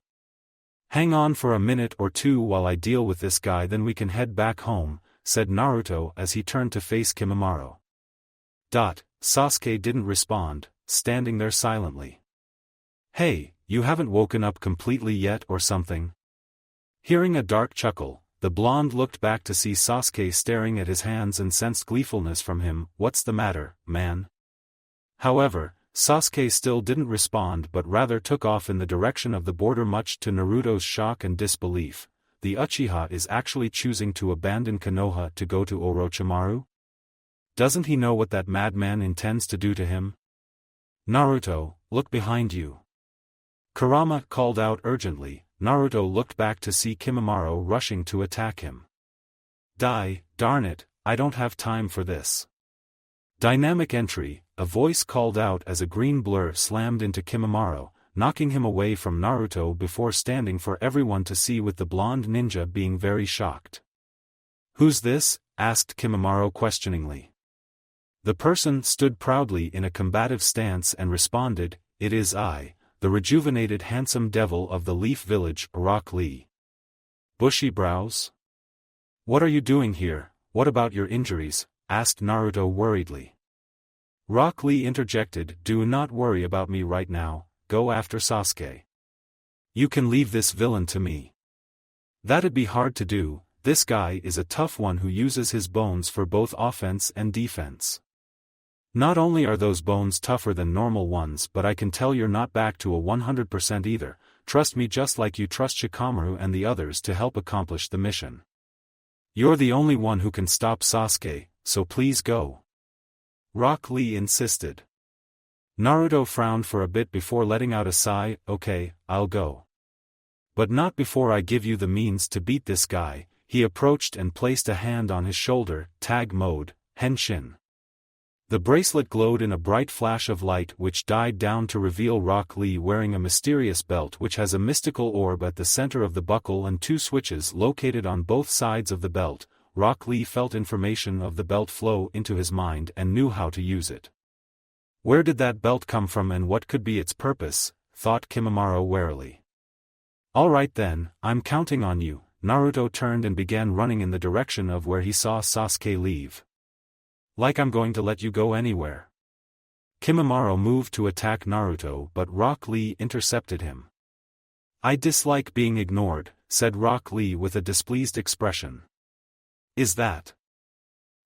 Speaker 1: Hang on for a minute or two while I deal with this guy, then we can head back home, said Naruto as he turned to face Kimimaro. Sasuke didn't respond, standing there silently. Hey, you haven't woken up completely yet or something? Hearing a dark chuckle, the blonde looked back to see Sasuke staring at his hands and sensed gleefulness from him. What's the matter, man? However, Sasuke still didn't respond but rather took off in the direction of the border, much to Naruto's shock and disbelief. The Uchiha is actually choosing to abandon Konoha to go to Orochimaru? Doesn't he know what that madman intends to do to him? Naruto, look behind you. Kurama called out urgently. Naruto looked back to see Kimimaro rushing to attack him. Darn it, I don't have time for this. Dynamic entry, a voice called out as a green blur slammed into Kimimaro, knocking him away from Naruto before standing for everyone to see, with the blonde ninja being very shocked. Who's this? Asked Kimimaro questioningly. The person stood proudly in a combative stance and responded, It is I, the rejuvenated handsome devil of the Leaf Village, Rock Lee. Bushy brows? What are you doing here? What about your injuries? Asked Naruto worriedly. Rock Lee interjected, Do not worry about me right now, go after Sasuke. You can leave this villain to me. That'd be hard to do. This guy is a tough one who uses his bones for both offense and defense. Not only are those bones tougher than normal ones, but I can tell you're not back to a 100% either. Trust me, just like you trust Shikamaru and the others to help accomplish the mission. You're the only one who can stop Sasuke, so please go. Rock Lee insisted. Naruto frowned for a bit before letting out a sigh. Okay, I'll go. But not before I give you the means to beat this guy. He approached and placed a hand on his shoulder. Tag mode, Henshin. The bracelet glowed in a bright flash of light which died down to reveal Rock Lee wearing a mysterious belt which has a mystical orb at the center of the buckle and two switches located on both sides of the belt. Rock Lee felt information of the belt flow into his mind and knew how to use it. Where did that belt come from and what could be its purpose? Thought Kimimaro warily. Alright then, I'm counting on you. Naruto turned and began running in the direction of where he saw Sasuke leave. Like I'm going to let you go anywhere. Kimimaro moved to attack Naruto, but Rock Lee intercepted him. I dislike being ignored, said Rock Lee with a displeased expression. Is that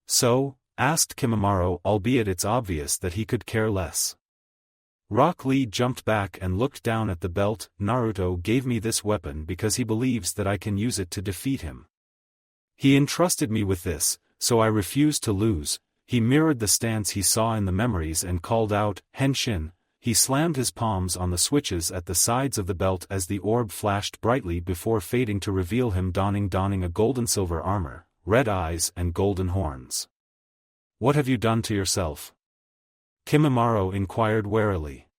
Speaker 1: so? Asked Kimimaro, albeit it's obvious that he could care less. Rock Lee jumped back and looked down at the belt. Naruto gave me this weapon because he believes that I can use it to defeat him. He entrusted me with this, so I refuse to lose. He mirrored the stance he saw in the memories and called out, Henshin. He slammed his palms on the switches at the sides of the belt as the orb flashed brightly before fading to reveal him donning a golden-silver armor, red eyes and golden horns. What have you done to yourself? Kimimaro inquired warily.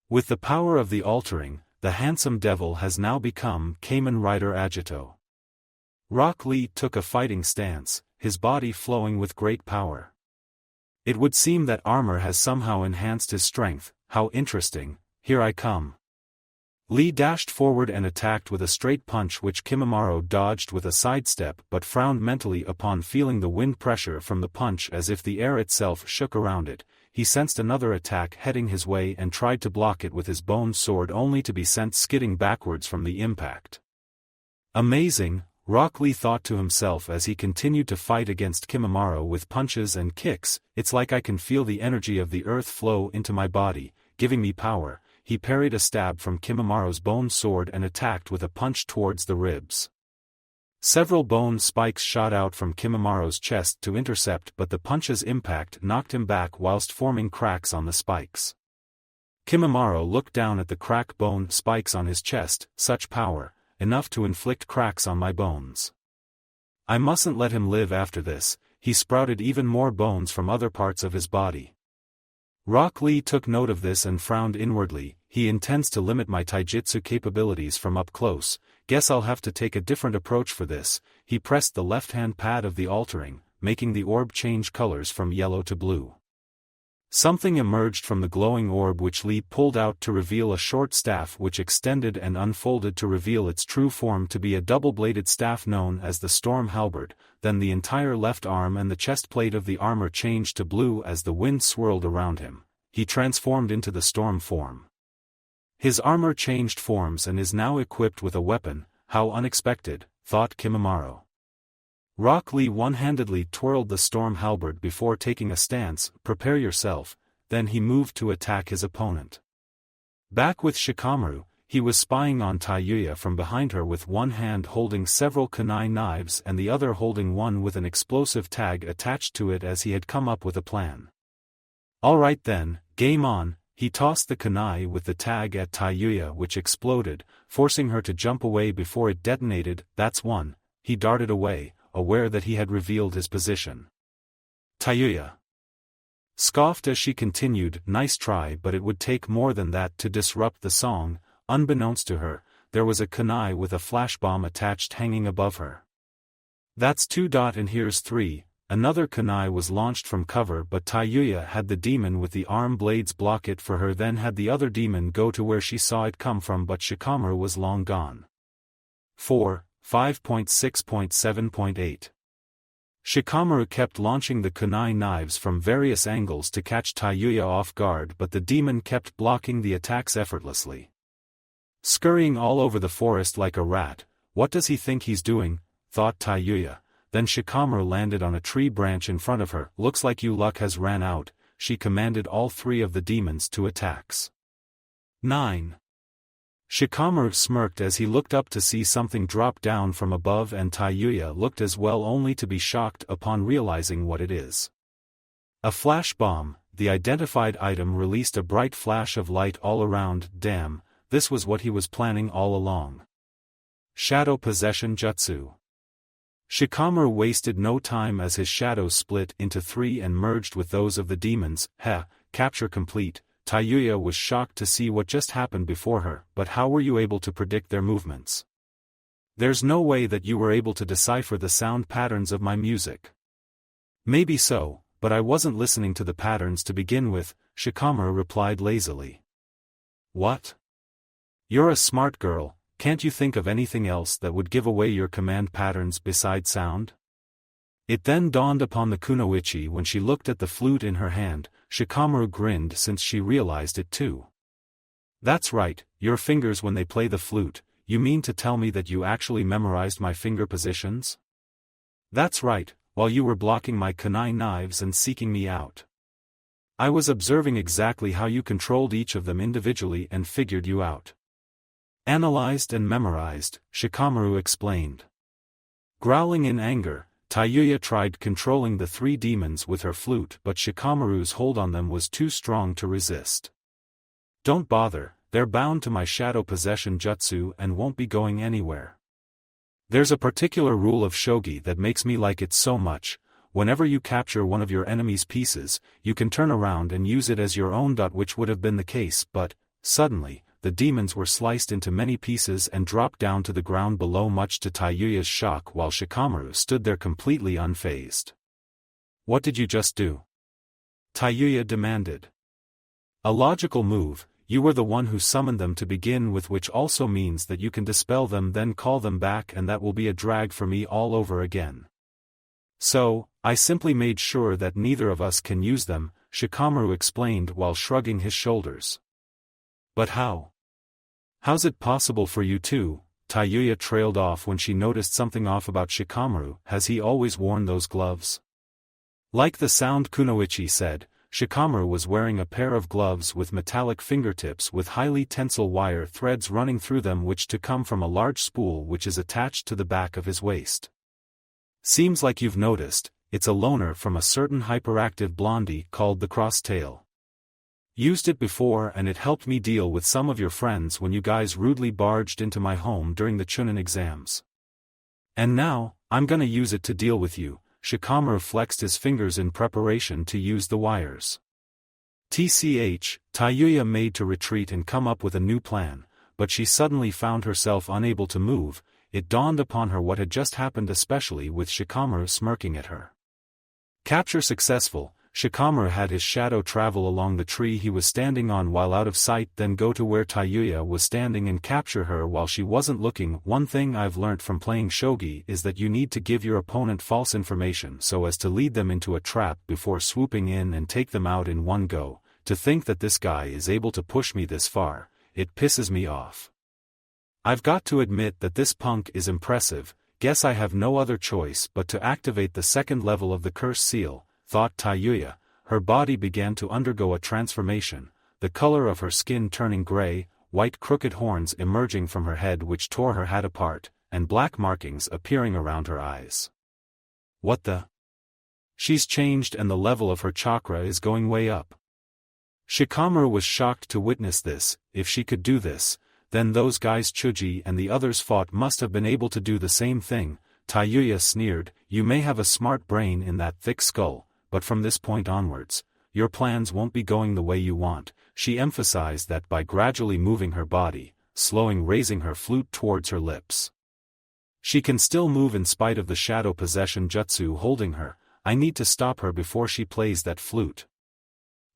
Speaker 1: With the power of the altering, the handsome devil has now become Kamen Rider Agito. Rock Lee took a fighting stance, his body flowing with great power. It would seem that armor has somehow enhanced his strength. How interesting. Here I come. Lee dashed forward and attacked with a straight punch which Kimimaro dodged with a sidestep but frowned mentally upon feeling the wind pressure from the punch as if the air itself shook around it. He sensed another attack heading his way and tried to block it with his bone sword only to be sent skidding backwards from the impact. Amazing, Rock Lee thought to himself as he continued to fight against Kimimaro with punches and kicks. It's like I can feel the energy of the earth flow into my body, giving me power. He parried a stab from Kimimaro's bone sword and attacked with a punch towards the ribs. Several bone spikes shot out from Kimimaro's chest to intercept, but the punch's impact knocked him back whilst forming cracks on the spikes. Kimimaro looked down at the crack bone spikes on his chest. Such power, enough to inflict cracks on my bones. I mustn't let him live after this. He sprouted even more bones from other parts of his body. Rock Lee took note of this and frowned inwardly. He intends to limit my taijutsu capabilities from up close. Guess I'll have to take a different approach for this. He pressed the left-hand pad of the altering, making the orb change colors from yellow to blue. Something emerged from the glowing orb which Lee pulled out to reveal a short staff which extended and unfolded to reveal its true form to be a double-bladed staff known as the Storm Halberd. Then the entire left arm and the chest plate of the armor changed to blue as the wind swirled around him. He transformed into the storm form. His armor changed forms and is now equipped with a weapon. How unexpected, thought Kimimaro. Rock Lee one-handedly twirled the storm halberd before taking a stance. Prepare yourself. Then he moved to attack his opponent. Back with Shikamaru, he was spying on Taiyuya from behind her with one hand holding several kunai knives and the other holding one with an explosive tag attached to it as he had come up with a plan. Alright then, game on. He tossed the kunai with the tag at Taiyuya which exploded, forcing her to jump away before it detonated. That's one. He darted away, aware that he had revealed his position. Taiyuya scoffed as she continued, nice try, but it would take more than that to disrupt the song. Unbeknownst to her, there was a kunai with a flash bomb attached hanging above her. That's 2. And here's 3. Another kunai was launched from cover, but Taiyuya had the demon with the arm blades block it for her, then had the other demon go to where she saw it come from, but Shikamaru was long gone. 4. 5.6.7.8 Shikamaru kept launching the kunai knives from various angles to catch Taiyuya off guard, but the demon kept blocking the attacks effortlessly. Scurrying all over the forest like a rat, what does he think he's doing, thought Taiyuya. Then Shikamaru landed on a tree branch in front of her. Looks like your luck has ran out. She commanded all 3 of the demons to attacks. 9. Shikamaru smirked as he looked up to see something drop down from above, and Taiyuya looked as well, only to be shocked upon realizing what it is. A flash bomb. The identified item released a bright flash of light all around. Damn, this was what he was planning all along. Shadow Possession Jutsu. Shikamaru wasted no time as his shadows split into 3 and merged with those of the demons. Capture complete. Taiyuya was shocked to see what just happened before her. But how were you able to predict their movements? There's no way that you were able to decipher the sound patterns of my music. Maybe so, but I wasn't listening to the patterns to begin with, Shikamaru replied lazily. What? You're a smart girl. Can't you think of anything else that would give away your command patterns besides sound? It then dawned upon the kunoichi when she looked at the flute in her hand. Shikamaru grinned since she realized it too. That's right, your fingers when they play the flute. You mean to tell me that you actually memorized my finger positions? That's right, while you were blocking my kunai knives and seeking me out. I was observing exactly how you controlled each of them individually and figured you out. Analyzed and memorized, Shikamaru explained. Growling in anger, Taiyuya tried controlling the 3 demons with her flute, but Shikamaru's hold on them was too strong to resist. Don't bother, they're bound to my shadow possession jutsu and won't be going anywhere. There's a particular rule of shogi that makes me like it so much. Whenever you capture one of your enemy's pieces, you can turn around and use it as your own. Which would have been the case, but, suddenly, the demons were sliced into many pieces and dropped down to the ground below, much to Taiyuya's shock, while Shikamaru stood there completely unfazed. What did you just do? Taiyuya demanded. A logical move. You were the one who summoned them to begin with, which also means that you can dispel them then call them back, and that will be a drag for me all over again. So, I simply made sure that neither of us can use them, Shikamaru explained while shrugging his shoulders. But how? How's it possible for you two? Taiyuya trailed off when she noticed something off about Shikamaru. Has he always worn those gloves? Like the sound Kunoichi said, Shikamaru was wearing a pair of gloves with metallic fingertips with highly tensile wire threads running through them, which to come from a large spool which is attached to the back of his waist. Seems like you've noticed, it's a loaner from a certain hyperactive blondie called the Crosstail. Used it before and it helped me deal with some of your friends when you guys rudely barged into my home during the Chunin exams. And now, I'm gonna use it to deal with you. Shikamaru flexed his fingers in preparation to use the wires. Taiyuya made to retreat and come up with a new plan, but she suddenly found herself unable to move. It dawned upon her what had just happened, especially with Shikamaru smirking at her. Capture successful. Shikamaru had his shadow travel along the tree he was standing on while out of sight, then go to where Taiyuya was standing and capture her while she wasn't looking. One thing I've learnt from playing shogi is that you need to give your opponent false information so as to lead them into a trap before swooping in and take them out in one go. To think that this guy is able to push me this far, it pisses me off. I've got to admit that this punk is impressive. Guess I have no other choice but to activate the second level of the curse seal, thought Taiyuya. Her body began to undergo a transformation, the color of her skin turning gray, white crooked horns emerging from her head which tore her hat apart, and black markings appearing around her eyes. What the? She's changed and the level of her chakra is going way up. Shikamaru was shocked to witness this. If she could do this, then those guys Chuji and the others fought must have been able to do the same thing. Taiyuya sneered. You may have a smart brain in that thick skull, but from this point onwards, your plans won't be going the way you want. She emphasized that by gradually moving her body, raising her flute towards her lips. She can still move in spite of the shadow possession jutsu holding her. I need to stop her before she plays that flute.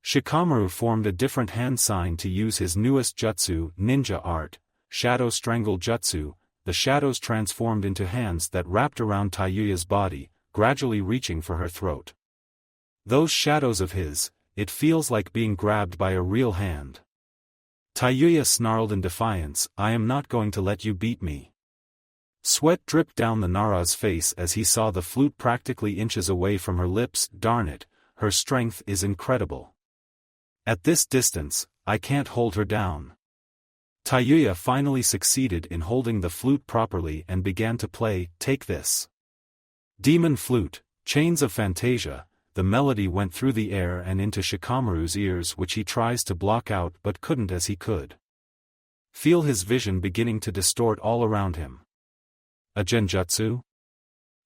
Speaker 1: Shikamaru formed a different hand sign to use his newest jutsu, ninja art, shadow strangle jutsu. The shadows transformed into hands that wrapped around Taiyuya's body, gradually reaching for her throat. Those shadows of his, it feels like being grabbed by a real hand. Taiyuya snarled in defiance. I am not going to let you beat me. Sweat dripped down the Nara's face as he saw the flute practically inches away from her lips. Darn it, her strength is incredible. At this distance, I can't hold her down. Taiyuya finally succeeded in holding the flute properly and began to play. Take this. Demon flute, chains of Fantasia. The melody went through the air and into Shikamaru's ears, which he tries to block out but couldn't as he could feel his vision beginning to distort all around him. A genjutsu?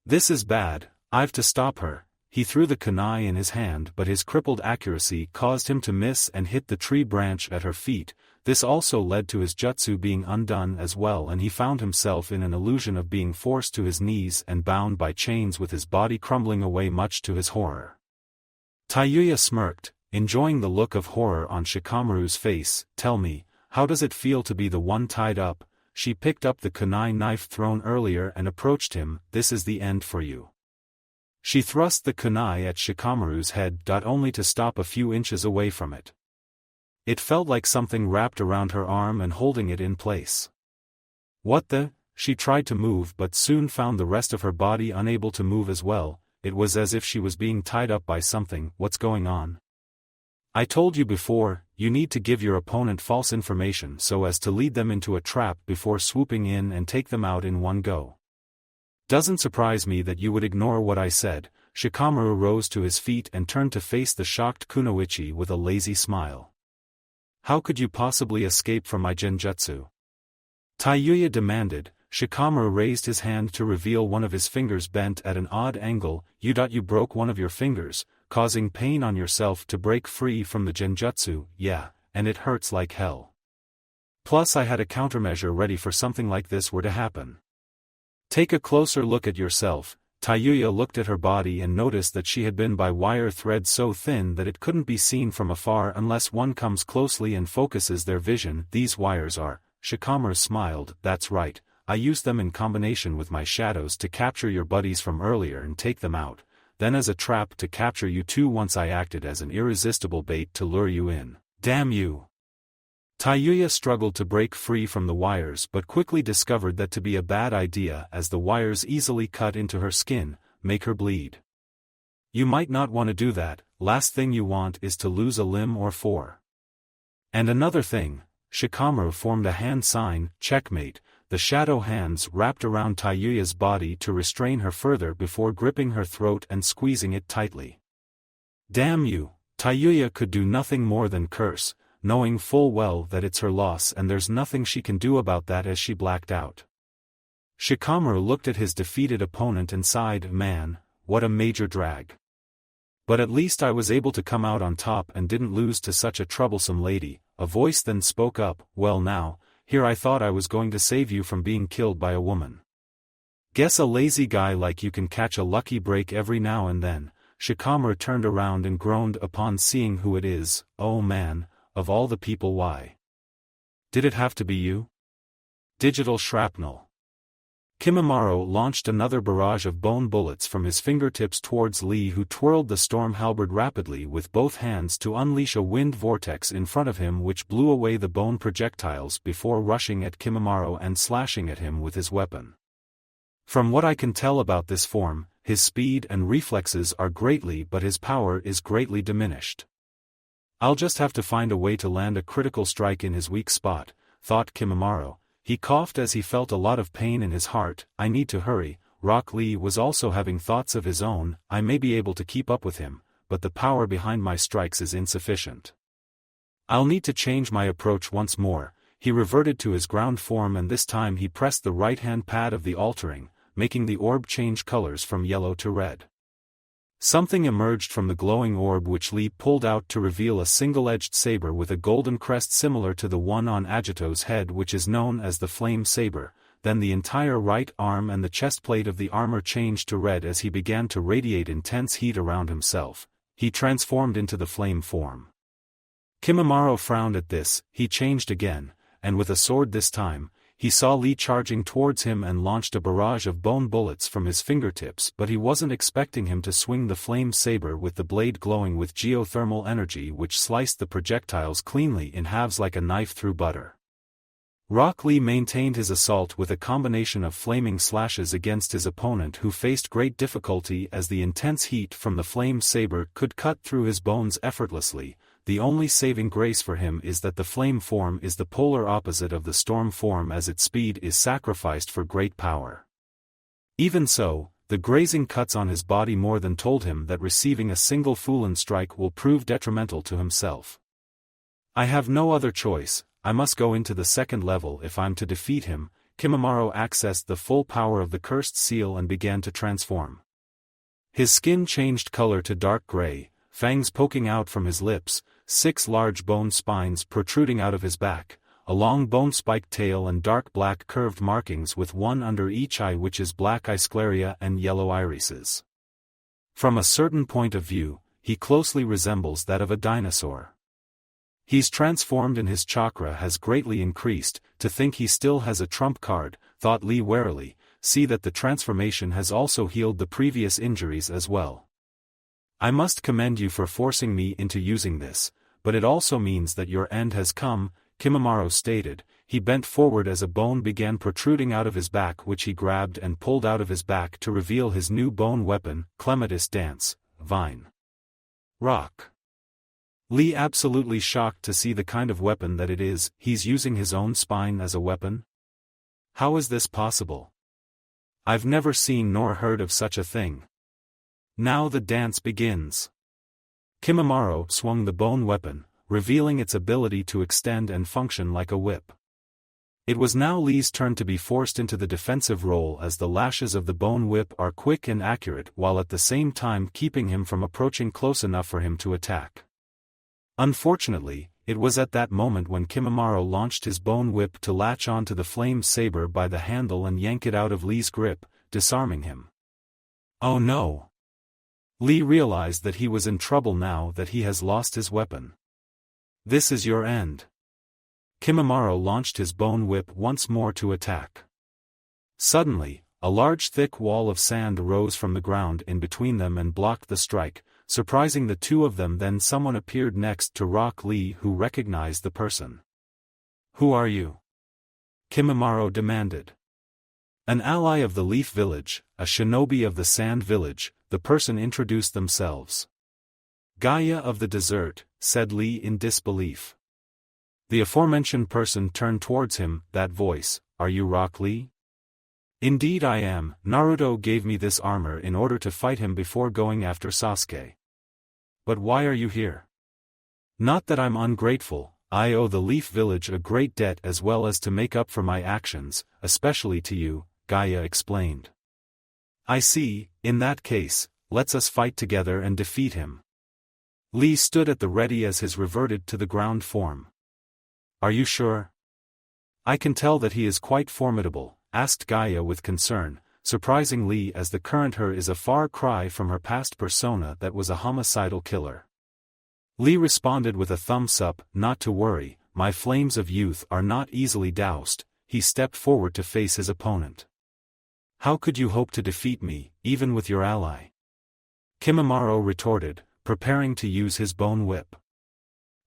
Speaker 1: This is bad, I've to stop her. He threw the kunai in his hand, but his crippled accuracy caused him to miss and hit the tree branch at her feet. This also led to his jutsu being undone as well, and he found himself in an illusion of being forced to his knees and bound by chains with his body crumbling away, much to his horror. Taiyuya smirked, enjoying the look of horror on Shikamaru's face. Tell me, how does it feel to be the one tied up? She picked up the kunai knife thrown earlier and approached him. This is the end for you. She thrust the kunai at Shikamaru's head, only to stop a few inches away from it. It felt like something wrapped around her arm and holding it in place. What the? She tried to move but soon found the rest of her body unable to move as well. It was as if she was being tied up by something. What's going on? I told you before, you need to give your opponent false information so as to lead them into a trap before swooping in and take them out in one go. Doesn't surprise me that you would ignore what I said. Shikamaru rose to his feet and turned to face the shocked Kunoichi with a lazy smile. How could you possibly escape from my genjutsu? Taiyuya demanded. Shikamaru raised his hand to reveal one of his fingers bent at an odd angle. You broke one of your fingers, causing pain on yourself to break free from the genjutsu. Yeah, and it hurts like hell. Plus I had a countermeasure ready for something like this were to happen. Take a closer look at yourself. Taiyuya looked at her body and noticed that she had been by wire thread so thin that it couldn't be seen from afar unless one comes closely and focuses their vision. These wires are, Shikamaru smiled, that's right, I used them in combination with my shadows to capture your buddies from earlier and take them out, then as a trap to capture you too. Once I acted as an irresistible bait to lure you in. Damn you! Taiyuya struggled to break free from the wires but quickly discovered that to be a bad idea as the wires easily cut into her skin, make her bleed. You might not want to do that, last thing you want is to lose a limb or four. And another thing, Shikamaru formed a hand sign, checkmate, the shadow hands wrapped around Taiyuya's body to restrain her further before gripping her throat and squeezing it tightly. Damn you! Taiyuya could do nothing more than curse, knowing full well that it's her loss and there's nothing she can do about that as she blacked out. Shikamaru looked at his defeated opponent and sighed, man, what a major drag. But at least I was able to come out on top and didn't lose to such a troublesome lady. A voice then spoke up, well now, here I thought I was going to save you from being killed by a woman. Guess a lazy guy like you can catch a lucky break every now and then. Shikamaru turned around and groaned upon seeing who it is. Oh man, of all the people, why did it have to be you? Digital shrapnel. Kimimaro launched another barrage of bone bullets from his fingertips towards Lee, who twirled the storm halberd rapidly with both hands to unleash a wind vortex in front of him which blew away the bone projectiles before rushing at Kimimaro and slashing at him with his weapon. From what I can tell about this form, his speed and reflexes are greatly but his power is greatly diminished. I'll just have to find a way to land a critical strike in his weak spot, thought Kimimaro. He coughed as he felt a lot of pain in his heart. I need to hurry. Rock Lee was also having thoughts of his own. I may be able to keep up with him, but the power behind my strikes is insufficient. I'll need to change my approach once more. He reverted to his ground form and this time he pressed the right-hand pad of the altering, making the orb change colors from yellow to red. Something emerged from the glowing orb which Lee pulled out to reveal a single-edged saber with a golden crest similar to the one on Agito's head, which is known as the flame saber. Then the entire right arm and the chestplate of the armor changed to red as he began to radiate intense heat around himself. He transformed into the flame form. Kimimaro frowned at this. He changed again, and with a sword this time, he saw Lee charging towards him and launched a barrage of bone bullets from his fingertips, but he wasn't expecting him to swing the flame saber with the blade glowing with geothermal energy which sliced the projectiles cleanly in halves like a knife through butter. Rock Lee maintained his assault with a combination of flaming slashes against his opponent, who faced great difficulty as the intense heat from the flame saber could cut through his bones effortlessly. The only saving grace for him is that the flame form is the polar opposite of the storm form, as its speed is sacrificed for great power. Even so, the grazing cuts on his body more than told him that receiving a single Fulan strike will prove detrimental to himself. I have no other choice, I must go into the second level if I'm to defeat him. Kimimaro accessed the full power of the cursed seal and began to transform. His skin changed color to dark gray, fangs poking out from his lips, 6 large bone spines protruding out of his back, a long bone-spiked tail and dark black curved markings with one under each eye which is black iscleria and yellow irises. From a certain point of view, he closely resembles that of a dinosaur. He's transformed and his chakra has greatly increased. To think he still has a trump card, thought Lee warily. See that the transformation has also healed the previous injuries as well. I must commend you for forcing me into using this, but it also means that your end has come, Kimimaro stated. He bent forward as a bone began protruding out of his back, which he grabbed and pulled out of his back to reveal his new bone weapon, Clematis Dance, Vine. Rock. Lee absolutely shocked to see the kind of weapon that it is. He's using his own spine as a weapon? How is this possible? I've never seen nor heard of such a thing. Now the dance begins. Kimimaro swung the bone weapon, revealing its ability to extend and function like a whip. It was now Lee's turn to be forced into the defensive role, as the lashes of the bone whip are quick and accurate while at the same time keeping him from approaching close enough for him to attack. Unfortunately, it was at that moment when Kimimaro launched his bone whip to latch onto the flame saber by the handle and yank it out of Lee's grip, disarming him. Oh no! Lee realized that he was in trouble now that he has lost his weapon. This is your end. Kimimaro launched his bone whip once more to attack. Suddenly, a large thick wall of sand rose from the ground in between them and blocked the strike, surprising the two of them. Then someone appeared next to Rock Lee, who recognized the person. Who are you? Kimimaro demanded. An ally of the Leaf Village, a shinobi of the Sand Village, the person introduced themselves. Gaia of the Desert, said Lee in disbelief. The aforementioned person turned towards him. That voice, are you Rock Lee? Indeed I am. Naruto gave me this armor in order to fight him before going after Sasuke. But why are you here? Not that I'm ungrateful, I owe the Leaf Village a great debt as well as to make up for my actions, especially to you, Gaia explained. I see, in that case, let's us fight together and defeat him. Lee stood at the ready as his reverted to the ground form. Are you sure? I can tell that he is quite formidable, asked Gaia with concern, surprising Lee as the current her is a far cry from her past persona that was a homicidal killer. Lee responded with a thumbs up. Not to worry, my flames of youth are not easily doused. He stepped forward to face his opponent. How could you hope to defeat me, even with your ally? Kimimaro retorted, preparing to use his bone whip.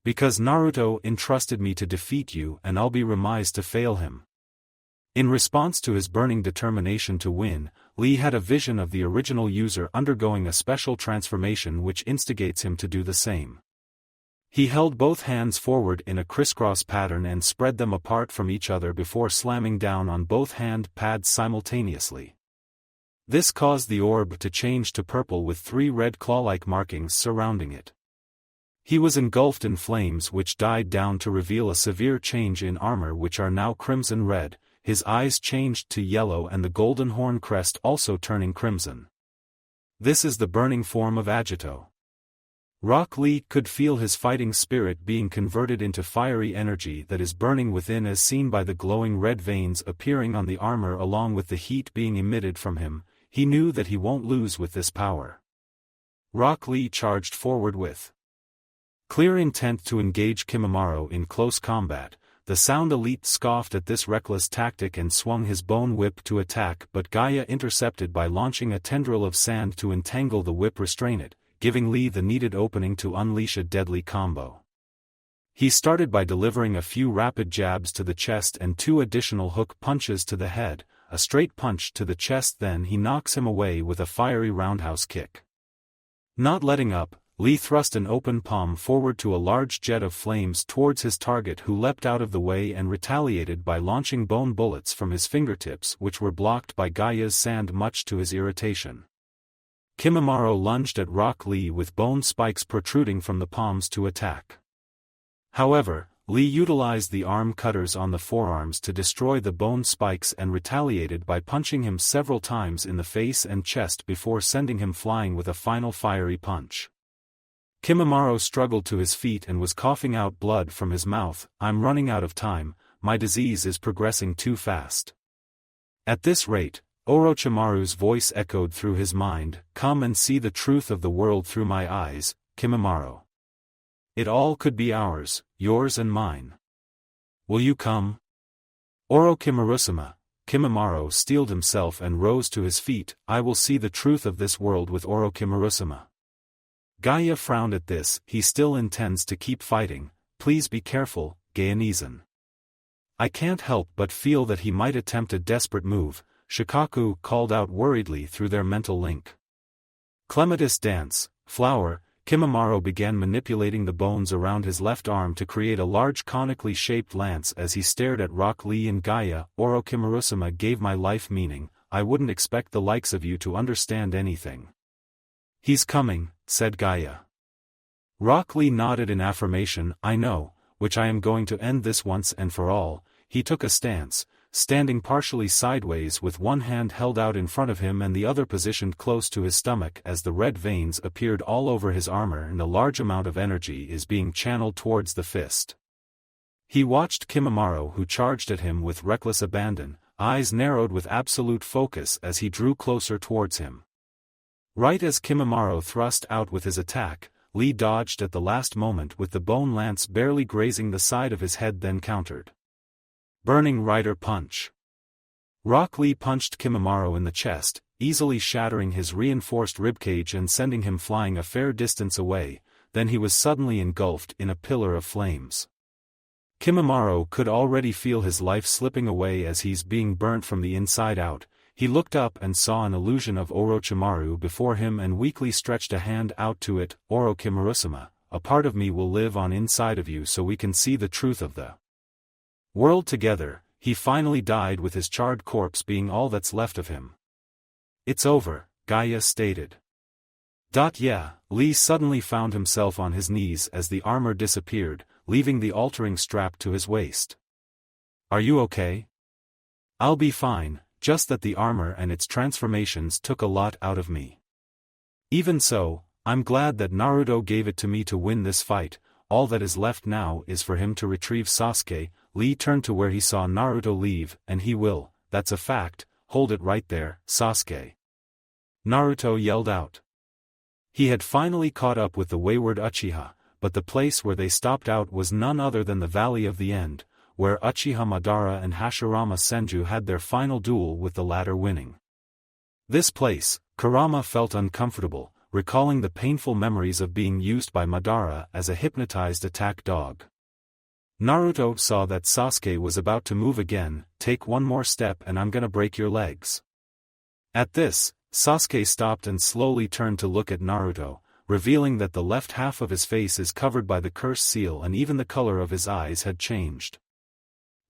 Speaker 1: Because Naruto entrusted me to defeat you and I'll be remiss to fail him. In response to his burning determination to win, Lee had a vision of the original user undergoing a special transformation which instigates him to do the same. He held both hands forward in a crisscross pattern and spread them apart from each other before slamming down on both hand pads simultaneously. This caused the orb to change to purple with 3 red claw-like markings surrounding it. He was engulfed in flames which died down to reveal a severe change in armor which are now crimson red, his eyes changed to yellow and the golden horn crest also turning crimson. This is the burning form of Agito. Rock Lee could feel his fighting spirit being converted into fiery energy that is burning within as seen by the glowing red veins appearing on the armor along with the heat being emitted from him. He knew that he won't lose with this power. Rock Lee charged forward with clear intent to engage Kimimaro in close combat. The Sound Elite scoffed at this reckless tactic and swung his bone whip to attack, but Gaia intercepted by launching a tendril of sand to entangle the whip restrain it, giving Lee the needed opening to unleash a deadly combo. He started by delivering a few rapid jabs to the chest and 2 additional hook punches to the head, a straight punch to the chest, then he knocks him away with a fiery roundhouse kick. Not letting up, Lee thrust an open palm forward to a large jet of flames towards his target, who leapt out of the way and retaliated by launching bone bullets from his fingertips which were blocked by Gaia's sand much to his irritation. Kimimaro lunged at Rock Lee with bone spikes protruding from the palms to attack. However, Lee utilized the arm cutters on the forearms to destroy the bone spikes and retaliated by punching him several times in the face and chest before sending him flying with a final fiery punch. Kimimaro struggled to his feet and was coughing out blood from his mouth. I'm running out of time, my disease is progressing too fast. At this rate, Orochimaru's voice echoed through his mind, come and see the truth of the world through my eyes, Kimimaro. It all could be ours, yours and mine. Will you come? Orochimaru-sama. Kimimaro steeled himself and rose to his feet. I will see the truth of this world with Orochimaru-sama. Gaia frowned at this. He still intends to keep fighting. Please be careful, Gaonizan. I can't help but feel that he might attempt a desperate move, Shikaku called out worriedly through their mental link. Clematis dance, flower. Kimimaro began manipulating the bones around his left arm to create a large conically shaped lance as he stared at Rock Lee and Gaia. Orochimaru-sama gave my life meaning. I wouldn't expect the likes of you to understand anything. He's coming, said Gaia. Rock Lee nodded in affirmation. I know, which I am going to end this once and for all. He took a stance, standing partially sideways with one hand held out in front of him and the other positioned close to his stomach as the red veins appeared all over his armor and a large amount of energy is being channeled towards the fist. He watched Kimimaro, who charged at him with reckless abandon, eyes narrowed with absolute focus as he drew closer towards him. Right as Kimimaro thrust out with his attack, Lee dodged at the last moment with the bone lance barely grazing the side of his head, then countered. Burning Rider Punch. Rock Lee punched Kimimaro in the chest, easily shattering his reinforced ribcage and sending him flying a fair distance away, then he was suddenly engulfed in a pillar of flames. Kimimaro could already feel his life slipping away as he's being burnt from the inside out. He looked up and saw an illusion of Orochimaru before him and weakly stretched a hand out to it. Orochimaru-sama, a part of me will live on inside of you so we can see the truth of the world together. He finally died with his charred corpse being all that's left of him. It's over, Gaia stated. Yeah, Lee suddenly found himself on his knees as the armor disappeared, leaving the altering strap to his waist. Are you okay? I'll be fine, just that the armor and its transformations took a lot out of me. Even so, I'm glad that Naruto gave it to me to win this fight. All that is left now is for him to retrieve Sasuke. Lee turned to where he saw Naruto leave, and he will, that's a fact, hold it right there, Sasuke. Naruto yelled out. He had finally caught up with the wayward Uchiha, but the place where they stopped out was none other than the Valley of the End, where Uchiha Madara and Hashirama Senju had their final duel with the latter winning. This place, Kurama felt uncomfortable, recalling the painful memories of being used by Madara as a hypnotized attack dog. Naruto saw that Sasuke was about to move again. Take one more step and I'm gonna break your legs. At this, Sasuke stopped and slowly turned to look at Naruto, revealing that the left half of his face is covered by the curse seal and even the color of his eyes had changed.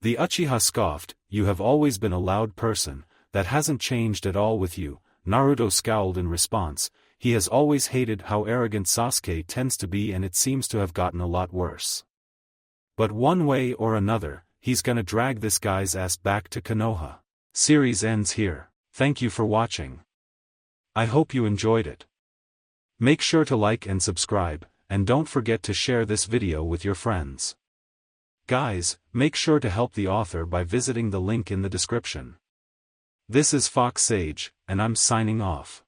Speaker 1: The Uchiha scoffed, "You have always been a loud person, that hasn't changed at all with you." Naruto scowled in response. He has always hated how arrogant Sasuke tends to be, and it seems to have gotten a lot worse. But one way or another, he's gonna drag this guy's ass back to Konoha. Series ends here. Thank you for watching. I hope you enjoyed it. Make sure to like and subscribe, and don't forget to share this video with your friends. Guys, make sure to help the author by visiting the link in the description. This is Fox Sage, and I'm signing off.